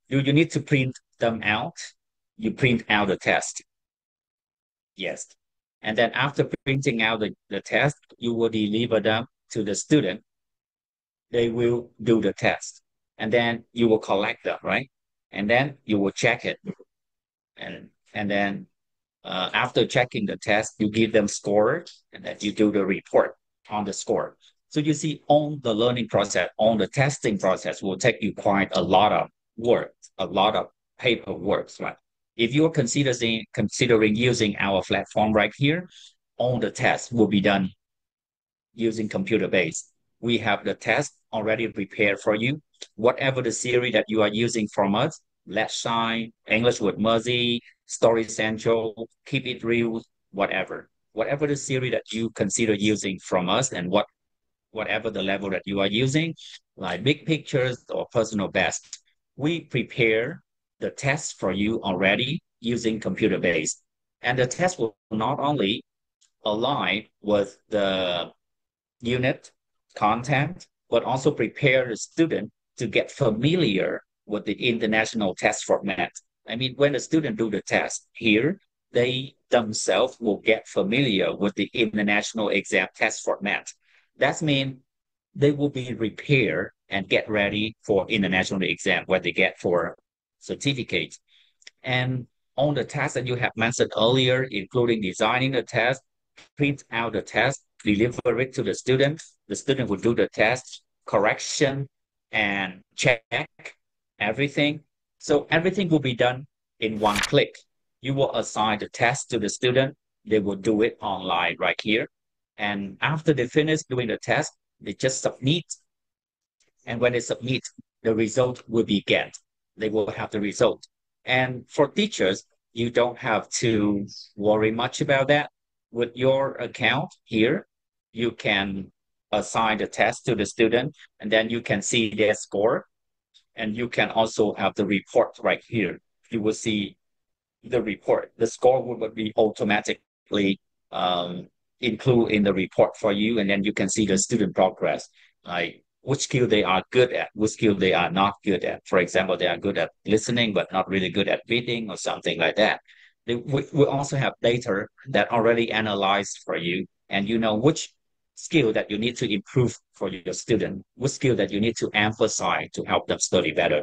F: Do you need to print them out? You print out the test. Yes. And then after printing out the test, you will deliver them to the student. They will do the test. And then you will collect them, right? And then you will check it. And then after checking the test, you give them score, and then you do the report on the score. So you see, on the learning process, on the testing process will take you quite a lot of work, a lot of paperwork, right? If you're considering using our platform right here, all the tests will be done using computer-based. We have the test already prepared for you. Whatever the series that you are using from us, Let's Shine, English with Mercy, Story Central, Keep It Real, whatever the series that you consider using from us, and whatever the level that you are using, like big pictures or personal best, we prepare the test for you already using computer-based. And the test will not only align with the unit content, but also prepare the student to get familiar with the international test format. I mean, when the student do the test here, they themselves will get familiar with the international exam test format. That means they will be prepared and get ready for international exam where they get for certificate. And on the task that you have mentioned earlier, including designing the test, print out the test, deliver it to the student will do the test, correction, and check everything. So everything will be done in one click. You will assign the test to the student. They will do it online right here. And after they finish doing the test, they just submit. And when they submit, the result will be get. They will have the result. And for teachers, you don't have to worry much about that. With your account here, you can assign the test to the student, and then you can see their score. And you can also have the report right here. You will see the report. The score will be automatically included in the report for you, and then you can see the student progress, like which skill they are good at, which skill they are not good at. For example, they are good at listening, but not really good at reading or something like that. We also have data that already analyzed for you, and you know which skill that you need to improve for your student, which skill that you need to emphasize to help them study better.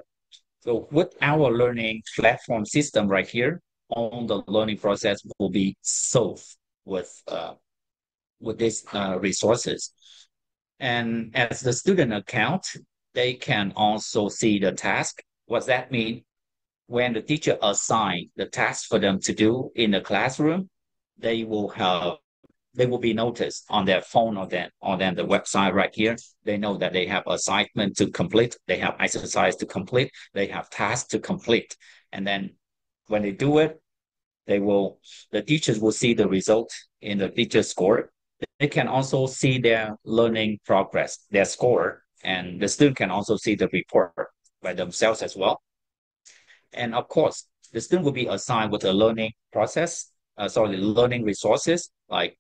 F: So with our learning platform system right here, all the learning process will be solved with these resources. And as the student account, they can also see the task. What that mean? When the teacher assign the task for them to do in the classroom, they will have they will be noticed on their phone or then the website right here. They know that they have assignment to complete, they have exercise to complete, they have tasks to complete. And then when they do it, the teachers will see the result in the teacher score. They can also see their learning progress, their score, and the student can also see the report by themselves as well. And of course, the student will be assigned with a learning process, learning resources, like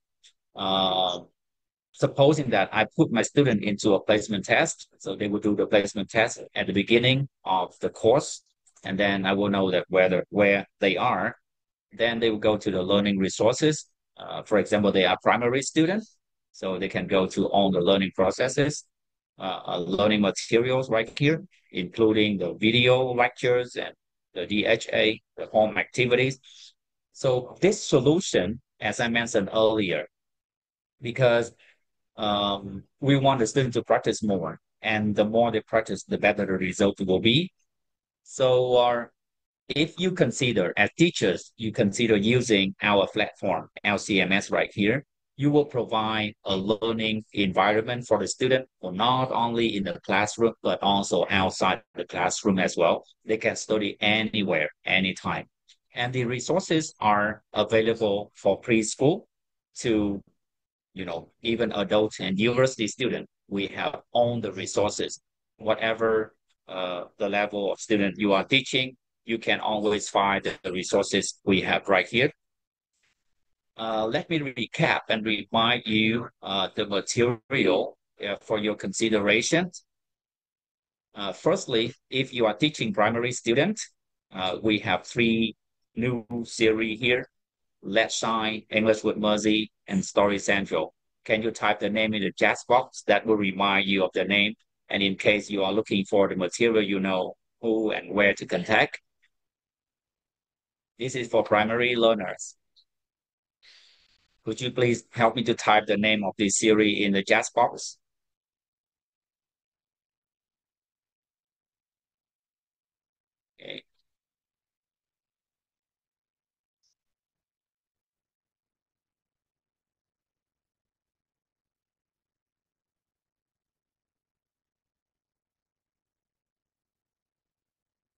F: supposing that I put my student into a placement test. So they will do the placement test at the beginning of the course, and then I will know that where they are. Then they will go to the learning resources. For example, they are primary students, so they can go to all the learning processes, learning materials right here, including the video lectures and the DHA, the home activities. So this solution, as I mentioned earlier, because we want the student to practice more, and the more they practice, the better the result will be. So if you consider, as teachers, you consider using our platform, LCMS right here, you will provide a learning environment for the student, not only in the classroom, but also outside the classroom as well. They can study anywhere, anytime. And the resources are available for preschool to, even adults and university students. We have all the resources. Whatever the level of student you are teaching, you can always find the resources we have right here. Let me recap and remind you the material for your consideration. Firstly, if you are teaching primary students, we have 3 new series here: Let's Shine, English with Mercy, and Story Central. Can you type the name in the chat box? That will remind you of the name. And in case you are looking for the material, you know who and where to contact. This is for primary learners. Could you please help me to type the name of this series in the chat box? Okay.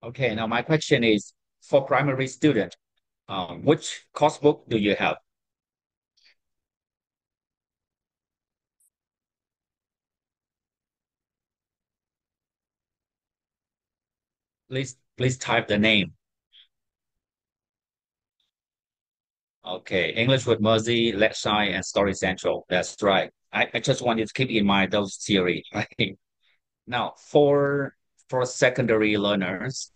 F: Okay, now my question is, for primary student, which course book do you have? Please type the name. Okay, English with Mercy, Let's Shine, and Story Central. That's right. I just wanted to keep in mind those theory. Right? Now, for secondary learners,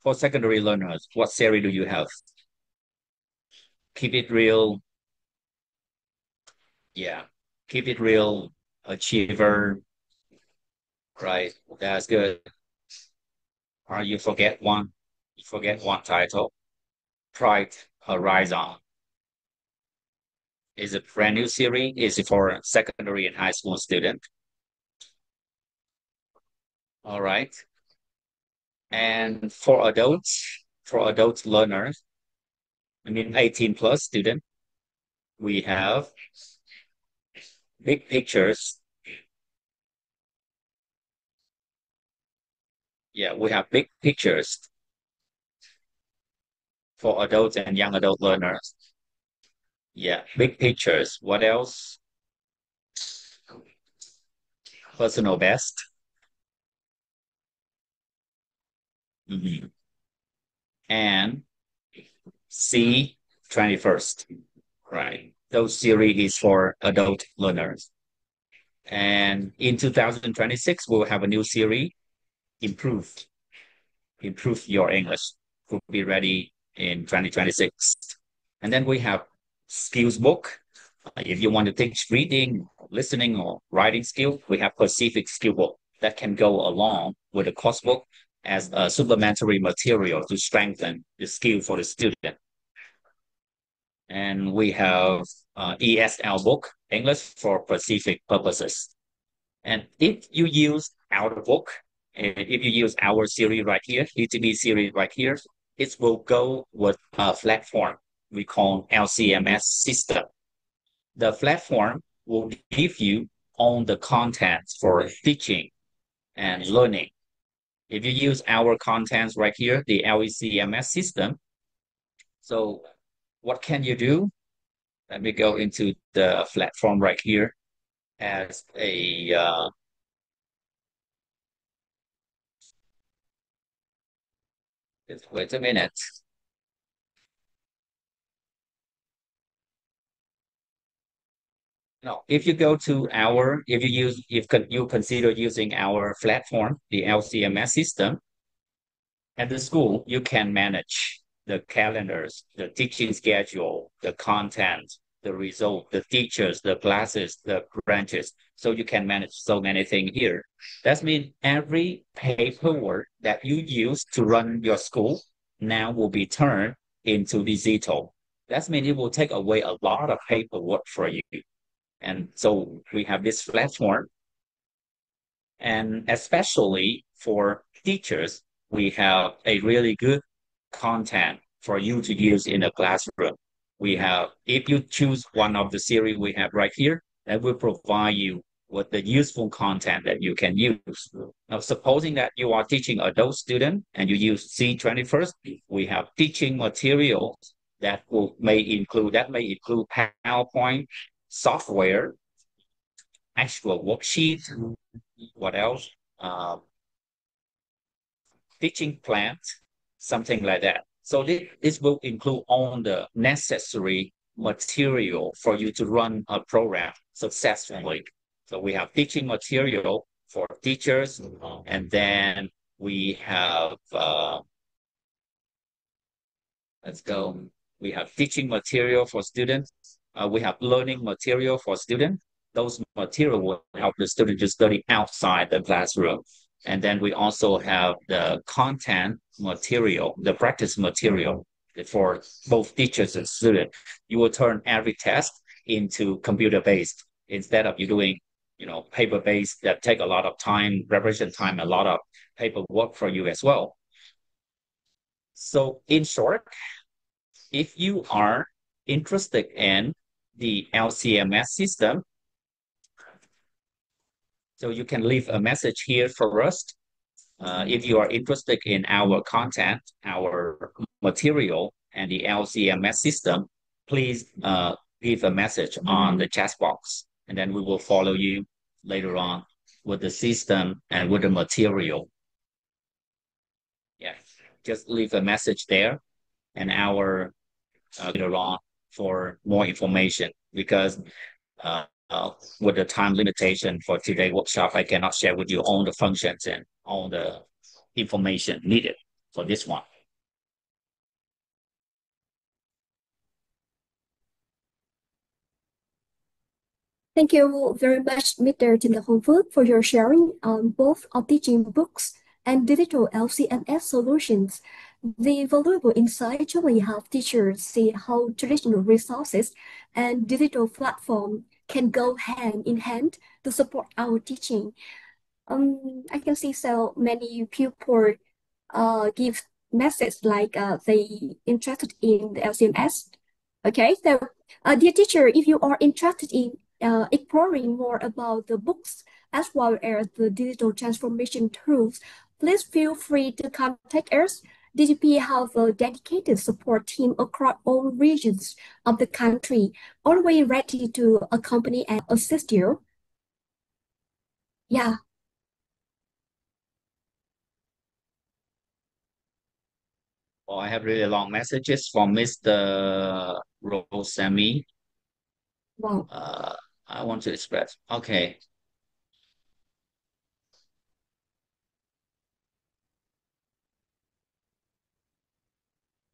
F: For secondary learners, what series do you have? Keep it real. Yeah, keep it real, achiever. Right, that's good. Or you forget one. You forget one title. Pride Horizon is a brand new series. Is it for secondary and high school student? All right. And for adult learners, I mean 18 plus student, we have big pictures. Yeah, we have big pictures for adults and young adult learners. Yeah, big pictures. What else? Personal best. And C, 21st. Right. Those series is for adult learners. And in 2026, we'll have a new series, Improve. Improve your English. Will be ready in 2026. And then we have skills book. If you want to teach reading, listening, or writing skill, we have Pacific skill book that can go along with the course book as a supplementary material to strengthen the skill for the student. And we have ESL book, English for Pacific purposes. And if you use our book, and if you use our series right here, ETB series right here, it will go with a platform we call LCMS system. The platform will give you all the contents for teaching and learning. If you use our contents right here, the LCMS system, so what can you do? Let me go into the platform right here as a just wait a minute. No, if you go to our, if you consider using our platform, the LCMS system, at the school, you can manage the calendars, the teaching schedule, the content, the result, the teachers, the classes, the branches. So you can manage so many things here. That means every paperwork that you use to run your school now will be turned into digital. That means it will take away a lot of paperwork for you. And so we have this platform. And especially for teachers, we have a really good content for you to use in the classroom. We have, if you choose one of the series we have right here, that will provide you with the useful content that you can use. Now, supposing that you are teaching adult student and you use C21st, we have teaching materials that may include PowerPoint, software, actual worksheet, what else? Teaching plan, something like that. So this will include all the necessary material for you to run a program successfully. So we have teaching material for teachers, and then we have, let's go. We have teaching material for students. We have learning material for students. Those material will help the student to study outside the classroom. And then we also have the content material, the practice material for both teachers and students. You will turn every test into computer-based instead of you doing, paper-based that take a lot of time, preparation time, a lot of paperwork for you as well. So in short, if you are interested in the LCMS system, so you can leave a message here for us. If you are interested in our content, our material, and the LCMS system, please leave a message on the chat box, and then we will follow you later on with the system and with the material. Yeah, just leave a message there, and our later on for more information, because with the time limitation for today's workshop, I cannot share with you all the functions and all the information needed for this one.
E: Thank you very much, Mr. Trần for your sharing on both of teaching books and digital LCMS solutions. The valuable insights truly help teachers see how traditional resources and digital platform can go hand in hand to support our teaching. I can see so many people give message like they interested in the LCMS. Okay, so dear teacher, if you are interested in exploring more about the books as well as the digital transformation tools, please feel free to contact us. DGP have a dedicated support team across all regions of the country, always ready to accompany and assist you. Yeah.
F: Well, I have really long messages from Mr. Rosami.
E: Wow.
F: I want to express. Okay.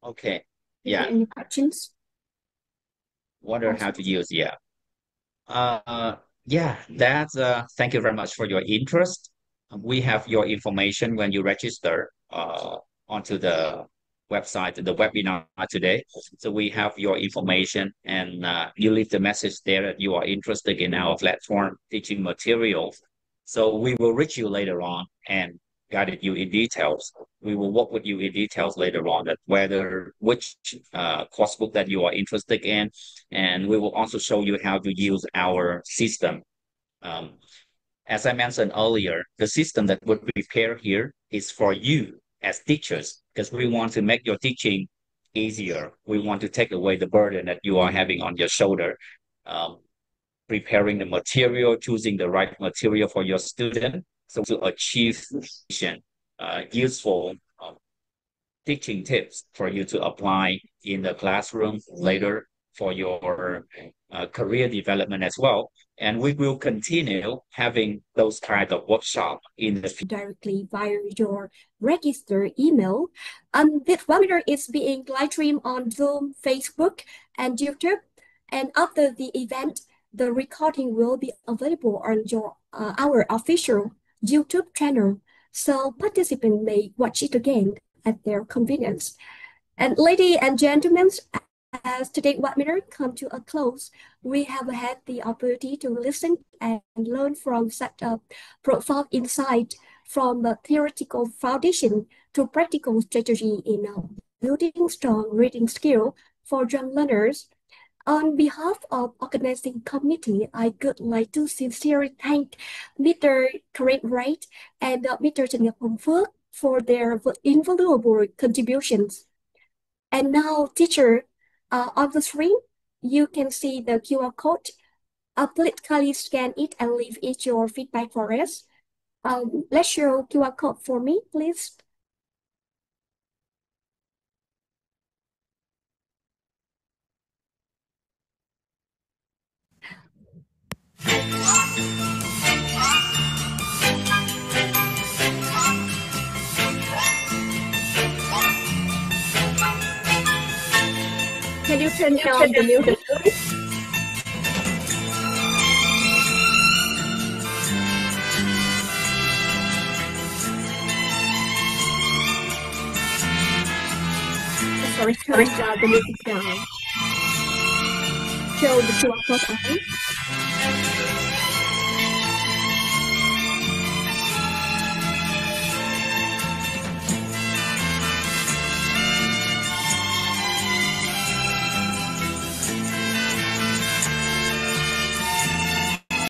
F: Okay. Yeah.
E: Any questions?
F: Wonder how to use. Yeah. Yeah. That's. Thank you very much for your interest. We have your information when you register onto the website, the webinar today. So we have your information, and you leave the message there that you are interested in our platform teaching materials. So we will reach you later on and guide you in details. We will work with you in details later on that whether which course book that you are interested in, and we will also show you how to use our system. As I mentioned earlier, the system that we prepare here is for you as teachers because we want to make your teaching easier. We want to take away the burden that you are having on your shoulder, preparing the material, choosing the right material for your student, so to achieve useful teaching tips for you to apply in the classroom later for your career development as well. And we will continue having those kind of workshops in the future.
E: Directly via your registered email. This webinar is being live streamed on Zoom, Facebook, and YouTube. And after the event, the recording will be available on our official YouTube channel. So participants may watch it again at their convenience. And ladies and gentlemen, as today's webinar come to a close, we have had the opportunity to listen and learn from such a profound insight from the theoretical foundation to practical strategy in building strong reading skill for young learners. On behalf of organizing committee, I would like to sincerely thank Mr. Craig Wright and Mr. Trần Phước for their invaluable contributions. And now, teacher, on the screen, you can see the QR code. Please kindly scan it and leave it your feedback for us. Let's show QR code for me, please. Can you turn down the music, please? Sorry, turn down the music down. Show the QR code, I think.